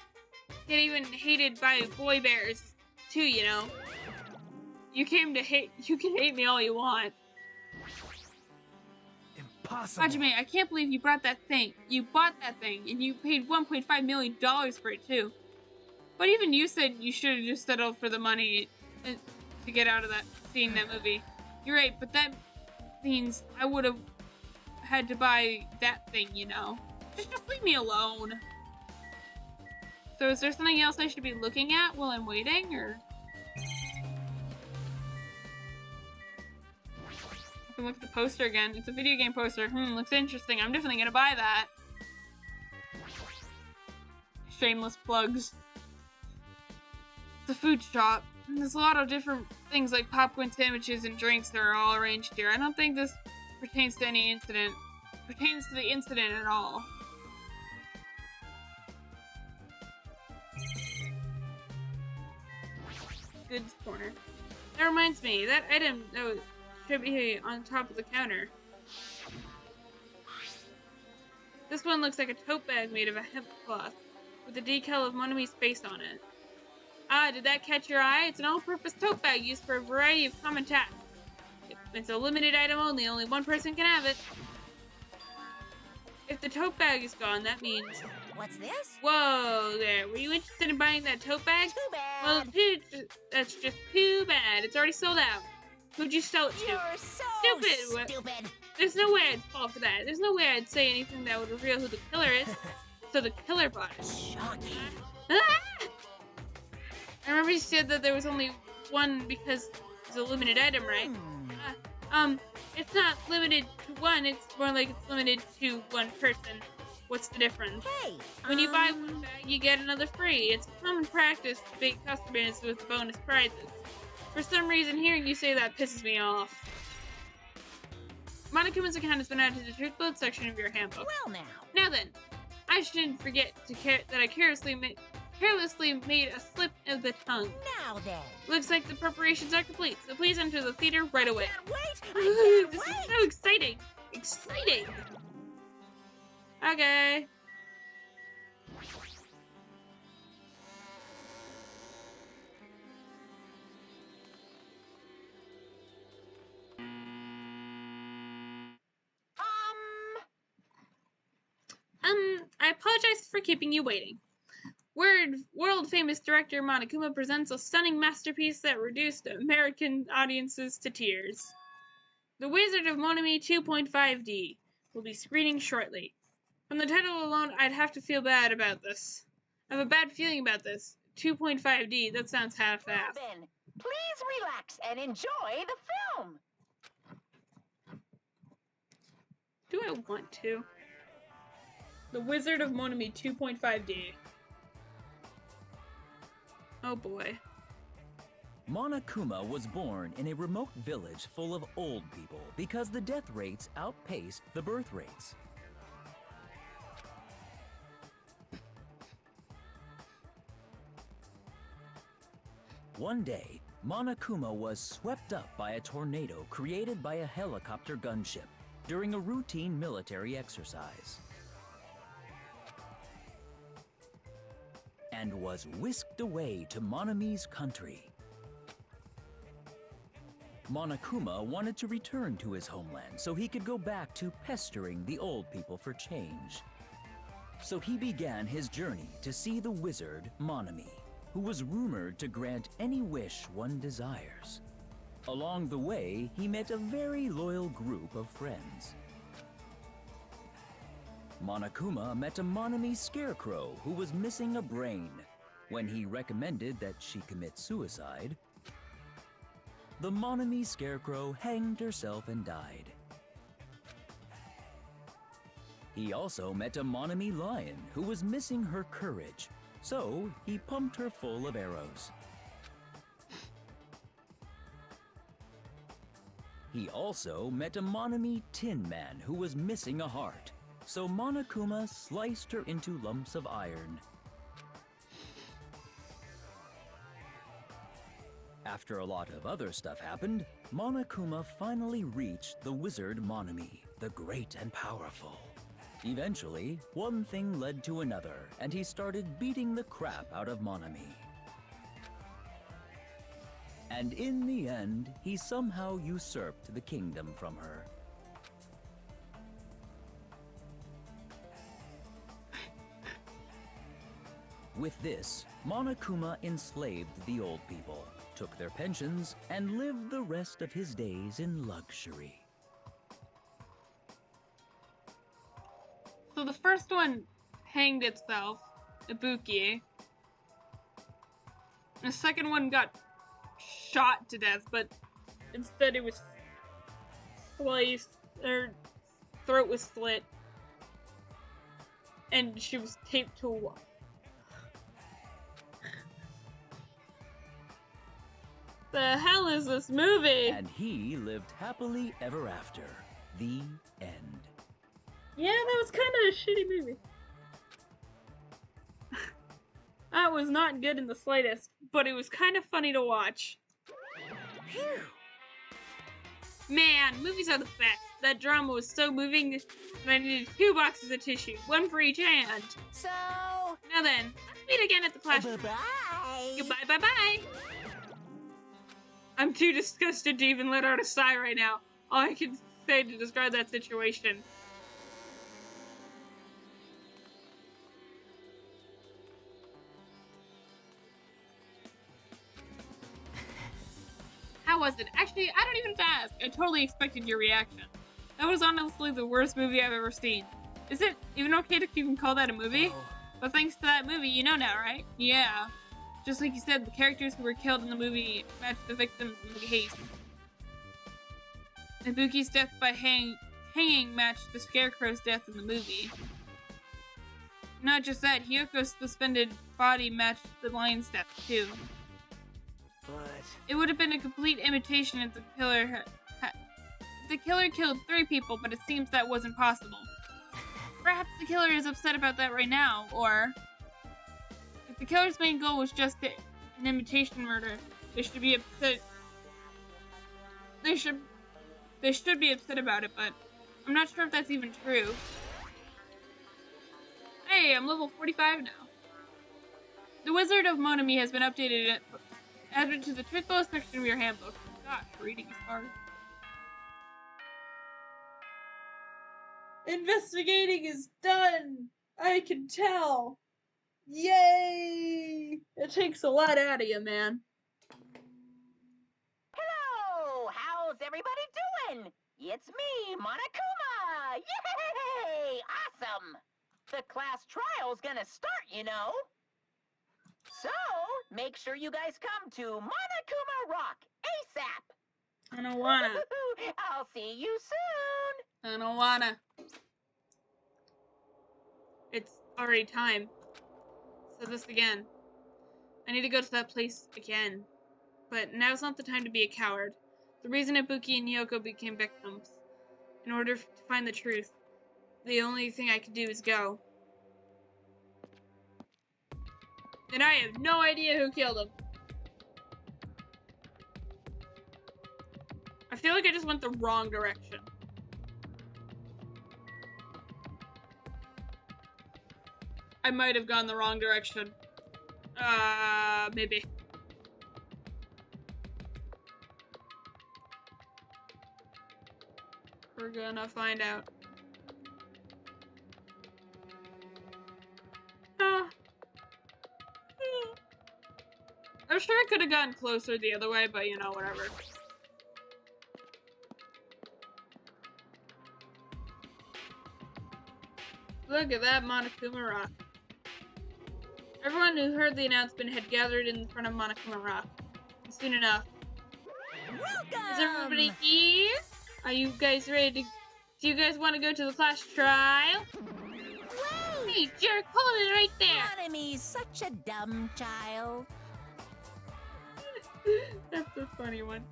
even hated by boy bears, too, you know? You can hate me all you want. Impossible. Hajime, I can't believe you brought that thing. You bought that thing, and you paid $1.5 million for it, too. But even you said you should have just settled for the money to get out of seeing that movie. You're right, but that means I would have had to buy that thing, you know? Just leave me alone. So is there something else I should be looking at while I'm waiting, or? I can look at the poster again. It's a video game poster. Looks interesting. I'm definitely gonna buy that. Shameless plugs. It's a food shop. There's a lot of different things like popcorn sandwiches and drinks that are all arranged here. I don't think this pertains to the incident at all. Goods corner. That reminds me, that item should be on top of the counter. This one looks like a tote bag made of a hemp cloth with a decal of Monami's face on it. Did that catch your eye? It's an all-purpose tote bag used for a variety of common tasks. It's a limited item only one person can have it. If the tote bag is gone, that means... What's this? Whoa there, were you interested in buying that tote bag? Too bad. Well, that's just too bad. It's already sold out. Who'd you sell it to? You're so Stupid. stupid. There's no way I'd fall for that. There's no way I'd say anything that would reveal who the killer is. So the killer bought it. Shocking. Ah! I remember you said that there was only one because it's a limited item, right? It's not limited to one, it's more like it's limited to one person. What's the difference? Hey, When you buy one bag, you get another free. It's common practice to bait customers with bonus prizes. For some reason, hearing you say that pisses me off. Monokuma's account has been added to the Truth Blood section of your handbook. well now. Now then, I shouldn't forget that I carelessly made a slip of the tongue. Now then. Looks like the preparations are complete, so please enter the theater right away. Can't wait. Ooh, I this can't is wait. so exciting! Exciting! Okay. I apologize for keeping you waiting. World-famous director Monokuma presents a stunning masterpiece that reduced American audiences to tears. The Wizard of Monami 2.5D will be screening shortly. From the title alone, I'd have to feel bad about this. I have a bad feeling about this. 2.5D, that sounds half-assed. Robin, please relax and enjoy the film. Do I want to? The Wizard of Monami 2.5D. Oh boy. Monokuma was born in a remote village full of old people because the death rates outpaced the birth rates. One day, Monokuma was swept up by a tornado created by a helicopter gunship during a routine military exercise, and was whisked away to Monami's country. Monokuma wanted to return to his homeland so he could go back to pestering the old people for change. So he began his journey to see the wizard Monami, who was rumored to grant any wish one desires. Along the way, he met a very loyal group of friends. Monokuma met a Monami scarecrow who was missing a brain. When he recommended that she commit suicide, the Monami scarecrow hanged herself and died. He also met a Monami lion who was missing her courage, so he pumped her full of arrows. He also met a Monami tin man who was missing a heart, so Monokuma sliced her into lumps of iron. After a lot of other stuff happened, Monokuma finally reached the wizard Monami, the great and powerful. Eventually, one thing led to another, and he started beating the crap out of Monami. And in the end, he somehow usurped the kingdom from her. With this, Monokuma enslaved the old people, took their pensions, and lived the rest of his days in luxury. So the first one hanged itself, Ibuki. The second one got shot to death, but instead it was sliced, her throat was slit, and she was taped to a wall. The hell is this movie? And he lived happily ever after. The end. Yeah, that was kind of a shitty movie. That was not good in the slightest, but it was kind of funny to watch. Phew. Man, movies are the best. That drama was so moving that I needed 2 boxes of tissue, 1 for each hand. So, Now then, let's meet again at the flash. bye-bye. Goodbye, bye-bye. I'm too disgusted to even let out a sigh right now. All I can say to describe that situation. How was it? Actually, I don't even have to ask. I totally expected your reaction. That was honestly the worst movie I've ever seen. Is it even okay to even call that a movie? Oh. But thanks to that movie, you know now, right? Yeah. Just like you said, the characters who were killed in the movie matched the victims in the case. Ibuki's death by hanging matched the Scarecrow's death in the movie. Not just that, Hyoko's suspended body matched the lion's death, too. But It would have been a complete imitation if the killer the killer killed 3 people, but it seems that wasn't possible. Perhaps the killer is upset about that right now, or if the killer's main goal was just an imitation murder, they should be upset. They should be upset about it, but I'm not sure if that's even true. Yay! I'm level 45 now. The Wizard of Monami has been updated. Added to the truthful section of your handbook. Gosh, reading is hard. Investigating is done! I can tell! Yay! It takes a lot out of you, man. Hello! How's everybody doing? It's me, Monokuma! Yay! Awesome! The class trial's gonna start, you know. So, make sure you guys come to Monokuma Rock ASAP! I don't wanna. I'll see you soon! I don't wanna. It's already time. So this again. I need to go to that place again. But now's not the time to be a coward. The reason Ibuki and Yoko became victims. In order to find the truth, the only thing I can do is go. And I have no idea who killed him. I feel like I just went the wrong direction. I might have gone the wrong direction. Maybe. We're gonna find out. I'm sure I could have gotten closer the other way, but you know, whatever. Look at that Monokuma Rock. Everyone who heard the announcement had gathered in front of Monokuma Rock. Soon enough. Welcome! Is everybody here? Are you guys ready to... Do you guys want to go to the class trial? Wait! Hey, jerk, hold it right there! Monami's such a dumb child. That's a funny one.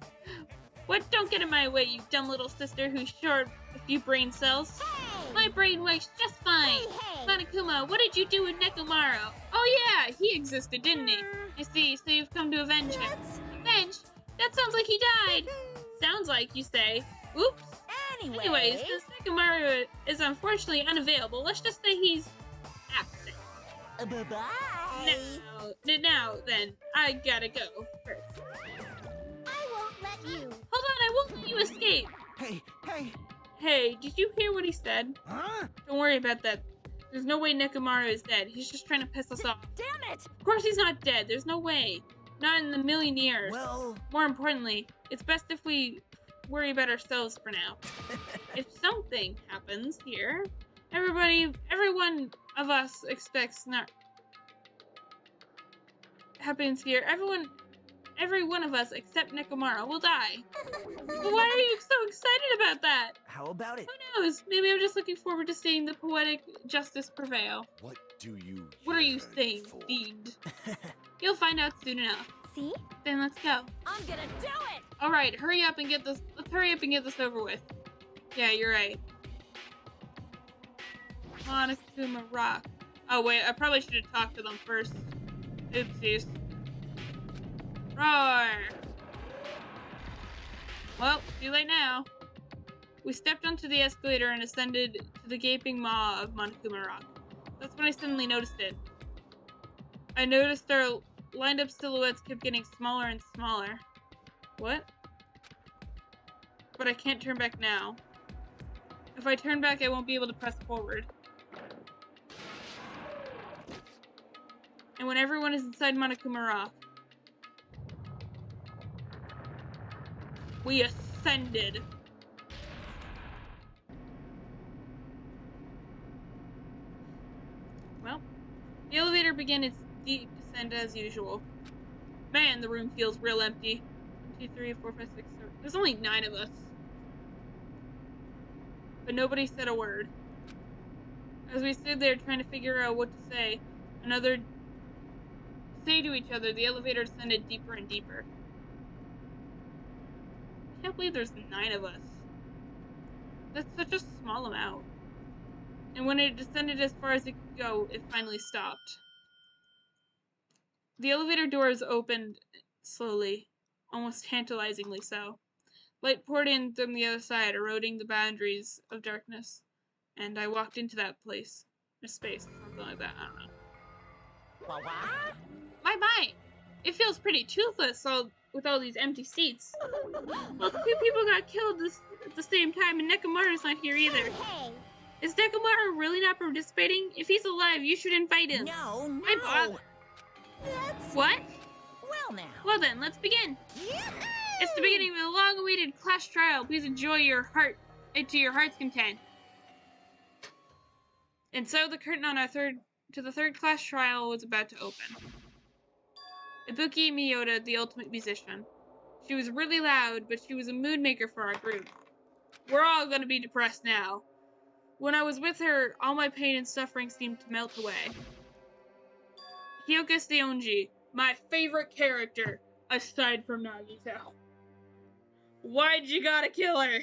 What? Don't get in my way, you dumb little sister who's short a few brain cells. Hey! My brain works just fine. Hey! Monokuma, what did you do with Nekomaru? Oh yeah, he existed, didn't he? I see, so you've come to avenge him. Avenge? That sounds like he died. Sounds like, you say. Oops. Anyways, since Nekomaru is unfortunately unavailable, let's just say he's absent. Bye-bye. Now then, I gotta go first. I won't let you. Hold on, I won't let you escape. Hey, hey! Hey, did you hear what he said? Huh? Don't worry about that. There's no way Nekomaru is dead. He's just trying to piss us off. Damn it! Of course he's not dead. There's no way. Not in a million years. Well, More importantly, it's best if we worry about ourselves for now. If something happens here, everyone of us expects not happens here. Every one of us except Nekomaru will die. But why are you so excited about that? how about it? Who knows? Maybe I'm just looking forward to seeing the poetic justice prevail. What do you What are you yearn saying, for? fiend? You'll find out soon enough. See? Then let's go. I'm gonna do it! All right, hurry up and get this. Let's hurry up and get this over with. Yeah, you're right. Monokuma Rock. Oh wait, I probably should have talked to them first. Oopsies. Roar! Well, too late now. We stepped onto the escalator and ascended to the gaping maw of Monokuma Rock. That's when I suddenly noticed it. I noticed our lined up silhouettes kept getting smaller and smaller. What? But I can't turn back now. If I turn back, I won't be able to press forward. And when everyone is inside Monokuma Rock, we ascended. Well, the elevator began its deep descent as usual. Man, the room feels real empty. 1, 2, 3, 4, 5, 6, 7. There's only 9 of us. But nobody said a word. As we stood there trying to figure out what to say to each other, the elevator descended deeper and deeper. I can't believe there's 9 of us. That's such a small amount. And when it descended as far as it could go, it finally stopped. The elevator doors opened slowly, almost tantalizingly so. Light poured in from the other side, eroding the boundaries of darkness, and I walked into that place. Or space, something like that. I don't know. What? My. It feels pretty toothless with all these empty seats. Well, 2 people got killed at the same time, and Nekomaru's not here either. Hey! Is Nekomaru really not participating? If he's alive, you should invite him. No, My no! bother. That's... What? Well now. Well then, let's begin. Yahoo! It's the beginning of a long-awaited class trial. Please enjoy to your heart's content. And so the curtain on the third class trial was about to open. Ibuki Miyota, the ultimate musician. She was really loud, but she was a mood maker for our group. We're all gonna be depressed now. When I was with her, all my pain and suffering seemed to melt away. Hyoka Seonji, my favorite character, aside from Nagito. Why'd you gotta kill her?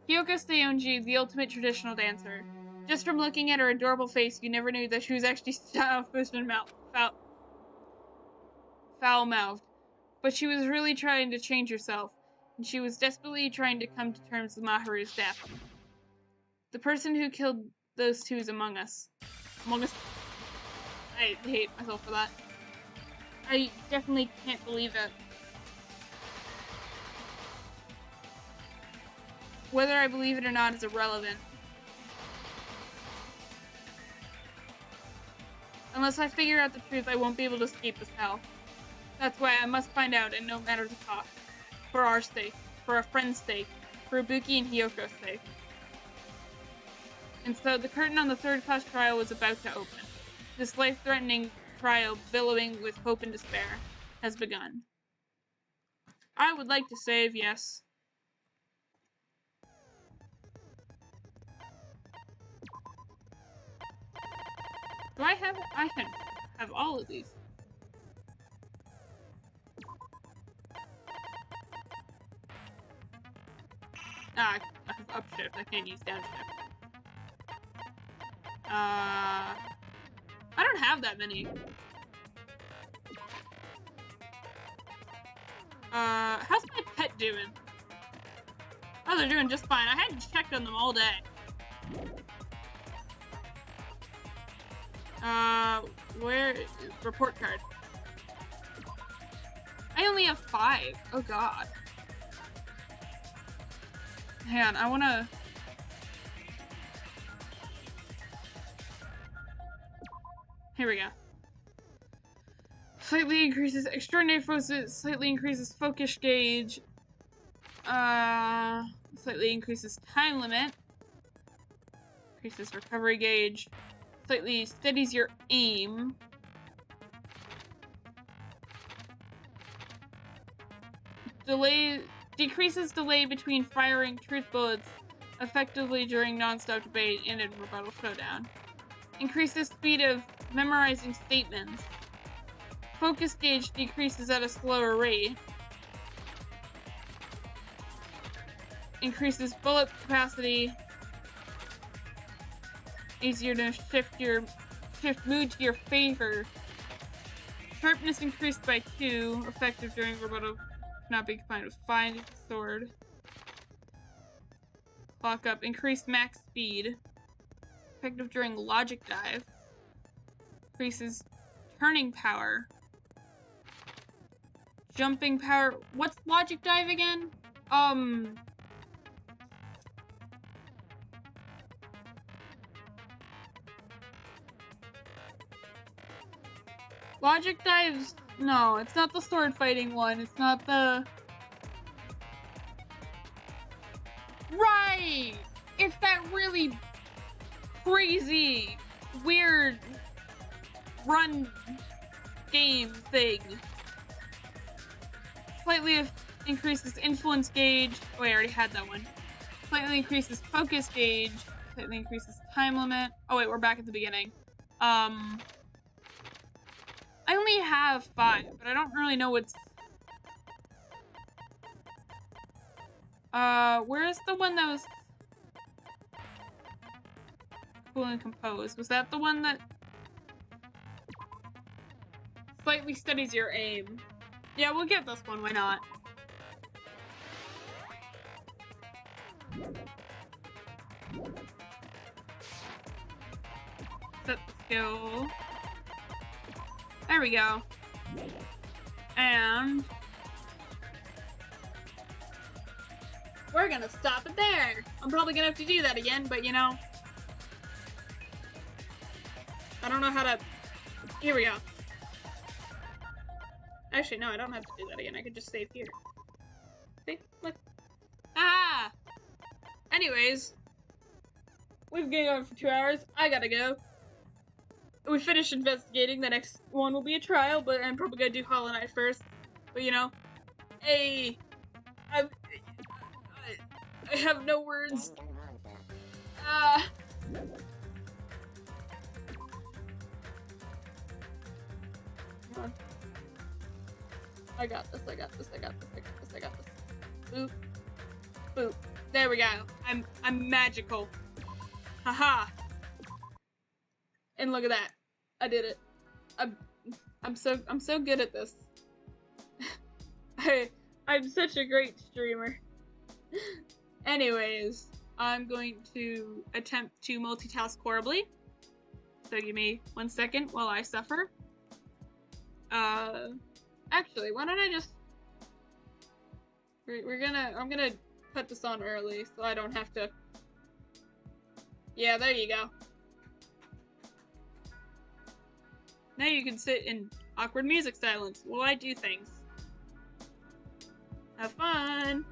Hyoka Seonji, the ultimate traditional dancer. Just from looking at her adorable face, you never knew that she was actually selfish and foul-mouthed. But she was really trying to change herself, and she was desperately trying to come to terms with Maharu's death. The person who killed those 2 is among us. Among us. I hate myself for that. I definitely can't believe it. Whether I believe it or not is irrelevant. Unless I figure out the truth, I won't be able to escape this hell. That's why I must find out, and no matter the cost. For our sake, for our friend's sake, for Ibuki and Hyoko's sake. And so the curtain on the third class trial was about to open. This life-threatening trial, billowing with hope and despair, has begun. I would like to save, yes. I can have all of these. I have upshift, I can't use downshift. I don't have that many. How's my pet doing? Oh, they're doing just fine. I hadn't checked on them all day. Where is report card? I only have 5. Oh god. Hang on, I wanna... Here we go. Slightly increases extraordinary forces, slightly increases focus gauge, slightly increases time limit, increases recovery gauge, slightly steadies your aim, decreases delay between firing truth bullets effectively during non-stop debate and in rebuttal showdown, increases speed of memorizing statements, focus gauge decreases at a slower rate, increases bullet capacity, easier to shift mood to your favor, sharpness increased by 2, effective during rebuttal, cannot be combined with fine sword, clock up, increased max speed, effective during logic dive, increases turning power, jumping power. What's logic dive again? Logic dives. No, it's not the sword fighting one. It's not the. Right! It's that really crazy, weird run game thing. Slightly increases influence gauge. Oh, I already had that one. Slightly increases focus gauge. Slightly increases time limit. Oh wait, we're back at the beginning. I only have 5, but I don't really know what's... where's the one that was... Cool and composed? Was that the one that... Slightly steadies your aim? Yeah, we'll get this one, why not? Set the skill. There we go. And we're gonna stop it there. I'm probably gonna have to do that again, but you know, I don't know how to. Here we go. Actually, no, I don't have to do that again. I could just save here. See? Look. Ah! Anyways, we've been going for 2 hours. I gotta go. We finished investigating. The next one will be a trial, but I'm probably gonna do Hollow Knight first. But you know, I have no words. Come on. I got this, I got this, I got this, I got this, I got this. Boop. Boop. There we go. I'm magical. Haha. And look at that. I did it. I'm so good at this. I'm such a great streamer. Anyways, I'm going to attempt to multitask horribly. So give me 1 second while I suffer. Actually, why don't I just... I'm gonna put this on early so I don't have to... Yeah, there you go. Now you can sit in awkward music silence while I do things. Have fun!